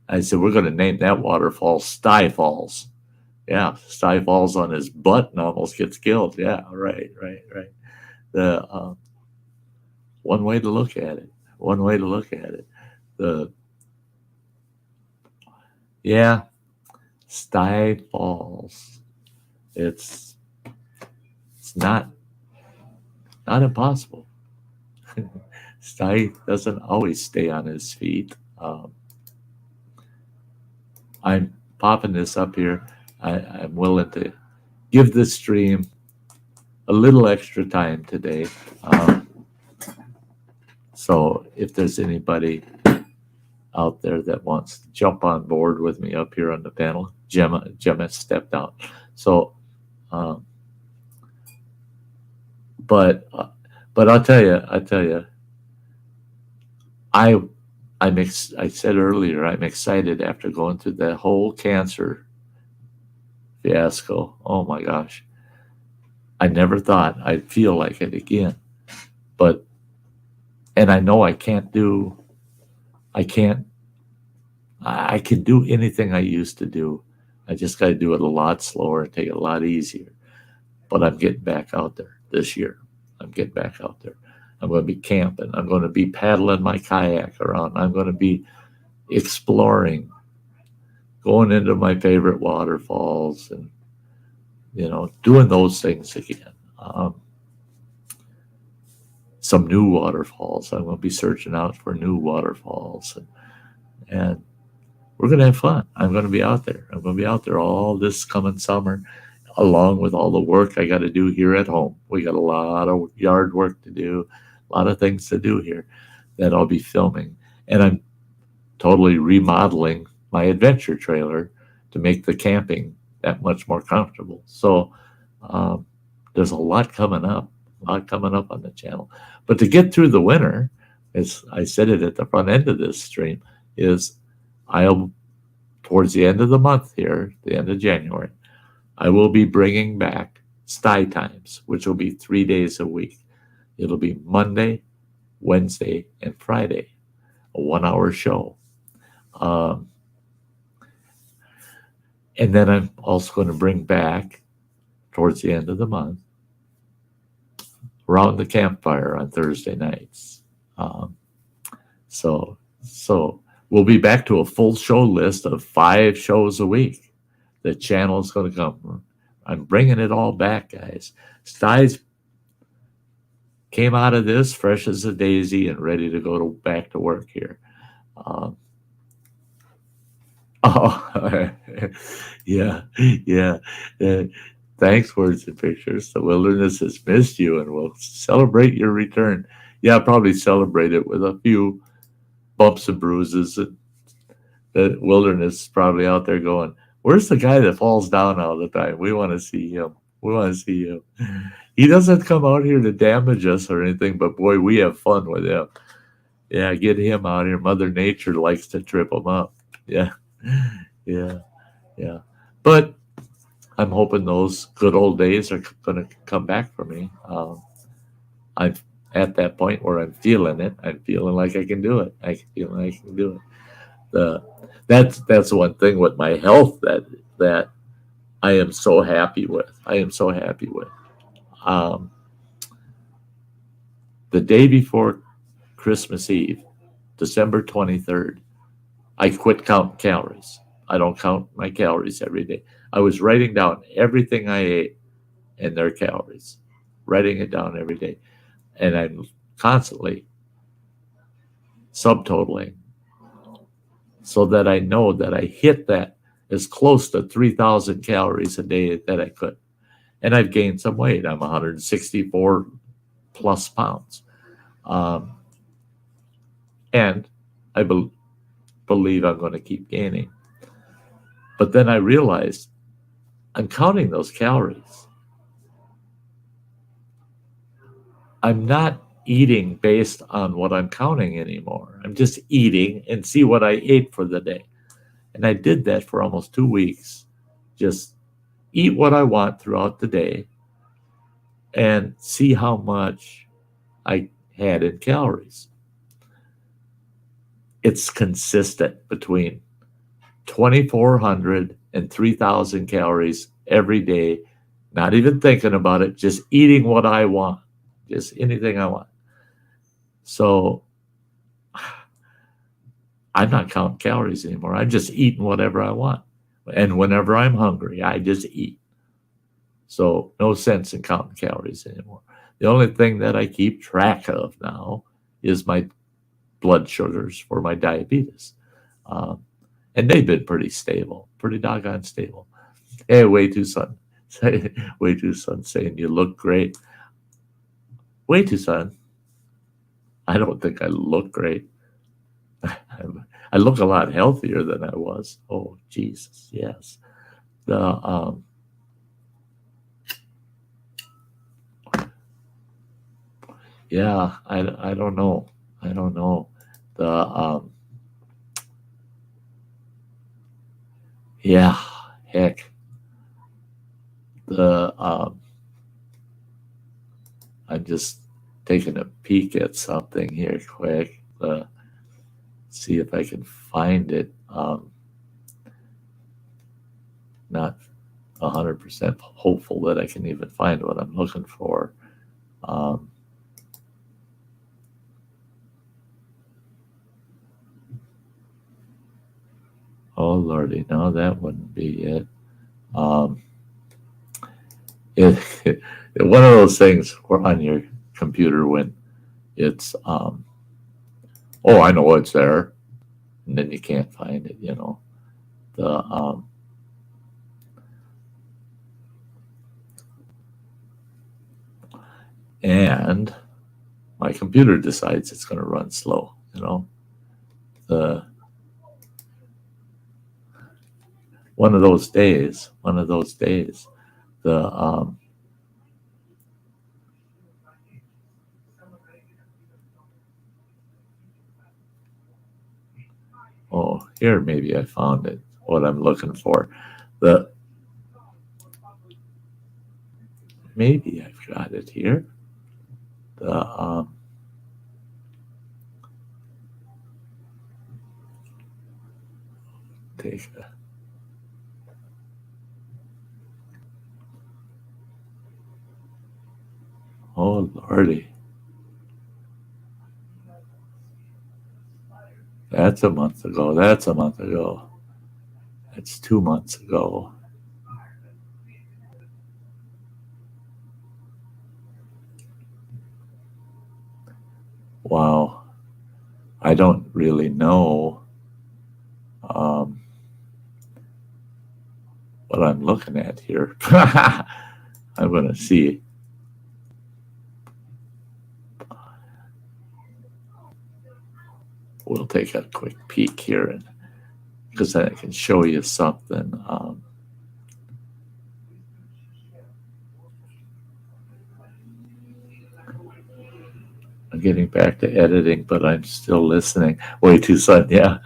I said, we're going to name that waterfall Sty Falls. Yeah, Sty falls on his butt and almost gets killed. Yeah, right. The one way to look at it. Sty Falls. It's not impossible. Sty doesn't always stay on his feet. I'm popping this up here. I'm willing to give this stream a little extra time today. So if there's anybody out there that wants to jump on board with me up here on the panel, Gemma stepped out. So, but I'll tell you, I said earlier, I'm excited after going through that whole cancer fiasco. Oh my gosh. I never thought I'd feel like it again. And I know I can do anything I used to do. I just got to do it a lot slower and take it a lot easier. But I'm getting back out there this year. I'm getting back out there. I'm going to be camping. I'm going to be paddling my kayak around. I'm going to be exploring, going into my favorite waterfalls and, doing those things again. Some new waterfalls. I'm going to be searching out for new waterfalls. And we're going to have fun. I'm going to be out there. I'm going to be out there all this coming summer, along with all the work I got to do here at home. We got a lot of yard work to do, a lot of things to do here that I'll be filming. And I'm totally remodeling my adventure trailer to make the camping that much more comfortable. So there's a lot coming up on the channel. But to get through the winter, as I said it at the front end of this stream, is I'll, towards the end of the month here, the end of January, I will be bringing back Sty Times, which will be 3 days a week. It'll be Monday, Wednesday, and Friday, a 1-hour show. And then I'm also going to bring back, towards the end of the month, Around the Campfire on Thursday nights. So we'll be back to a full show list of 5 shows a week. The channel is going to come. I'm bringing it all back, guys. Sty's came out of this fresh as a daisy and ready to go back to work here. Yeah. Thanks, Words and Pictures. The wilderness has missed you, and we'll celebrate your return. Yeah, probably celebrate it with a few bumps and bruises. The wilderness is probably out there going, where's the guy that falls down all the time? We want to see him. He doesn't come out here to damage us or anything, but boy, we have fun with him. Yeah, get him out here. Mother Nature likes to trip him up. Yeah. But I'm hoping those good old days are going to come back for me. I'm at that point where I'm feeling it. I'm feeling like I can do it. That's one thing with my health that I am so happy with. The day before Christmas Eve, December 23rd, I quit counting calories. I don't count my calories every day. I was writing down everything I ate and their calories, writing it down every day. And I'm constantly subtotaling so that I know that I hit that as close to 3,000 calories a day that I could. And I've gained some weight. I'm 164 plus pounds. And I believe I'm going to keep gaining. But then I realized I'm counting those calories. I'm not eating based on what I'm counting anymore. I'm just eating and see what I ate for the day. And I did that for almost 2 weeks. Just eat what I want throughout the day and see how much I had in calories. It's consistent between 2,400 and 3,000 calories every day, not even thinking about it, just eating what I want, just anything I want. So I'm not counting calories anymore. I'm just eating whatever I want. And whenever I'm hungry, I just eat. So no sense in counting calories anymore. The only thing that I keep track of now is my blood sugars for my diabetes. And they've been pretty stable, pretty doggone stable. Hey, Way Too Son saying you look great. Way Too Son, I don't think I look great. I look a lot healthier than I was. Oh, Jesus, yes. Yeah, I don't know. Yeah, heck. I'm just taking a peek at something here quick. See if I can find it. Not 100% hopeful that I can even find what I'm looking for. Oh, Lordy, no, that wouldn't be it. One of those things on your computer when it's, oh, I know it's there, and then you can't find it, and my computer decides it's going to run slow. One of those days, the here maybe I found it. What I'm looking for, maybe I've got it here. Take a Oh, Lordy. That's a month ago. That's 2 months ago. Wow. I don't really know what I'm looking at here. I'm going to see. We'll take a quick peek here, because I can show you something. I'm getting back to editing, but I'm still listening. Way too sudden, yeah.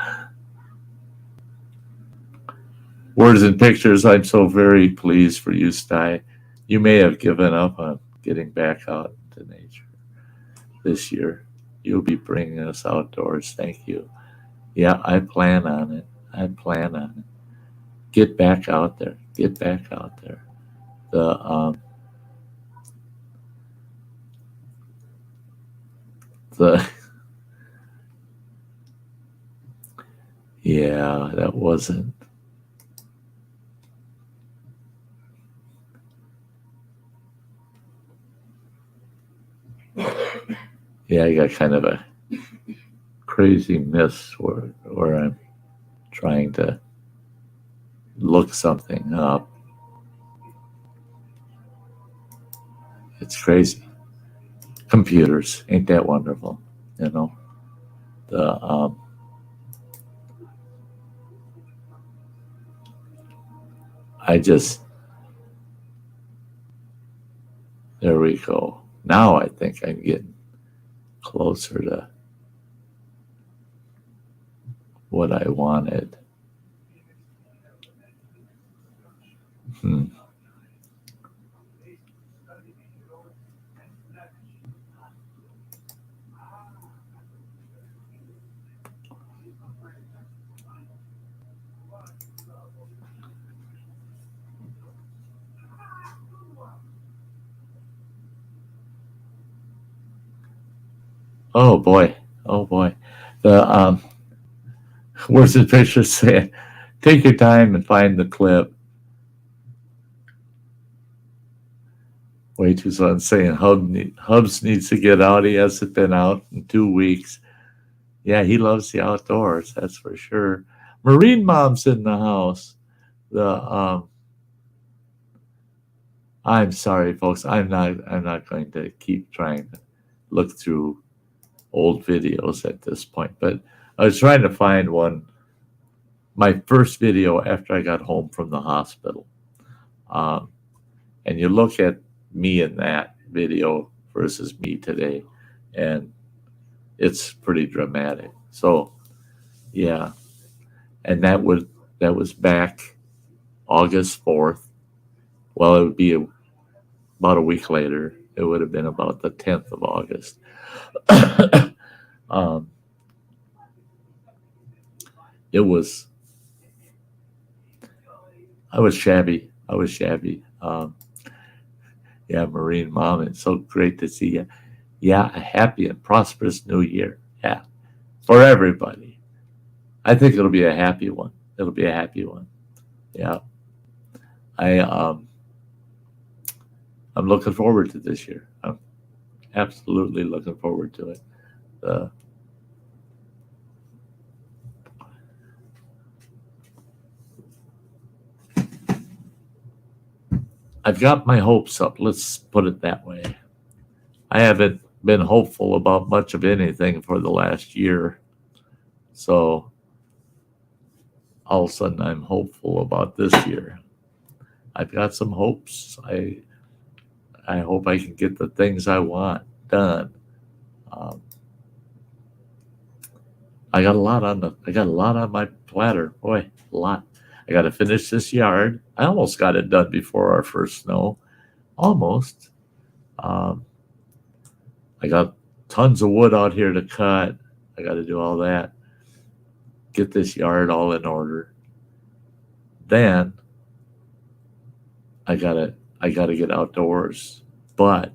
Words and pictures, I'm so very pleased for you, Sty. You may have given up on getting back out into nature this year. You'll be bringing us outdoors. Thank you. Yeah, I plan on it. Get back out there. Yeah, that wasn't. Yeah, I got kind of a crazy miss where I'm trying to look something up. It's crazy. Computers, ain't that wonderful? There we go. Now I think I'm getting closer to what I wanted. Oh boy. The words and pictures saying, take your time and find the clip. Way too soon saying Hubs needs to get out. He hasn't been out in 2 weeks. Yeah, he loves the outdoors, that's for sure. Marine Mom's in the house. I'm sorry, folks. I'm not going to keep trying to look through old videos at this point, but I was trying to find my first video after I got home from the hospital. And you look at me in that video versus me today, and it's pretty dramatic. So, yeah. And that was back August 4th. Well, it would be about a week later. It would have been about the 10th of August. I was shabby. Yeah, Marine Mom, it's so great to see you. Yeah, a happy and prosperous new year. Yeah, for everybody. I think it'll be a happy one. Yeah. I'm looking forward to this year. I'm absolutely looking forward to it. I've got my hopes up. Let's put it that way. I haven't been hopeful about much of anything for the last year. So all of a sudden I'm hopeful about this year. I've got some hopes. I hope I can get the things I want done. I got a lot on my platter. Boy, a lot. I got to finish this yard. I almost got it done before our first snow. Almost. I got tons of wood out here to cut. I got to do all that. Get this yard all in order. Then I gotta get outdoors. But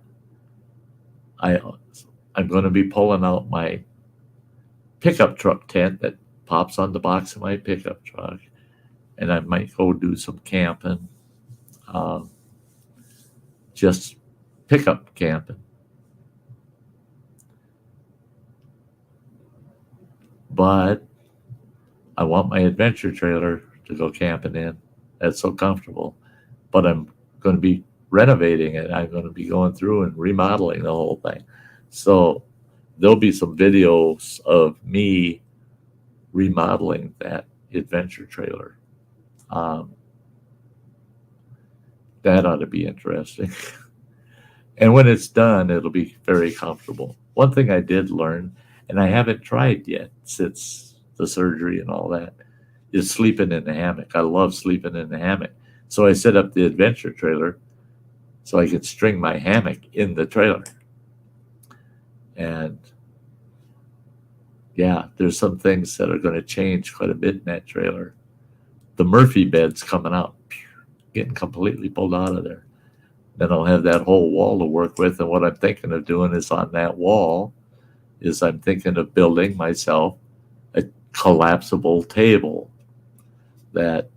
I'm going to be pulling out my pickup truck tent that pops on the box of my pickup truck, and I might go do some camping, just pickup camping. But I want my adventure trailer to go camping in. That's so comfortable. But I'm going to be renovating it. I'm going to be going through and remodeling the whole thing. So there'll be some videos of me remodeling that adventure trailer. That ought to be interesting. And when it's done, it'll be very comfortable. One thing I did learn, and I haven't tried yet since the surgery and all that, is sleeping in the hammock. I love sleeping in the hammock. So I set up the adventure trailer so I could string my hammock in the trailer. And yeah, there's some things that are going to change quite a bit in that trailer. The Murphy bed's coming out, getting completely pulled out of there. Then I'll have that whole wall to work with. And what I'm thinking of doing is on that wall is I'm thinking of building myself a collapsible table that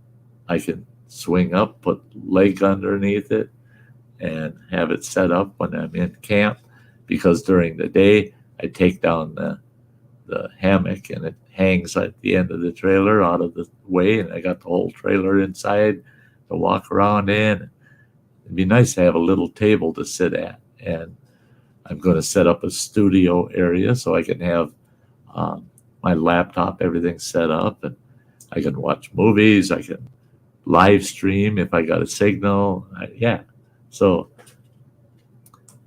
I can swing up, put leg underneath it, and have it set up when I'm in camp. Because during the day, I take down the hammock and it hangs at the end of the trailer out of the way, and I got the whole trailer inside to walk around in. It'd be nice to have a little table to sit at. And I'm going to set up a studio area so I can have my laptop, everything set up, and I can watch movies. I can live stream if I got a signal. So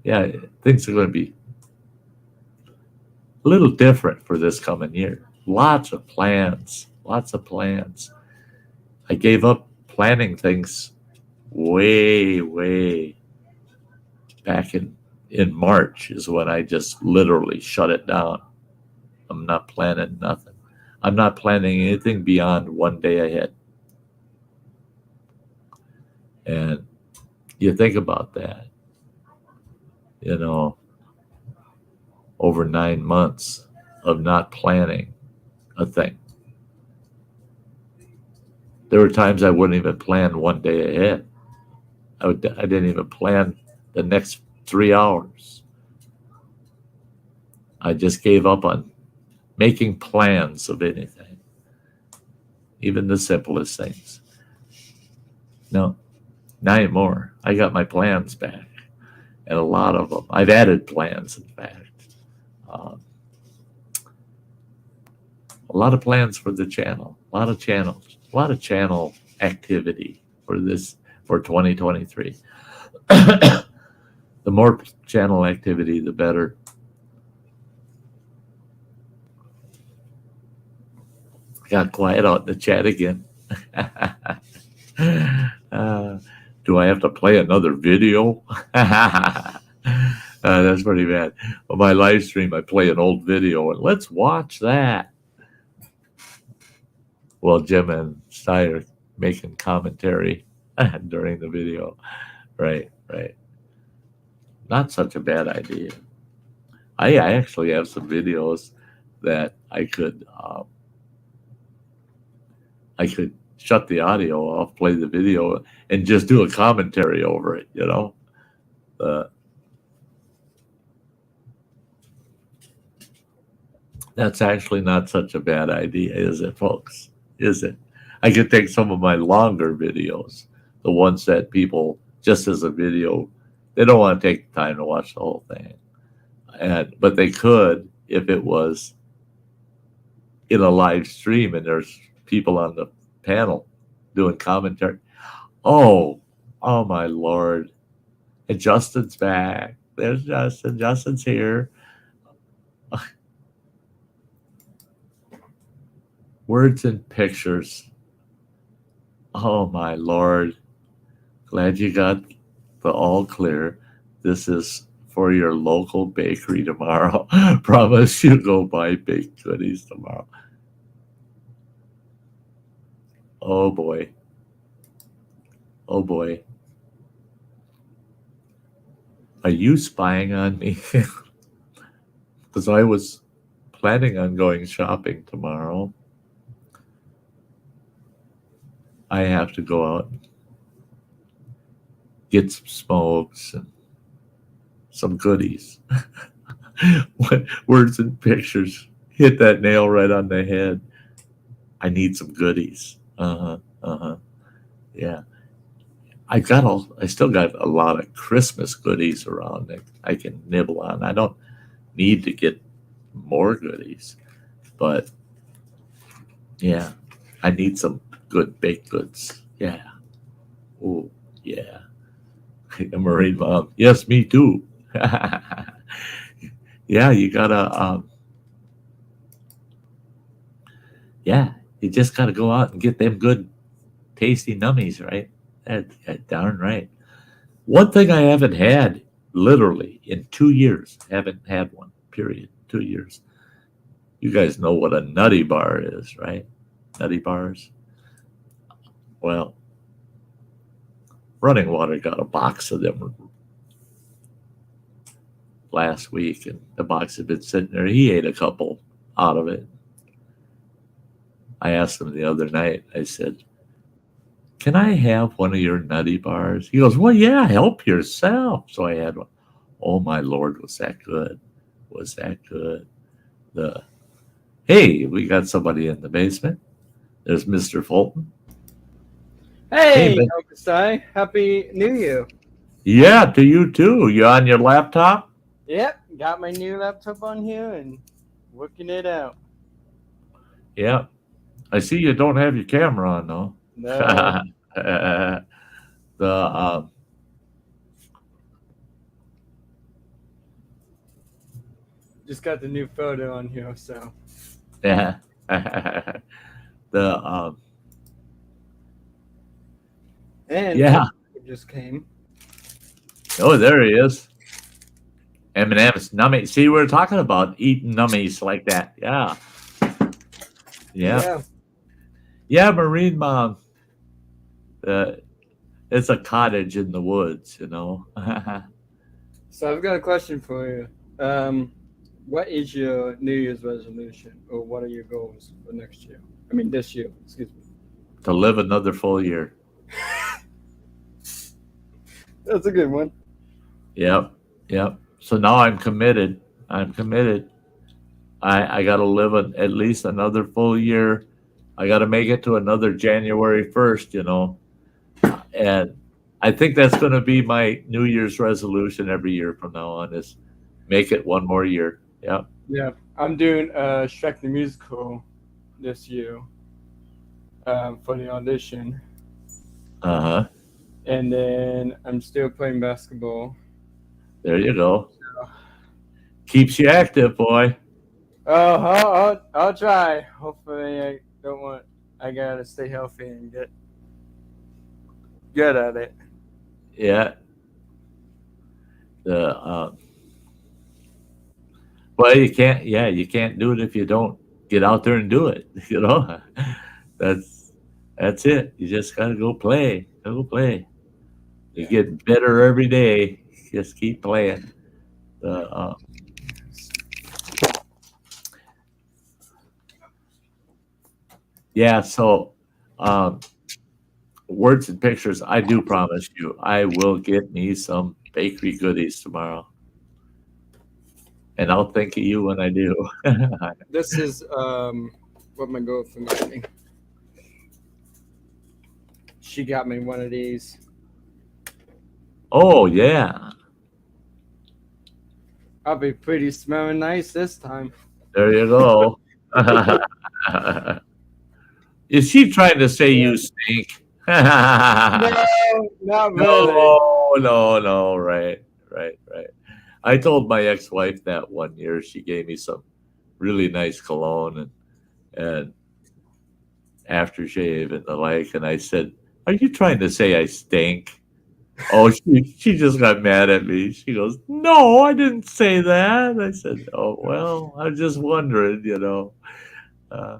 yeah, things are going to be a little different for this coming year. Lots of plans. I gave up planning things way back in March is when I just literally shut it down. I'm not planning nothing. I'm not planning anything beyond one day ahead. And you think about that, over 9 months of not planning a thing. There were times I wouldn't even plan one day ahead. I didn't even plan the next 3 hours. I just gave up on making plans of anything, even the simplest things. No, not anymore. I got my plans back, and a lot of them. I've added plans, in fact. A lot of plans for the channel, a lot of channel activity for 2023. The more channel activity, the better. Got quiet out in the chat again. Do I have to play another video? That's pretty bad. On my live stream, I play an old video, and let's watch that. Well, Jim and Sty are making commentary during the video. Right. Not such a bad idea. I actually have some videos that I could shut the audio off, play the video, and just do a commentary over it, That's actually not such a bad idea, is it, folks? Is it? I could take some of my longer videos, the ones that people, just as a video, they don't want to take the time to watch the whole thing. but they could if it was in a live stream and there's people on the panel doing commentary. Oh, oh my Lord. And Justin's back. There's Justin. Justin's here. Words and pictures. Oh my Lord. Glad you got the all clear. This is for your local bakery tomorrow. Promise you go buy baked goodies tomorrow. Oh boy. Oh boy. Are you spying on me? Because I was planning on going shopping tomorrow. I have to go out and get some smokes and some goodies. Words and pictures hit that nail right on the head. I need some goodies. Yeah. I still got a lot of Christmas goodies around that I can nibble on. I don't need to get more goodies, but yeah, I need some good baked goods. Yeah. Oh, yeah. A Marine mom. Yes, me too. Yeah, you gotta, yeah, you just gotta go out and get them good, tasty nummies, right? That's darn right. One thing I haven't had literally in 2 years, haven't had one, period, 2 years. You guys know what a nutty bar is, right? Nutty bars. Well, Running Water got a box of them last week, and the box had been sitting there. He ate a couple out of it. I asked him the other night, I said, can I have one of your nutty bars? He goes, well, yeah, help yourself. So I had one. Oh, my Lord, was that good? Was that good? Hey, we got somebody in the basement. There's Mr. Fulton. Hey, Uncle Sty. Happy New Year. Yeah, to you too. You on your laptop? Yep, got my new laptop on here and working it out. Yeah. I see you don't have your camera on, though. No. Just got the new photo on here, so. Yeah. And yeah. Just came. Oh, there he is. M&M's nummy. See, we're talking about eating nummies like that. Yeah. Yeah. Yeah, Marine mom. It's a cottage in the woods, you know. So I've got a question for you. What is your New Year's resolution, or what are your goals for next year? I mean, this year, excuse me. To live another full year. That's a good one. Yep. So now I'm committed. I got to live at least another full year. I got to make it to another January 1st, you know. And I think that's going to be my New Year's resolution every year from now on, is make it one more year. Yeah. Yeah. I'm doing Shrek the Musical this year for the audition. Uh-huh. And then I'm still playing basketball. There you go. Keeps you active, boy. Oh, I'll try. Hopefully, I gotta stay healthy and get good at it. Yeah. Well, you can't do it if you don't get out there and do it. You know, that's it. You just gotta go play. You get better every day. Just keep playing. Yeah. So, words and pictures. I do promise you, I will get me some bakery goodies tomorrow, and I'll think of you when I do. This is what my girlfriend got me. She got me one of these. Oh yeah. I'll be pretty smelling nice this time. There you go. Is she trying to say you stink? No, not really. No. Right. I told my ex-wife that one year. She gave me some really nice cologne and aftershave and the like, and I said, "Are you trying to say I stink?" Oh, she just got mad at me. She goes, "No, I didn't say that." I said, "Oh well, I was just wondering, you know." Uh,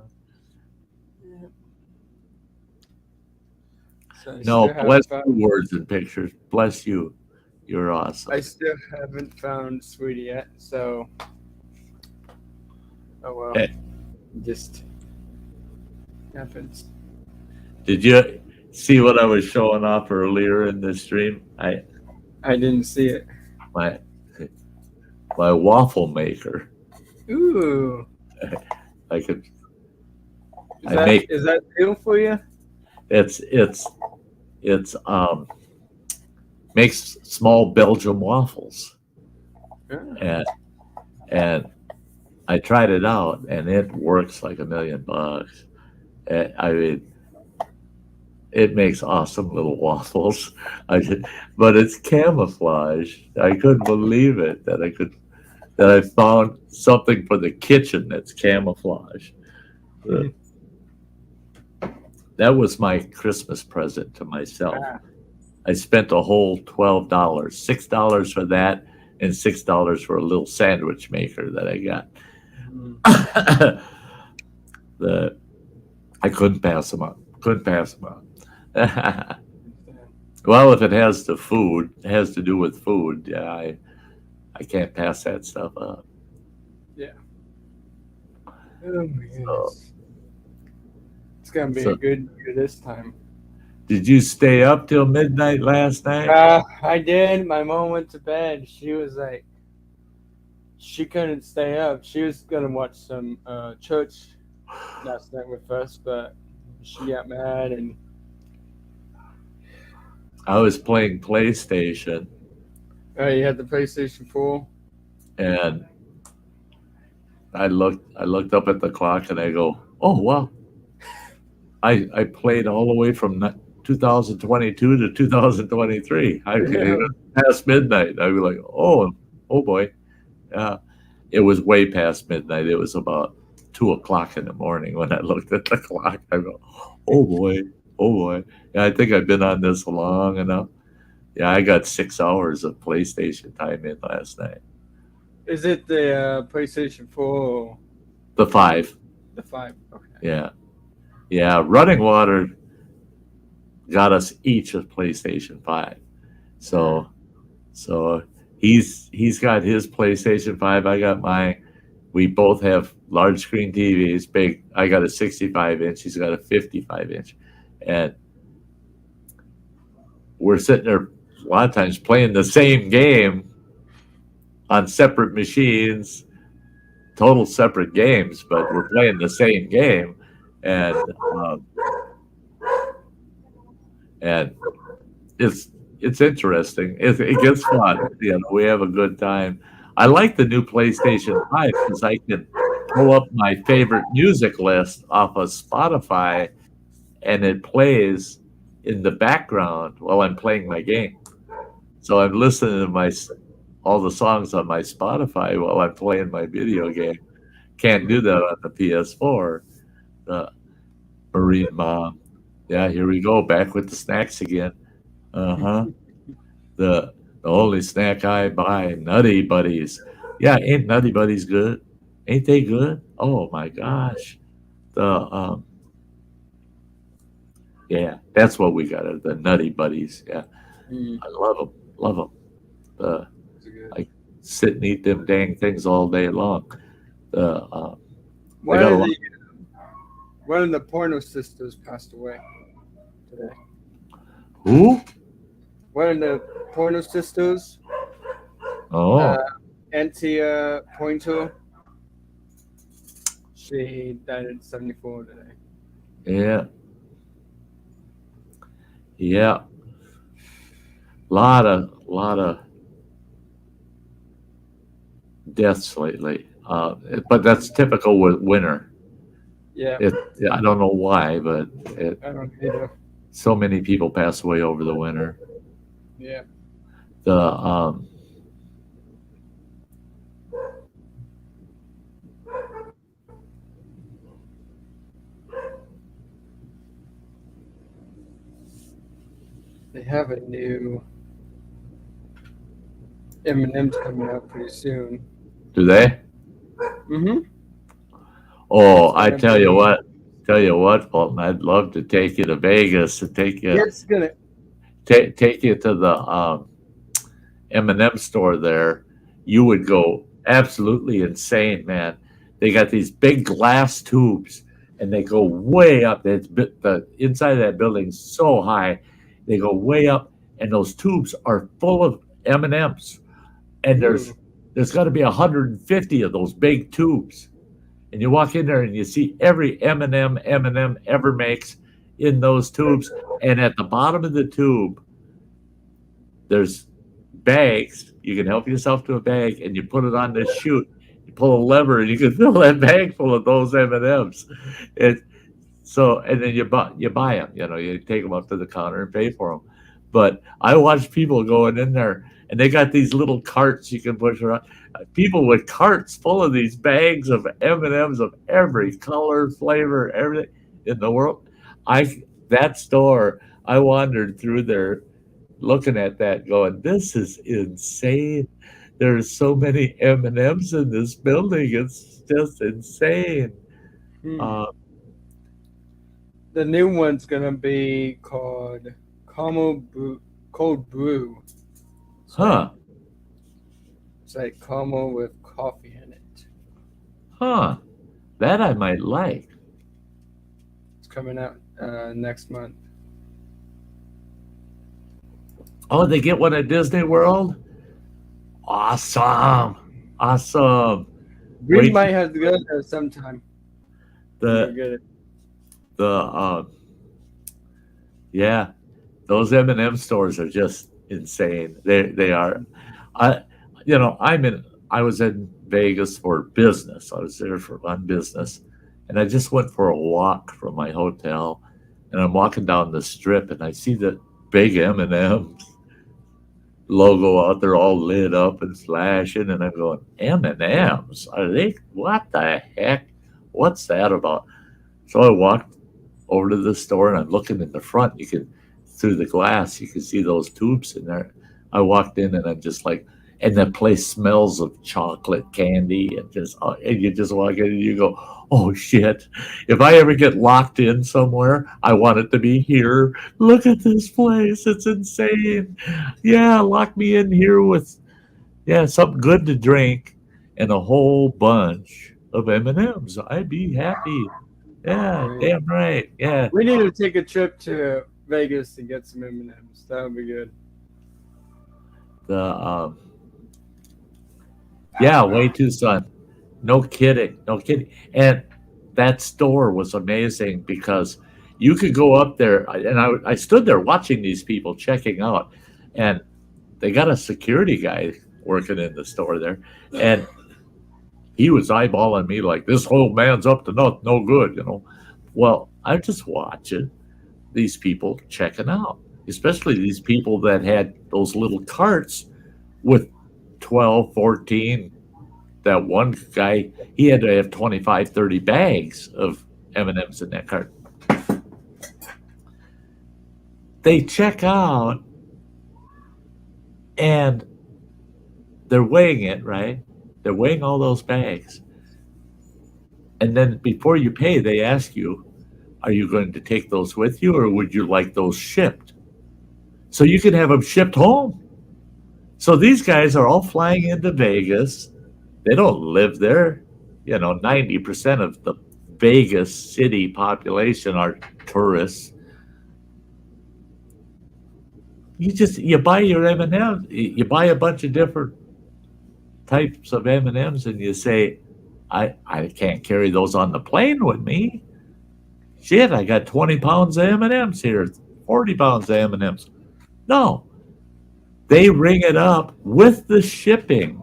So I no, still bless haven't found. you, words and pictures. Bless you. You're awesome. I still haven't found Sweetie yet. So, oh well, Hey, it just happens. did you see what I was showing off earlier in the stream? I didn't see it. My my waffle maker. Ooh, I could. is I that make is that new for you? it's makes small Belgian waffles, Yeah. and I tried it out and it works like $1,000,000. I mean, it makes awesome little waffles. But it's camouflage. I couldn't believe it that I found something for the kitchen that's camouflage. Uh, That was my Christmas present to myself. Ah, I spent a whole $12, $6 for that, and $6 for a little sandwich maker that I got. mm, the I couldn't pass them up. Well, if it has to do with food, yeah, I can't pass that stuff up. yeah. Oh my So, goodness. It's gonna be a so good year this time. did you stay up till midnight last night? I did. My mom went to bed. She was like, she couldn't stay up. She was gonna watch some church last night with us, but she got mad and I was playing PlayStation, you had the PlayStation 4. and I looked up at the clock and I go, "Oh wow, I played all the way from 2022 to 2023. I past midnight." I was like, "Oh boy." Uh, it was way past midnight. It was about 2 o'clock in the morning when I looked at the clock. I go, "Oh boy, oh boy." Yeah, I think I've been on this long enough. Yeah, I got 6 hours of PlayStation time in last night. Is it the PlayStation 4 or The 5. the 5? Okay. Yeah. Running Water got us each a PlayStation 5. So he's got his PlayStation 5. I got mine. We both have large screen TVs, big. I got a 65-inch. He's got a 55-inch, and we're sitting there a lot of times playing the same game on separate machines, total separate games, but we're playing the same game, and and it's interesting. It gets fun. You know, we have a good time. I like the new PlayStation 5 because I can pull up my favorite music list off of Spotify, and it plays in the background while I'm playing my game. So I'm listening to all the songs on my Spotify while I'm playing my video game. Can't do that on the PS4. The Marine Mom. Yeah, here we go. Back with the snacks again. Uh-huh. The only snack I buy, Nutty Buddies. Yeah, ain't Nutty Buddies good? Ain't they good? Oh my gosh. The yeah, that's what we got. The Nutty Buddies. Yeah, Mm, I love them. Love them. that's good. I sit and eat them dang things all day long. I One got a of lot. the one of the porno sisters passed away today. Who? One of the porno sisters, Oh, Antia Pointer, she died at 74 today. yeah, yeah. Lot of deaths lately. But that's typical with winter. Yeah, I don't know why, but I don't either. so many people pass away over the winter. Yeah. The They have a new M&M's coming out pretty soon. do they? Mm-hmm. Oh, It's I gonna tell you be- what, Fulton, I'd love to take you to Vegas to take you It's gonna. take you to the M&M store there. You would go absolutely insane, man. They got these big glass tubes, and they go way up. The inside of that building's so high, they go way up, and those tubes are full of M&Ms. And there's got to be 150 of those big tubes. And you walk in there and you see every M&M ever makes in those tubes. And at the bottom of the tube, there's bags. You can help yourself to a bag, and you put it on this chute. You pull a lever, and you can fill that bag full of those M&Ms. And then you buy them. You know, you take them up to the counter and pay for them. But I watch people going in there, and they got these little carts you can push around. People with carts full of these bags of M&Ms of every color, flavor, everything in the world. That store, I wandered through there looking at that going, this is insane. There's so many M&Ms in this building. It's just insane. The new one's gonna be called Cold Brew. Huh. It's like caramel with coffee in it. Huh. That I might like. It's coming out next month. Oh, they get one at Disney World? Awesome. We Wait. might have to go there sometime. The yeah, those M&M stores are just insane. They are. I was in Vegas for business. I was there on business, and I just went for a walk from my hotel, and I'm walking down the strip, and I see the big M&M logo out there all lit up and flashing, and I'm going, M&Ms? Are they? What the heck? What's that about? So I walked over to the store, and I'm looking in the front. Through the glass, you can see those tubes in there. I walked in, and I'm just like, and the place smells of chocolate candy, and you just walk in and you go, oh shit! If I ever get locked in somewhere, I want it to be here. Look at this place; it's insane. Yeah, lock me in here with something good to drink and a whole bunch of M&Ms. I'd be happy. Yeah, damn right. Yeah. We need to take a trip to Vegas and get some M&Ms. That would be good. Way too, son. No kidding. And that store was amazing because you could go up there, and I stood there watching these people checking out, and they got a security guy working in the store there, and he was eyeballing me like, this old man's up to no good, Well, I'm just watching these people checking out, especially these people that had those little carts with 12, 14. That one guy, he had to have 25, 30 bags of M&Ms in that cart. They check out, and they're weighing it, right? They're weighing all those bags. And then before you pay, they ask you, are you going to take those with you, or would you like those shipped? So you can have them shipped home. So these guys are all flying into Vegas. They don't live there. 90% of the Vegas city population are tourists. You buy your M&Ms. You buy a bunch of different types of M&Ms, and you say, I can't carry those on the plane with me. Shit, I got 20 pounds of M&Ms here, 40 pounds of M&Ms. No, they ring it up with the shipping.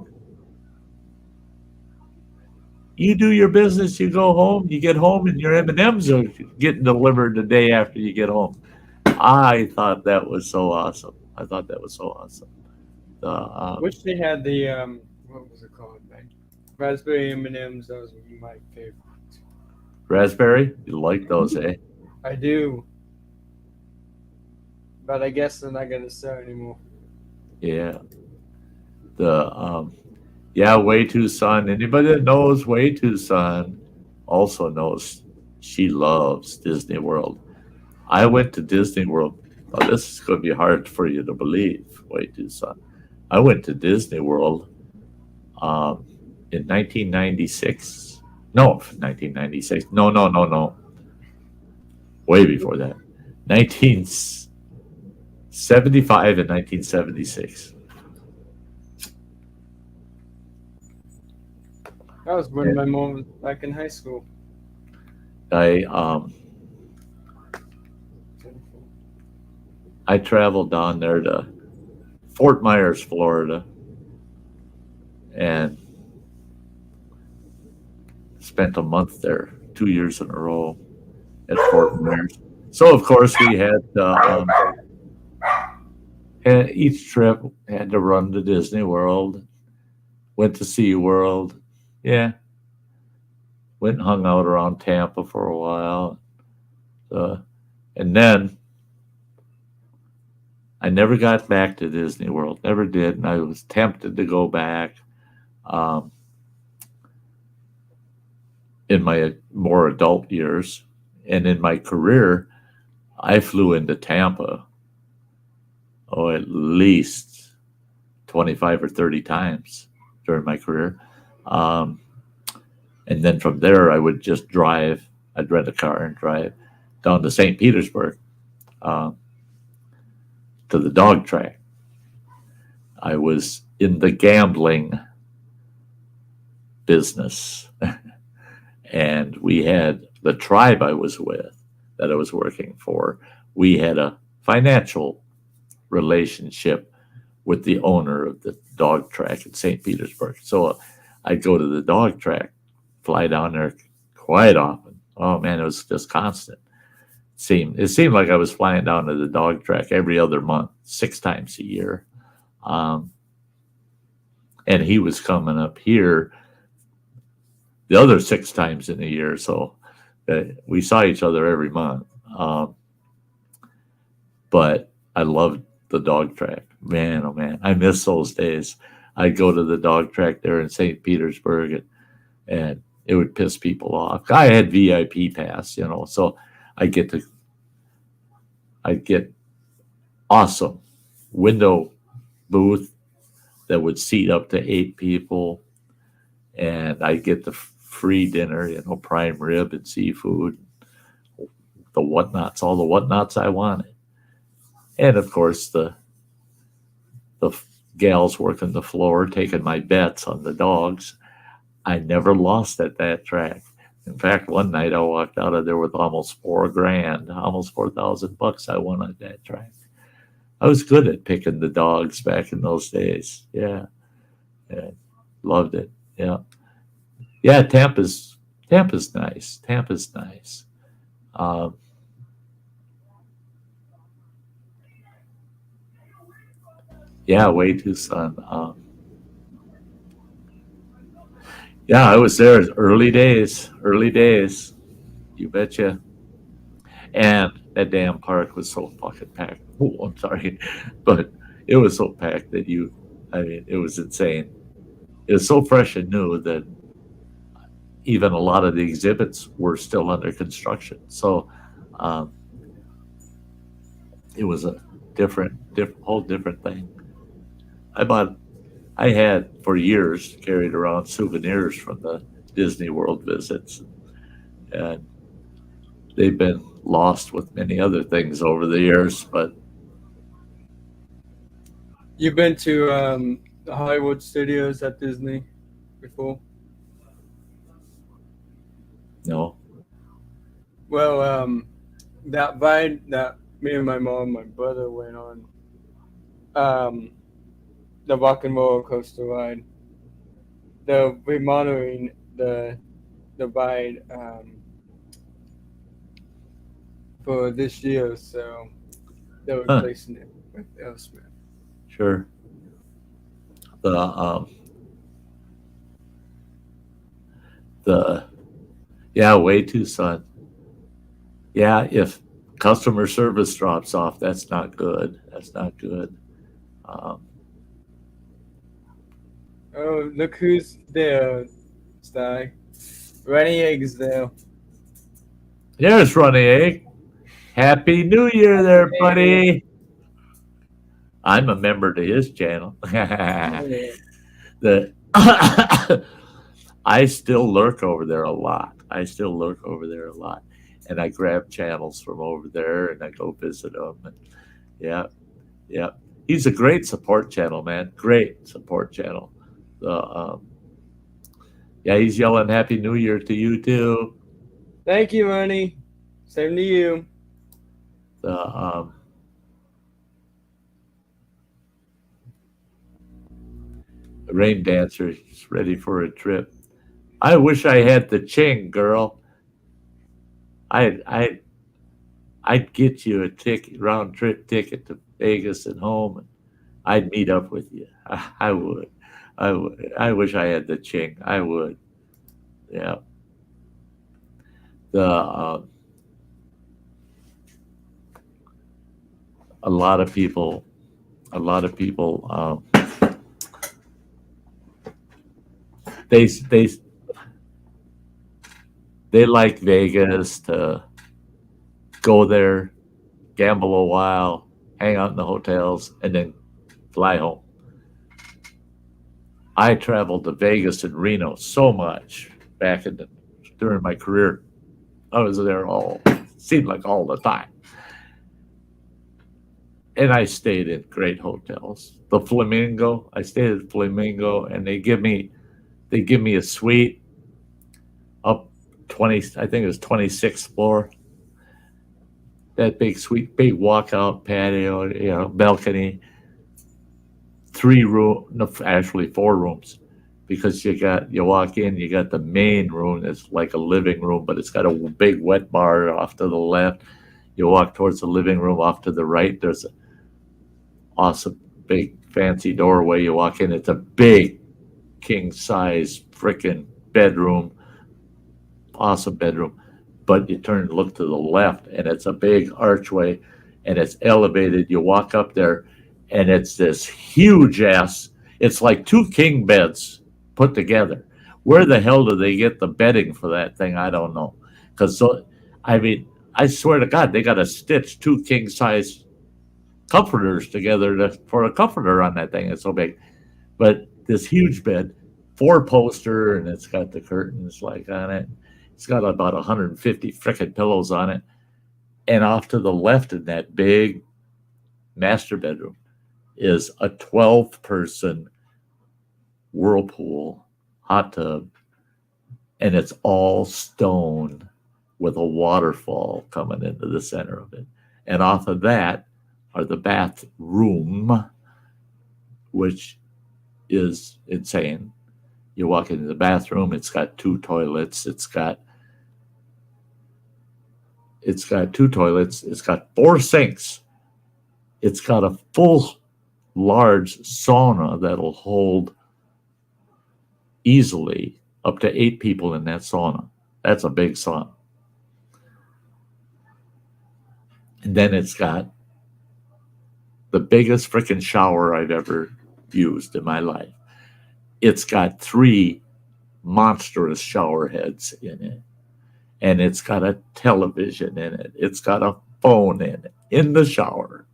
You do your business, you go home, you get home, and your M&Ms are getting delivered the day after you get home. I thought that was so awesome. I thought that was so awesome. Wish they had the what was it called, man? Raspberry M&Ms. Those were my favorite. Raspberry, you like those, eh? I do, but I guess they're not gonna sell anymore. Yeah. Yeah, Way Too Son. Anybody that knows Way Too Son also knows she loves Disney World. I went to Disney World. Oh, this is going to be hard for you to believe, Way Too Son. I went to Disney World um, in 1996. No, 1996. No. Way before that. 1975 and 1976. That was when my mom was back in high school. I traveled down there to Fort Myers, Florida, and spent a month there, 2 years in a row at Fort Myers. So of course we had each trip had to run to Disney World, went to SeaWorld, yeah, went and hung out around Tampa for a while, and then I never got back to Disney World, never did, and I was tempted to go back. In my more adult years, and in my career, I flew into Tampa, at least 25 or 30 times during my career. And then from there, I would just drive. I'd rent a car and drive down to St. Petersburg to the dog track. I was in the gambling business. And we had the tribe I was with, that I was working for, we had a financial relationship with the owner of the dog track in St. Petersburg. So I'd go to the dog track, fly down there quite often. Oh man, it was just constant. It seemed like I was flying down to the dog track every other month, 6 times a year. And he was coming up here the other 6 times in a year. So we saw each other every month. But I loved the dog track. Man, oh man, I miss those days. I'd go to the dog track there in St. Petersburg, and it would piss people off. I had VIP pass, so I'd get awesome window booth that would seat up to 8 people, and I'd get the free dinner, prime rib and seafood, the whatnots, all the whatnots I wanted. And of course, the gals working the floor, taking my bets on the dogs. I never lost at that track. In fact, one night I walked out of there with almost $4,000, almost $4,000 I won at that track. I was good at picking the dogs back in those days. Yeah. Loved it. Yeah. Yeah, Tampa's nice. Tampa's nice. Yeah, Way Too Son. Yeah, I was there early days. You betcha. And that damn park was so fucking packed. Oh, I'm sorry. But it was so packed that it was insane. It was so fresh and new that even a lot of the exhibits were still under construction. So it was a whole different thing. I had for years carried around souvenirs from the Disney World visits, and they've been lost with many other things over the years. But you've been to the Hollywood Studios at Disney before? No. Well, that ride that me and my mom, my brother went on, the Rock and Roller Coaster ride, the remodeling the ride for this year, so they're Huh. replacing it with Aerosmith. Sure. The yeah, way too, son. Yeah, if customer service drops off, that's not good. That's not good. Um, Oh, look who's there, Sty. Runny Egg's there. there's Ronnie Egg. Happy New Year there, buddy. I'm a member to his channel. the I still lurk over there a lot. And I grab channels from over there and I go visit them. And yeah, yeah. He's a great support channel, man. Great support channel. Yeah, he's yelling Happy New Year to you too. Thank you, Runny. Same to you. The rain dancer is ready for a trip. I wish I had the ching, girl. I'd get you a round trip ticket to Vegas and home, and I'd meet up with you. I would. I wish I had the ching. I would. Yeah. A lot of people. They like Vegas to go there, gamble a while, hang out in the hotels, and then fly home. I traveled to Vegas and Reno so much during my career. I was there seemed like all the time. And I stayed in great hotels. The Flamingo, I stayed at Flamingo, and they give me a suite up 20, I think it was 26th floor. That big suite, big walkout patio, balcony, 4 rooms, because you walk in, you got the main room. It's like a living room, but it's got a big wet bar off to the left. You walk towards the living room. Off to the right, there's an awesome big fancy doorway. You walk in, it's a big king size freaking bedroom, awesome bedroom. But you turn and look to the left, and it's a big archway, and it's elevated. You walk up there, and it's this huge ass. It's like 2 king beds put together. Where the hell do they get the bedding for that thing? I don't know. I swear to God, they got to stitch 2 king size comforters together for a comforter on that thing. It's so big. But this huge bed, 4-poster, and it's got the curtains like on it. It's got about 150 frickin' pillows on it. And off to the left in that big master bedroom is a 12-person whirlpool hot tub, and it's all stone with a waterfall coming into the center of it. And off of that are the bathroom, which is insane. You walk into the bathroom, it's got 2 toilets. It's got 2 toilets. It's got 4 sinks. It's got a full large sauna that'll hold easily up to 8 people in that sauna. That's a big sauna. And then it's got the biggest freaking shower I've ever used in my life. It's got 3 monstrous shower heads in it. And it's got a television in it. It's got a phone in it, in the shower.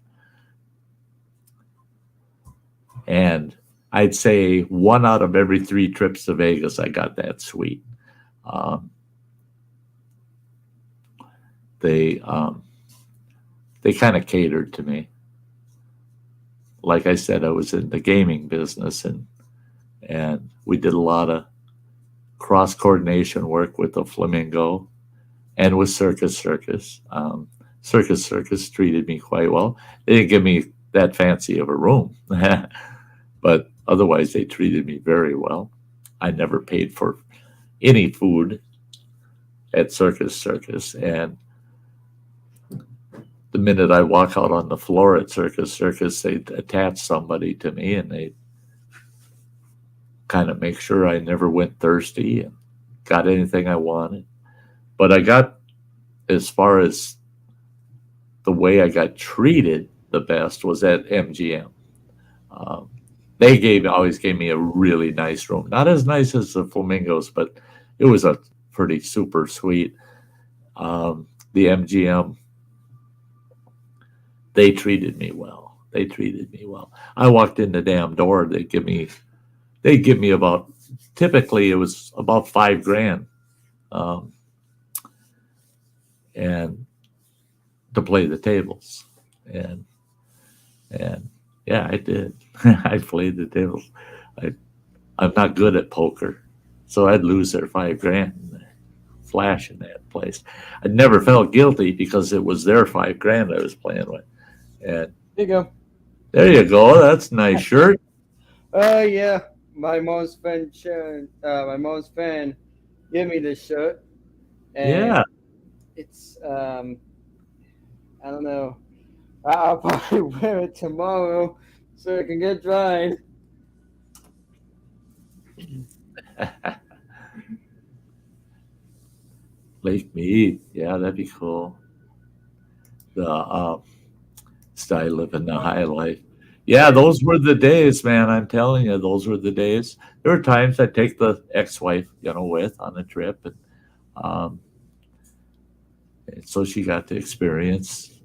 And I'd say 1 out of every 3 trips to Vegas, I got that suite. They kind of catered to me. Like I said, I was in the gaming business, and we did a lot of cross coordination work with the Flamingo and with Circus. Circus treated me quite well. They didn't give me that fancy of a room, but otherwise they treated me very well. I never paid for any food at Circus, and the minute I walk out on the floor at Circus, they attach somebody to me, and they kind of make sure I never went thirsty and got anything I wanted. But I got, as far as the way I got treated the best was at MGM. They always gave me a really nice room. Not as nice as the Flamingos, but it was a pretty super sweet. The MGM, they treated me well. I walked in the damn door. They'd give me about, typically it was about $5,000, and to play the tables, and yeah, I did. I played the tables. I'm not good at poker, so I'd lose their $5,000 flash in that place. I never felt guilty because it was their $5,000 I was playing with. And There you go. there you go. That's a nice shirt. Yeah. My mom's friend Sharon, my mom's friend gave me this shirt. And Yeah. it's I don't know. I'll probably wear it tomorrow so it can get dried. Lake Mead. Yeah, that'd be cool. The Sty living the high life. Yeah, those were the days, man. I'm telling you, those were the days. There were times I'd take the ex-wife, with on a trip, and so she got to experience.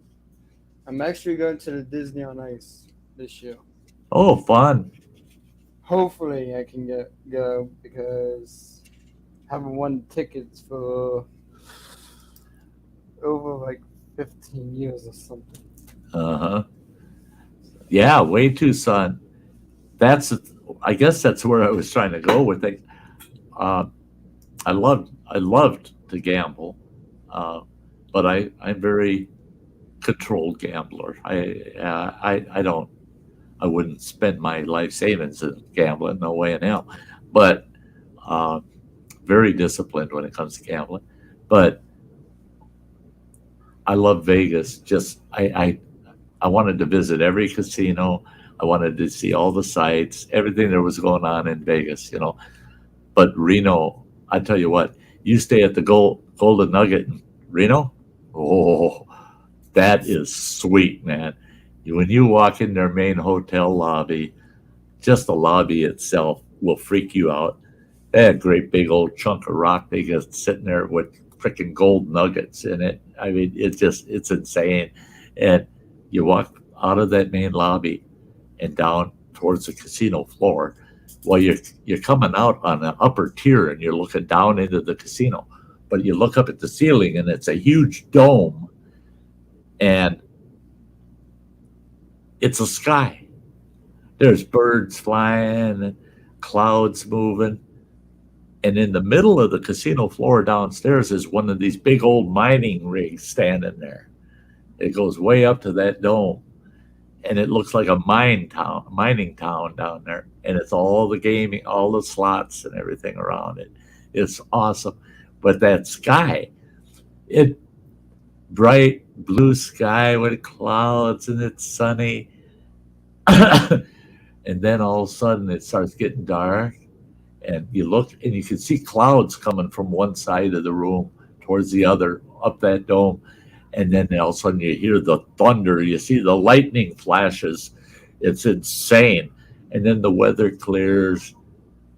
I'm actually going to the Disney on Ice this year. Oh, fun! Hopefully, I can go because I haven't won tickets for over like 15 years or something. Uh-huh. Yeah, way too, son. I guess that's where I was trying to go with it. I loved to gamble, but I'm very controlled gambler. I wouldn't spend my life savings in gambling, no way in hell. But very disciplined when it comes to gambling. But I love Vegas. I wanted to visit every casino. I wanted to see all the sights, everything that was going on in Vegas, But Reno, I tell you what, you stay at the Golden Nugget in Reno, oh, that is sweet, man. When you walk in their main hotel lobby, just the lobby itself will freak you out. They had a great big old chunk of rock they got sitting there with freaking gold nuggets in it. I mean, it's insane. And you walk out of that main lobby and down towards the casino floor. Well, you're coming out on the upper tier and you're looking down into the casino, but you look up at the ceiling and it's a huge dome, and it's a sky. There's birds flying and clouds moving. And in the middle of the casino floor downstairs is one of these big old mining rigs standing there. It goes way up to that dome, and it looks like a mining town down there. And it's all the gaming, all the slots and everything around it. It's awesome. But that sky, bright blue sky with clouds, and it's sunny. And then all of a sudden it starts getting dark, and you look and you can see clouds coming from one side of the room towards the other up that dome. And then all of a sudden you hear the thunder, you see the lightning flashes. It's insane. And then the weather clears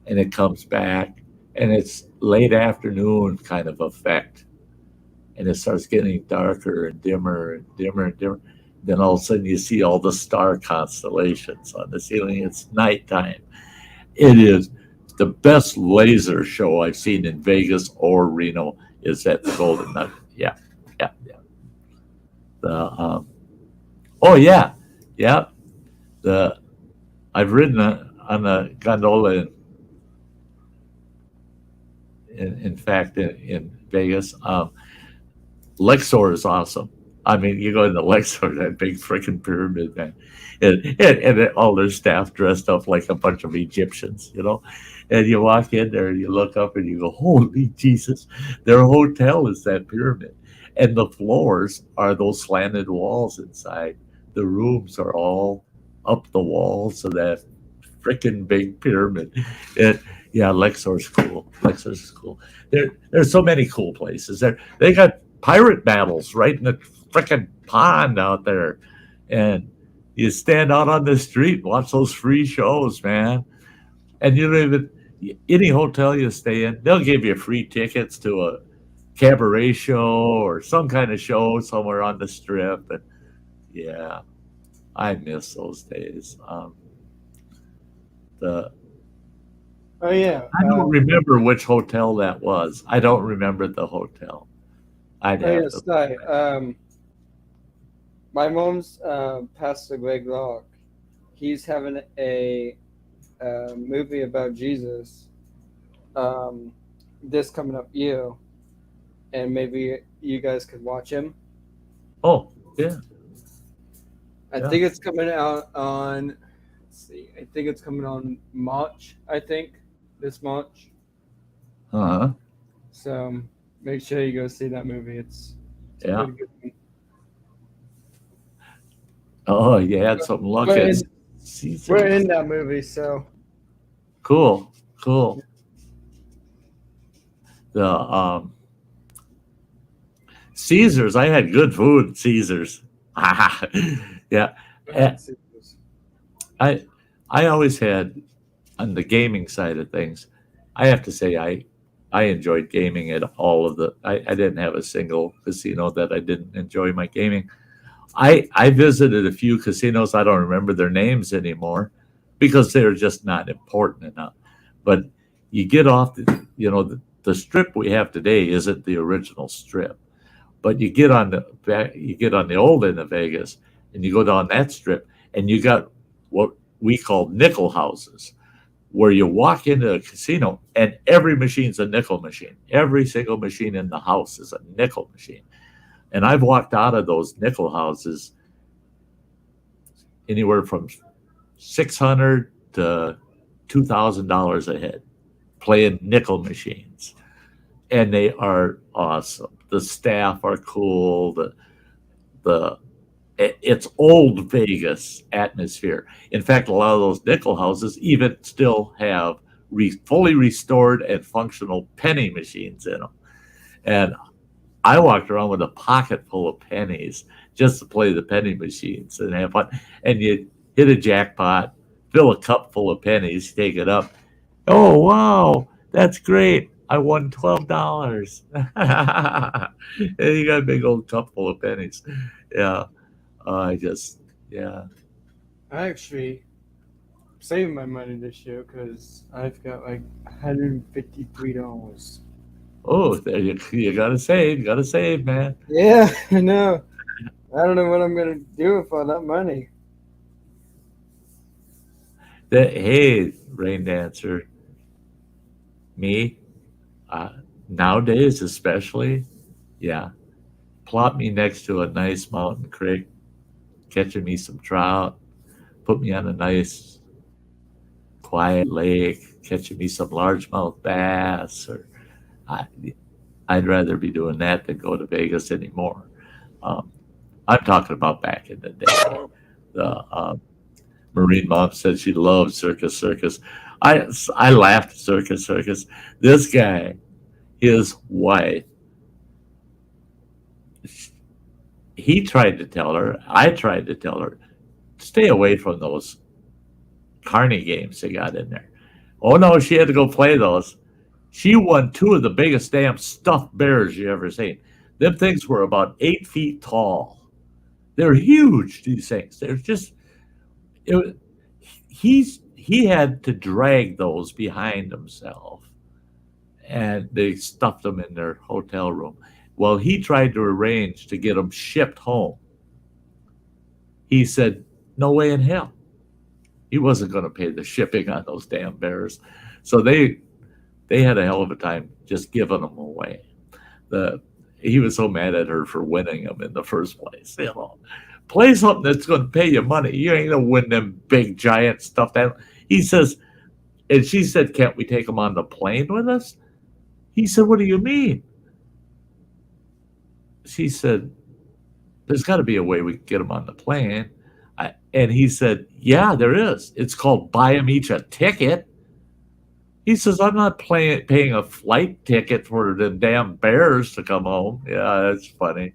and it comes back, and it's late afternoon kind of effect. And it starts getting darker and dimmer and dimmer and dimmer. Then all of a sudden you see all the star constellations on the ceiling. It's nighttime. It is the best laser show I've seen in Vegas or Reno is at the Golden Nugget. Yeah. I've ridden on a gondola in fact in Vegas. Lexor is awesome. I mean, you go into Luxor, that big freaking pyramid, man, and all their staff dressed up like a bunch of Egyptians, you know. And you walk in there, and you look up, and you go, "Holy Jesus!" Their hotel is that pyramid, and the floors are those slanted walls inside. The rooms are all up the walls of that freaking big pyramid. And yeah, Luxor's cool. Luxor's cool. There's so many cool places. They got pirate battles right in the freaking pond out there, and you stand out on the street and watch those free shows, man. And you don't even any hotel you stay in, they'll give you free tickets to a cabaret show or some kind of show somewhere on the strip. And yeah, I miss those days. The Oh yeah. I don't remember which hotel that was. I don't remember the hotel. I'd Oh have yeah, to. Sty. My mom's Pastor Greg Locke. He's having a movie about Jesus this coming up year, and maybe you guys could watch him. Oh, yeah. I Yeah. think it's coming out on. Let's see. I think it's coming on March. I think this March. Uh-huh. So make sure you go see that movie. It's a Yeah. pretty good one. Oh, you had some luck We're at in, Caesars. we're in that movie, so Cool. The Caesars, I had good food at Caesars. Yeah. I always had on the gaming side of things, I have to say I enjoyed gaming at all of the I didn't have a single casino that I didn't enjoy my gaming. I visited a few casinos, I don't remember their names anymore because they're just not important enough. But you get off the strip we have today isn't the original strip. But you get on the old end of Vegas and you go down that strip and you got what we call nickel houses, where you walk into a casino and every machine's a nickel machine. Every single machine in the house is a nickel machine. And I've walked out of those nickel houses anywhere from $600 to $2,000 a head playing nickel machines. And they are awesome. The staff are cool. It's old Vegas atmosphere. In fact, a lot of those nickel houses even still have fully restored and functional penny machines in them. And I walked around with a pocket full of pennies just to play the penny machines and have fun. And you hit a jackpot, fill a cup full of pennies, take it up. Oh, wow, that's great. I won $12. And you got a big old cup full of pennies. Yeah. Yeah. I actually saving my money this year because I've got like $153. Oh, there you gotta save, man. Yeah, I know. I don't know what I'm gonna do with all that money. Hey, Rain Dancer, me, nowadays especially, yeah, plop me next to a nice mountain creek, catching me some trout, put me on a nice quiet lake, catching me some largemouth bass, or I'd rather be doing that than go to Vegas anymore. I'm talking about back in the day. The Marine mom said she loved Circus. I laughed at Circus. This guy, his wife, I tried to tell her, stay away from those carny games they got in there. Oh no, she had to go play those. She won two of the biggest damn stuffed bears you ever seen. Them things were about 8 feet tall. They're huge, these things. They're just he had to drag those behind himself, and they stuffed them in their hotel room. Well, he tried to arrange to get them shipped home. He said, no way in hell. He wasn't going to pay the shipping on those damn bears. So they had a hell of a time just giving them away. he was so mad at her for winning him in the first place. Play something that's going to pay you money. You ain't going to win them big giant stuff. That he says, and she said, "Can't we take him on the plane with us?" He said, "What do you mean?" She said, "There's got to be a way we can get him on the plane." And he said, "Yeah, there is. It's called buy them each a ticket." He says, "I'm not paying a flight ticket for the damn bears to come home." Yeah, that's funny.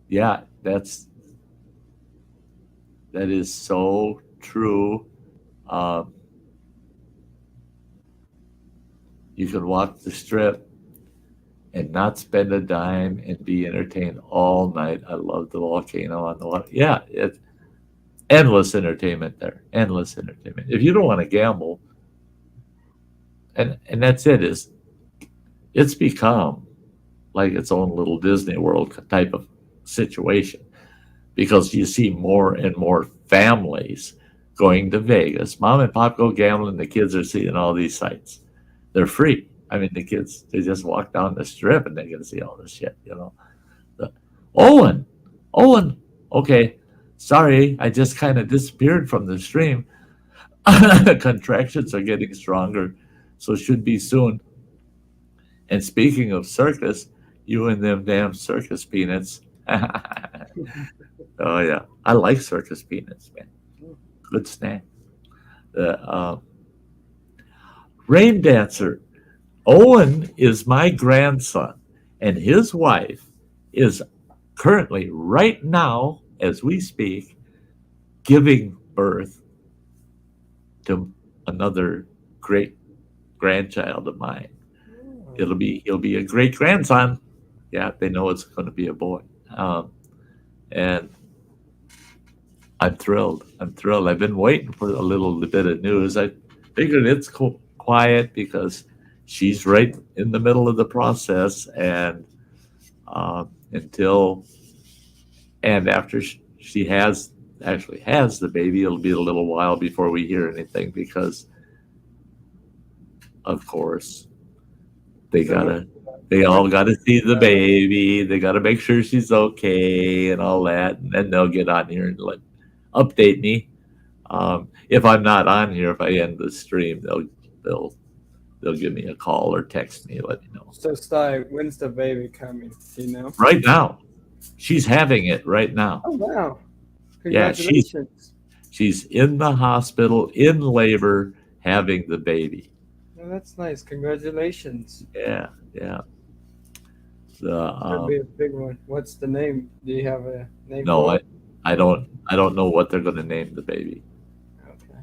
Yeah, that is so true. You can walk the strip and not spend a dime and be entertained all night. I love the volcano on the water. Yeah, it's endless entertainment there. Endless entertainment. If you don't want to gamble, and that's it's become like its own little Disney World type of situation, because you see more and more families going to Vegas. Mom and pop go gambling. The kids are seeing all these sights. They're free. I mean, the kids, they just walk down the strip and they get to see all this shit, Owen, okay. Sorry, I just kind of disappeared from the stream. Contractions are getting stronger, so should be soon. And speaking of circus, you and them damn circus peanuts. Oh, yeah. I like circus peanuts, man. Good snack. Rain dancer. Owen is my grandson, and his wife is currently, right now, as we speak, giving birth to another great grandchild of mine. He'll be a great grandson. Yeah, they know it's going to be a boy, and I'm thrilled. I've been waiting for a little bit of news. I figured it's quiet because she's right in the middle of the process, and after she actually has the baby, it'll be a little while before we hear anything, because of course they all gotta see the baby. They gotta make sure she's okay and all that, and then they'll get on here and update me. If I'm not on here, if I end the stream, they'll give me a call or text me, let me know. So, Sty, when's the baby coming? Do you know? Right now. She's having it right now. Oh, wow. Yeah, Congratulations. she's in the hospital, in labor, having the baby. Oh, that's nice. Congratulations. Yeah. That'd be a big one. What's the name? Do you have a name? No, for it? I don't know what they're going to name the baby. Okay.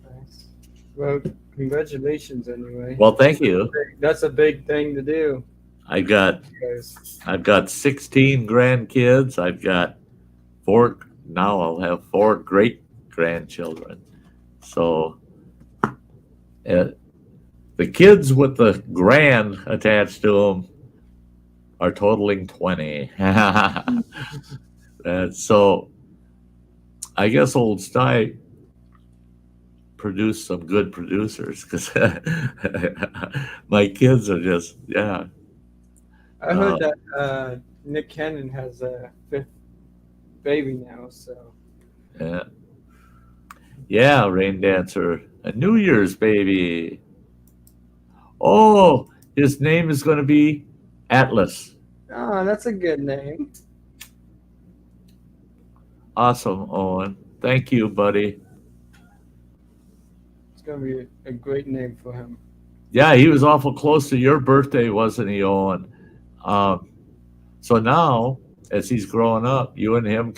Nice. Well, congratulations anyway. Well, thank you. That's a big thing to do. I've got 16 grandkids. I've got now I'll have 4 great grandchildren. So the kids with the grand attached to them are totaling 20. So I guess old Sty produced some good producers, because my kids are just, yeah. I heard that Nick Cannon has a 5th baby now, so. Yeah, Rain Dancer, a New Year's baby. Oh, his name is going to be Atlas. Oh, that's a good name. Awesome, Owen. Thank you, buddy. It's going to be a great name for him. Yeah, he was awful close to your birthday, wasn't he, Owen? So now, as he's growing up, you and him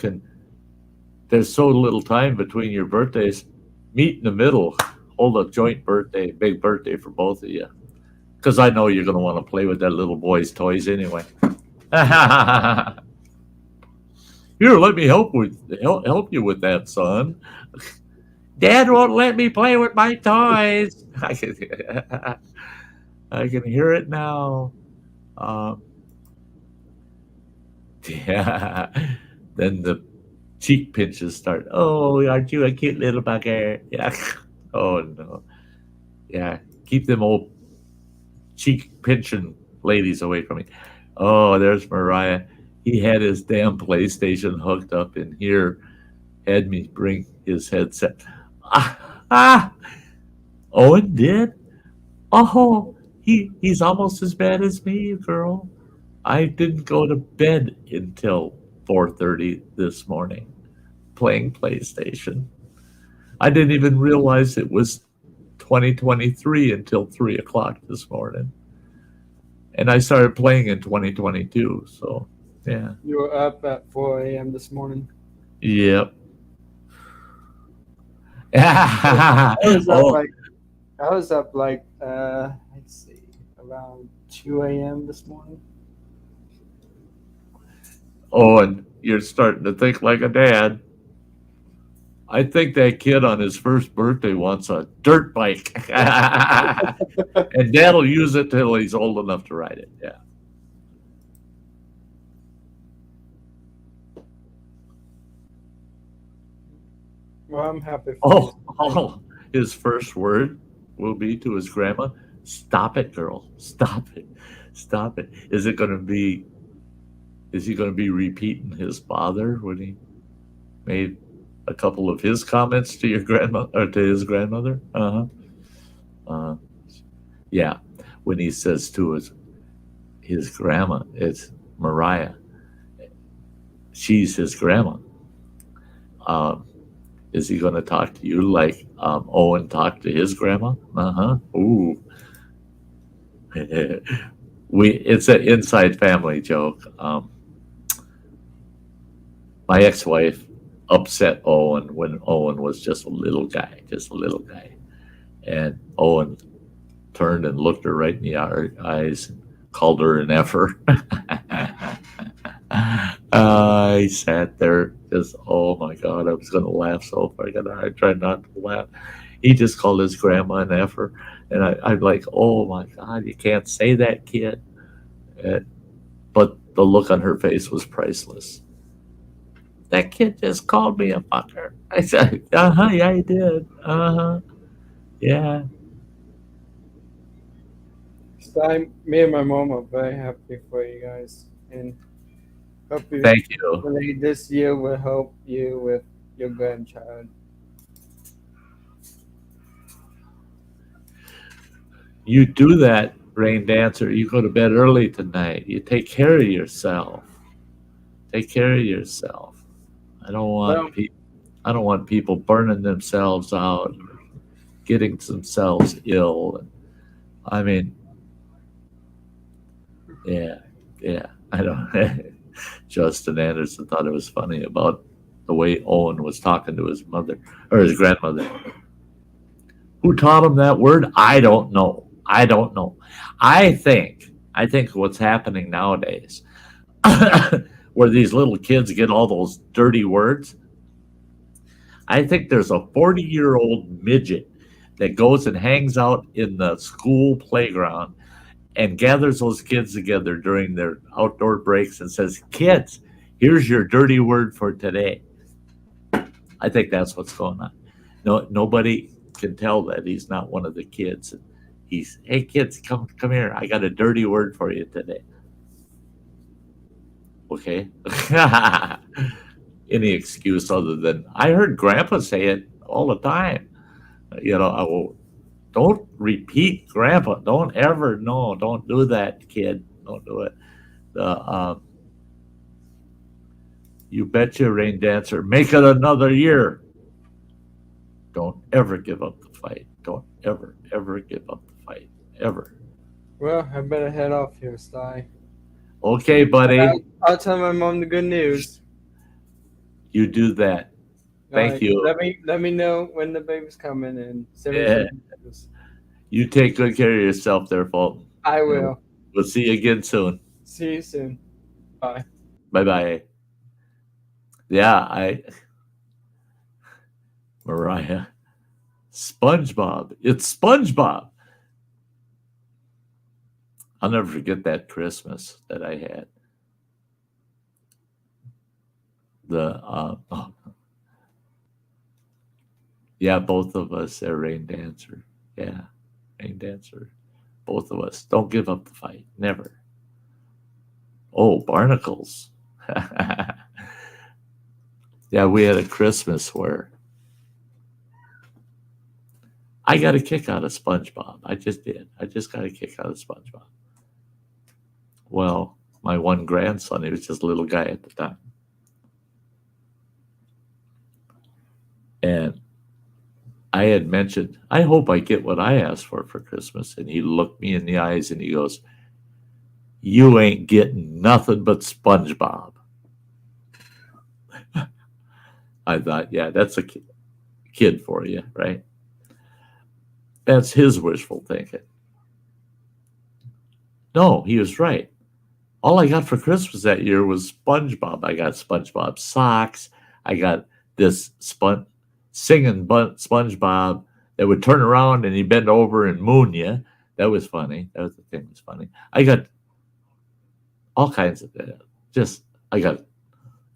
there's so little time between your birthdays, meet in the middle, hold a joint birthday, big birthday for both of you. Because I know you're going to want to play with that little boy's toys anyway. Here, let me help you with that, son. Dad won't let me play with my toys. I can hear it now. Yeah. Then the cheek pinches start. Oh, aren't you a cute little bugger? Yeah. Oh no. Yeah. Keep them old cheek pinching ladies away from me. Oh, there's Mariah. He had his damn PlayStation hooked up in here, had me bring his headset. Ah, Owen did? Oh, he's almost as bad as me, girl. I didn't go to bed until 4:30 this morning playing PlayStation. I didn't even realize it was 2023 until 3 o'clock this morning. And I started playing in 2022. So, yeah. You were up at 4 a.m. this morning. Yep. I was up Oh, like let's see, around 2 a.m. this morning. and you're starting to think like a dad. I think that kid on his first birthday wants a dirt bike. And dad'll use it till he's old enough to ride it. Yeah. Well, I'm happy for you. Oh, his first word will be to his grandma, "Stop it, girl. Stop it. Stop it." Is he going to be repeating his father when he made a couple of his comments to your grandma or to his grandmother? Yeah. When he says to his grandma, it's Mariah. She's his grandma. Is he going to talk to you like Owen talked to his grandma? Ooh. It's an inside family joke. My ex-wife upset Owen when Owen was just a little guy, and Owen turned and looked her right in the eyes and called her an effer. I sat there just, oh my God, I was going to laugh so hard. I tried not to laugh. He just called his grandma an effer. And I'm like, oh my God, you can't say that, kid. But the look on her face was priceless. That kid just called me a fucker. I said, yeah, he did. Yeah. Sty, me and my mom are very happy for you guys, and hope you Thank you. this year will help you with your grandchild. You do that, Rain Dancer. You go to bed early tonight. You take care of yourself. Take care of yourself. I don't want people burning themselves out, getting themselves ill. I mean, yeah. I don't. Justin Anderson thought it was funny about the way Owen was talking to his mother or his grandmother. Who taught him that word? I don't know. I think what's happening nowadays, where these little kids get all those dirty words. I think there's a 40-year-old midget that goes and hangs out in the school playground and gathers those kids together during their outdoor breaks and says, "Kids, here's your dirty word for today." I think that's what's going on. No, nobody can tell that he's not one of the kids. He's, "Hey kids, come here. I got a dirty word for you today." Okay. Any excuse other than I heard Grandpa say it all the time. Don't repeat Grandpa. Don't do that, kid. Don't do it. You betcha, Rain Dancer. Make it another year. Don't ever give up the fight. Don't ever give up the fight. Ever. Well, I better head off here, Sty. Okay, buddy. I'll tell my mom the good news. You do that. Thank you. Let me know when the baby's coming and send me Yeah. some pictures. You take good care of yourself there, Fulton. I will. We'll see you again soon. See you soon. Bye. Bye-bye. Yeah, Mariah. SpongeBob. It's SpongeBob. I'll never forget that Christmas that I had. Yeah, both of us are rain dancer. Yeah, rain dancer. Both of us. Don't give up the fight. Never. Oh, barnacles. Yeah, we had a Christmas where I got a kick out of SpongeBob. I just did. I just got a kick out of SpongeBob. Well, my one grandson, he was just a little guy at the time. And I had mentioned, I hope I get what I asked for Christmas. And he looked me in the eyes and he goes, you ain't getting nothing but SpongeBob. I thought, yeah, that's a kid for you, right? That's his wishful thinking. No, he was right. All I got for Christmas that year was SpongeBob. I got SpongeBob socks. I got this singing SpongeBob that would turn around and he'd bend over and moon you. That was funny. That was the thing that was funny. I got all kinds of that. I got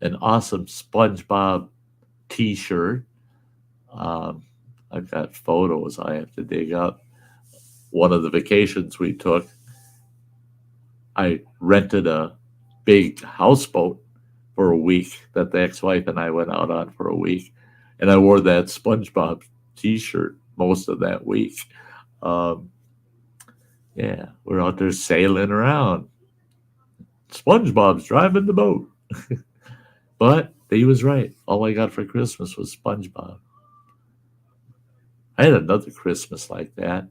an awesome SpongeBob t-shirt. I've got photos I have to dig up. One of the vacations we took, I rented a big houseboat for a week that the ex-wife and I went out on for a week. And I wore that SpongeBob t-shirt most of that week. Yeah, we're out there sailing around. SpongeBob's driving the boat. But he was right. All I got for Christmas was SpongeBob. I had another Christmas like that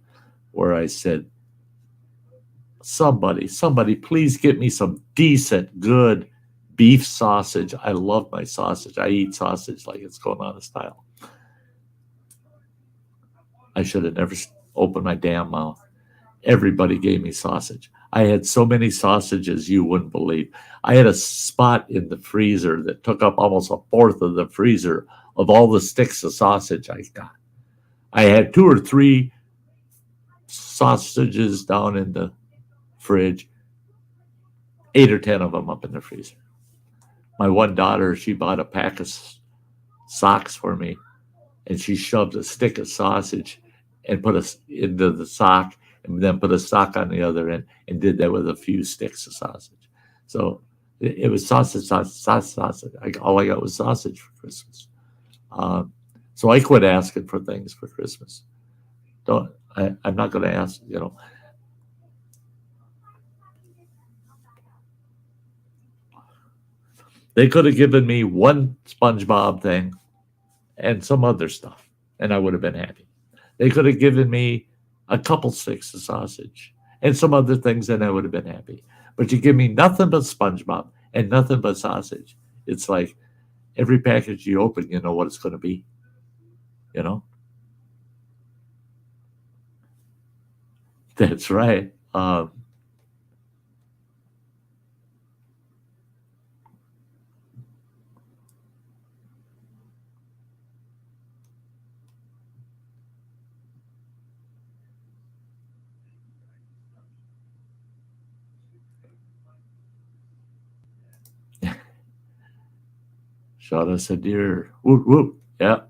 where I said, somebody, please get me some decent, good beef sausage. I love my sausage. I eat sausage like it's going out of style. I should have never opened my damn mouth. Everybody gave me sausage. I had so many sausages you wouldn't believe. I had a spot in the freezer that took up almost a fourth of the freezer of all the sticks of sausage I got. I had 2 or 3 sausages down in the fridge, 8 or 10 of them up in the freezer. My one daughter, she bought a pack of socks for me, and she shoved a stick of sausage and put us into the sock, and then put a sock on the other end, and did that with a few sticks of sausage. So it was sausage. All I got was sausage for Christmas. So I quit asking for things for Christmas. I'm not going to ask, They could have given me one SpongeBob thing and some other stuff, and I would have been happy. They could have given me a couple sticks of sausage and some other things, and I would have been happy. But you give me nothing but SpongeBob and nothing but sausage. It's like every package you open, you know what it's going to be. That's right. Shot us a deer. Whoop, whoop. Yeah.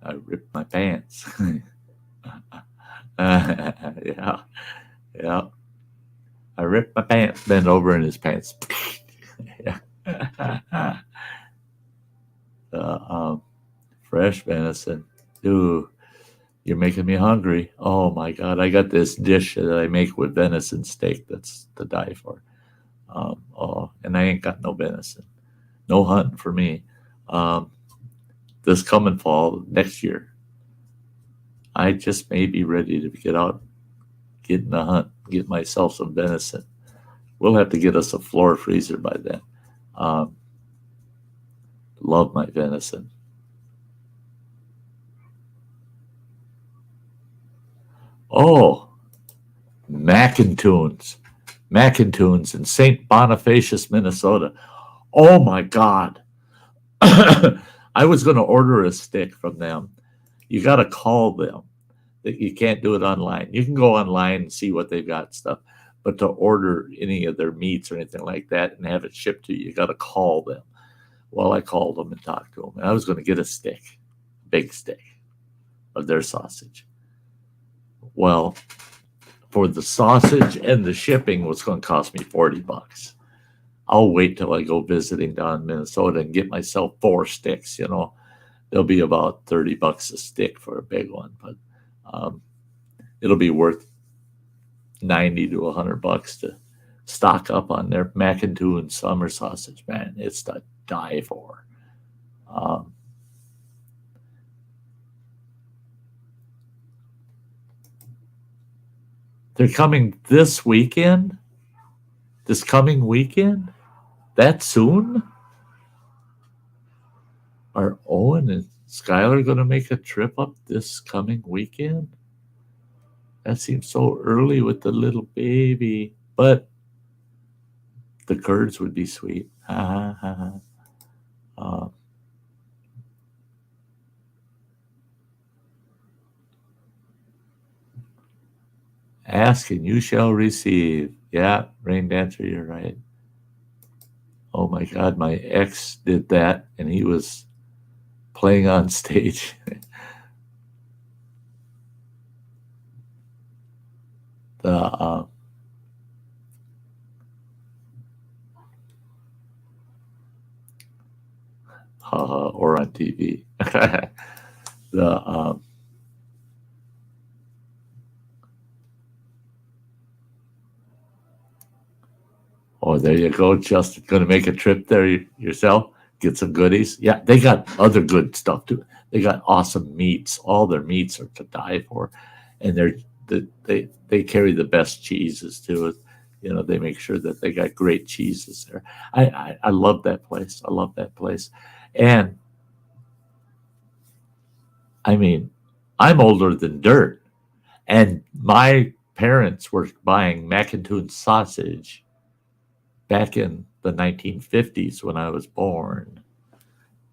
I ripped my pants. Yeah. I ripped my pants, bent over in his pants. Yeah. Fresh venison. Ooh, you're making me hungry. Oh my God. I got this dish that I make with venison steak that's to die for. And I ain't got no venison. No hunting for me. This coming fall, next year, I just may be ready to get out, get in the hunt, get myself some venison. We'll have to get us a floor freezer by then. Love my venison. Oh, Mackintoons in St. Bonifacius, Minnesota. Oh my God. I was going to order a stick from them. You got to call them. You can't do it online. You can go online and see what they've got stuff, but to order any of their meats or anything like that and have it shipped to you, you got to call them. Well, I called them and talked to them, and I was going to get a stick, big stick of their sausage. Well, for the sausage and the shipping was going to cost me $40. I'll wait till I go visiting down in Minnesota and get myself 4 sticks. You know, they'll be about $30 a stick for a big one, but it'll be worth $90 to $100 to stock up on their mac and tune summer sausage. Man, it's to die for. They're coming this weekend? This coming weekend? That soon? Are Owen and Skylar going to make a trip up this coming weekend? That seems so early with the little baby. But the curds would be sweet. Ha ha ha. Ask and you shall receive. Yeah, Rain Dancer, you're right. Oh my God, my ex did that and he was playing on stage. Or on TV. Oh, there you go. Just going to make a trip there yourself. Get some goodies. Yeah, they got other good stuff too. They got awesome meats. All their meats are to die for, and they carry the best cheeses too. You know, they make sure that they got great cheeses there. I love that place. I love that place, and I mean, I'm older than dirt, and my parents were buying mac and tune sausage back in the 1950s when I was born,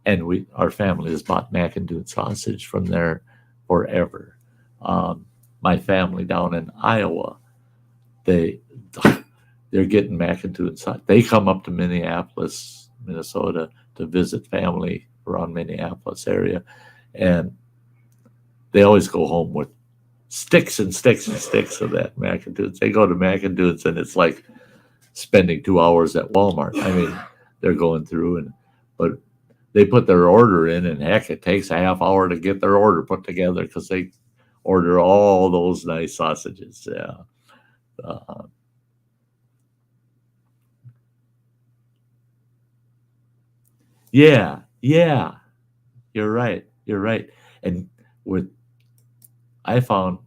and our family has bought mac and tune sausage from there forever. My family down in Iowa, they're getting mac and tune sausage. They come up to Minneapolis, Minnesota to visit family around Minneapolis area, and they always go home with sticks and sticks and sticks of that mac and tunes. They go to mac and tunes and it's like spending 2 hours at Walmart. I mean, they're going through but they put their order in, and heck, it takes a half hour to get their order put together because they order all those nice sausages. Yeah. Yeah. You're right. And I found,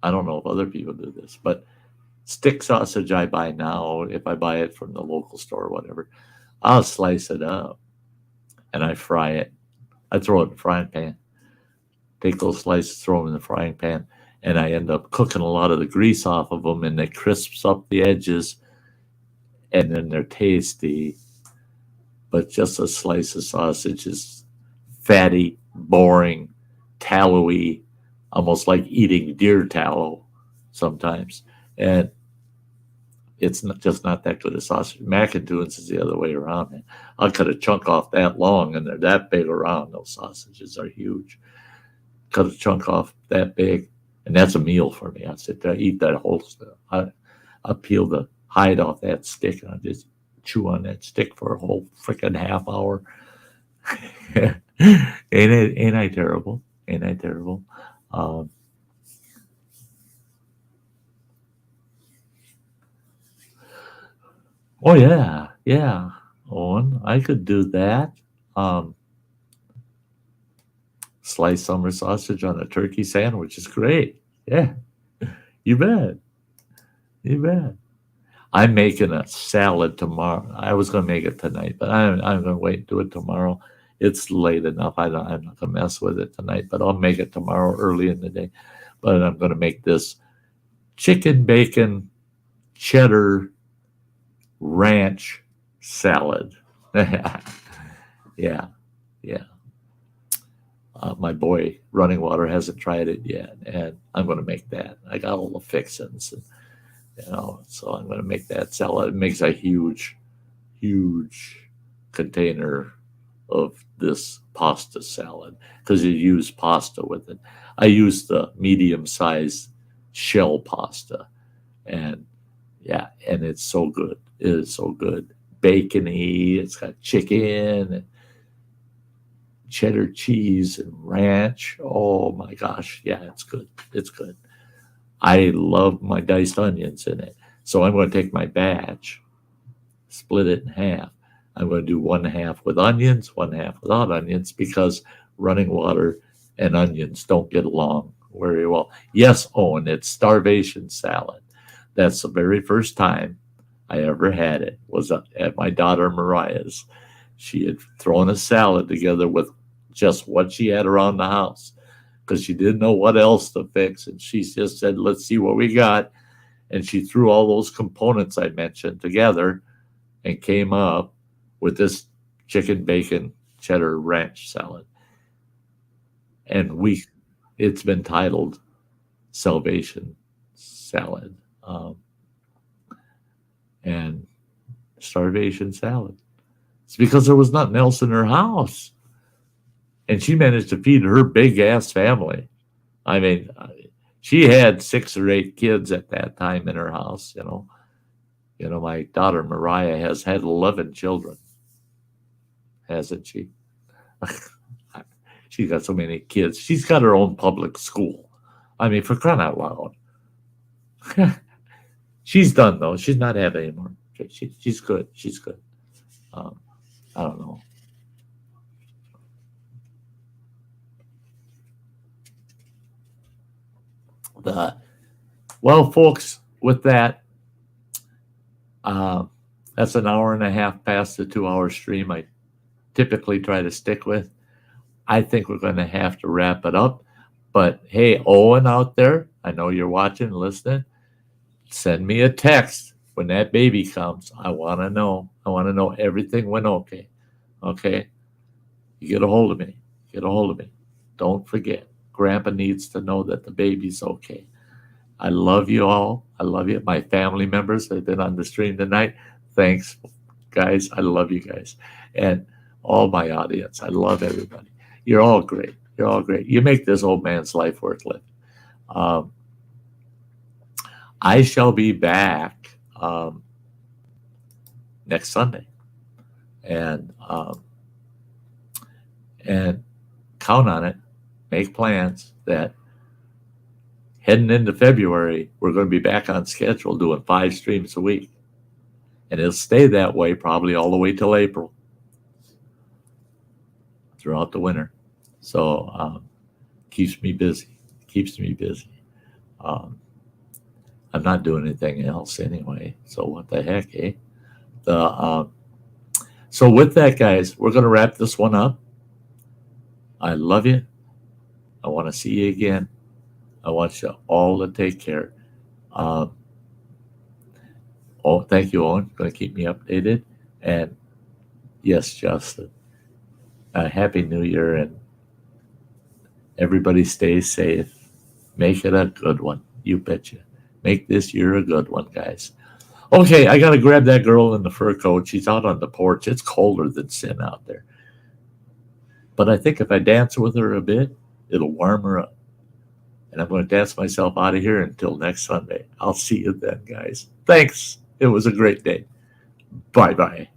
I don't know if other people do this, but stick sausage I buy now, if I buy it from the local store or whatever, I'll slice it up and I fry it. I throw it in the frying pan. Take those slices, throw them in the frying pan, and I end up cooking a lot of the grease off of them, and it crisps up the edges, and then they're tasty. But just a slice of sausage is fatty, boring, tallowy, almost like eating deer tallow sometimes. And it's just not that good a sausage. Mac and tunes is the other way around. Man. I'll cut a chunk off that long, and they're that big around. Those sausages are huge. Cut a chunk off that big, and that's a meal for me. I sit there, eat that whole stuff. I peel the hide off that stick, and I just chew on that stick for a whole freaking half hour. Ain't I terrible? Ain't I terrible? Oh yeah, Owen, I could do that. Sliced summer sausage on a turkey sandwich is great. Yeah, you bet. I'm making a salad tomorrow. I was going to make it tonight, but I'm going to wait and do it tomorrow. It's late enough. I'm not going to mess with it tonight, but I'll make it tomorrow early in the day. But I'm going to make this chicken bacon cheddar ranch salad. Yeah. My boy Running Water hasn't tried it yet, and I'm going to make that. I got all the fixings, and so I'm going to make that salad. It makes a huge container of this pasta salad because you use pasta with it. I use the medium-sized shell pasta, and yeah, and it's so good. It is so good. Bacony. It's got chicken and cheddar cheese and ranch. Oh my gosh, yeah, it's good. It's good. I love my diced onions in it. So I'm going to take my batch, split it in half. I'm going to do 1/2 with onions, 1/2 without onions, because running water and onions don't get along very well. Yes, Owen, it's starvation salad. That's the very first time I ever had it, was at my daughter Mariah's. She had thrown a salad together with just what she had around the house because she didn't know what else to fix. And she just said, let's see what we got. And she threw all those components I mentioned together and came up with this chicken, bacon, cheddar ranch salad. And it's been titled Salvation Salad and Starvation Salad. It's because there was nothing else in her house. And she managed to feed her big ass family. I mean, she had 6 or 8 kids at that time in her house, you know. You know, my daughter Mariah has had 11 children, hasn't she? She's got so many kids. She's got her own public school. I mean, for crying out loud. She's done, though. She's not having any more. She's good. She's good. I don't know. Well, folks, with that, that's an hour and a half past the 2-hour stream I typically try to stick with. I think we're going to have to wrap it up. But hey, Owen out there, I know you're watching and listening. Send me a text when that baby comes. I want to know. I want to know everything went okay. Okay? You get a hold of me. Get a hold of me. Don't forget. Grandpa needs to know that the baby's okay. I love you all. I love you. My family members that have been on the stream tonight. Thanks, guys. I love you guys. And all my audience. I love everybody. You're all great. You're all great. You make this old man's life worth living. I shall be back next Sunday. And count on it. Make plans that heading into February, we're going to be back on schedule doing 5 streams a week. And it'll stay that way probably all the way till April, throughout the winter. So keeps me busy. Keeps me busy. I'm not doing anything else anyway. So what the heck, eh? So with that, guys, we're going to wrap this one up. I love you. I want to see you again. I want you all to take care. Thank you, Owen. Going to keep me updated. And yes, Justin, Happy New Year, and everybody stay safe. Make it a good one. You betcha. Make this year a good one, guys. Okay, I got to grab that girl in the fur coat. She's out on the porch. It's colder than sin out there. But I think if I dance with her a bit, it'll warm her up. And I'm going to dance myself out of here until next Sunday. I'll see you then, guys. Thanks. It was a great day. Bye-bye.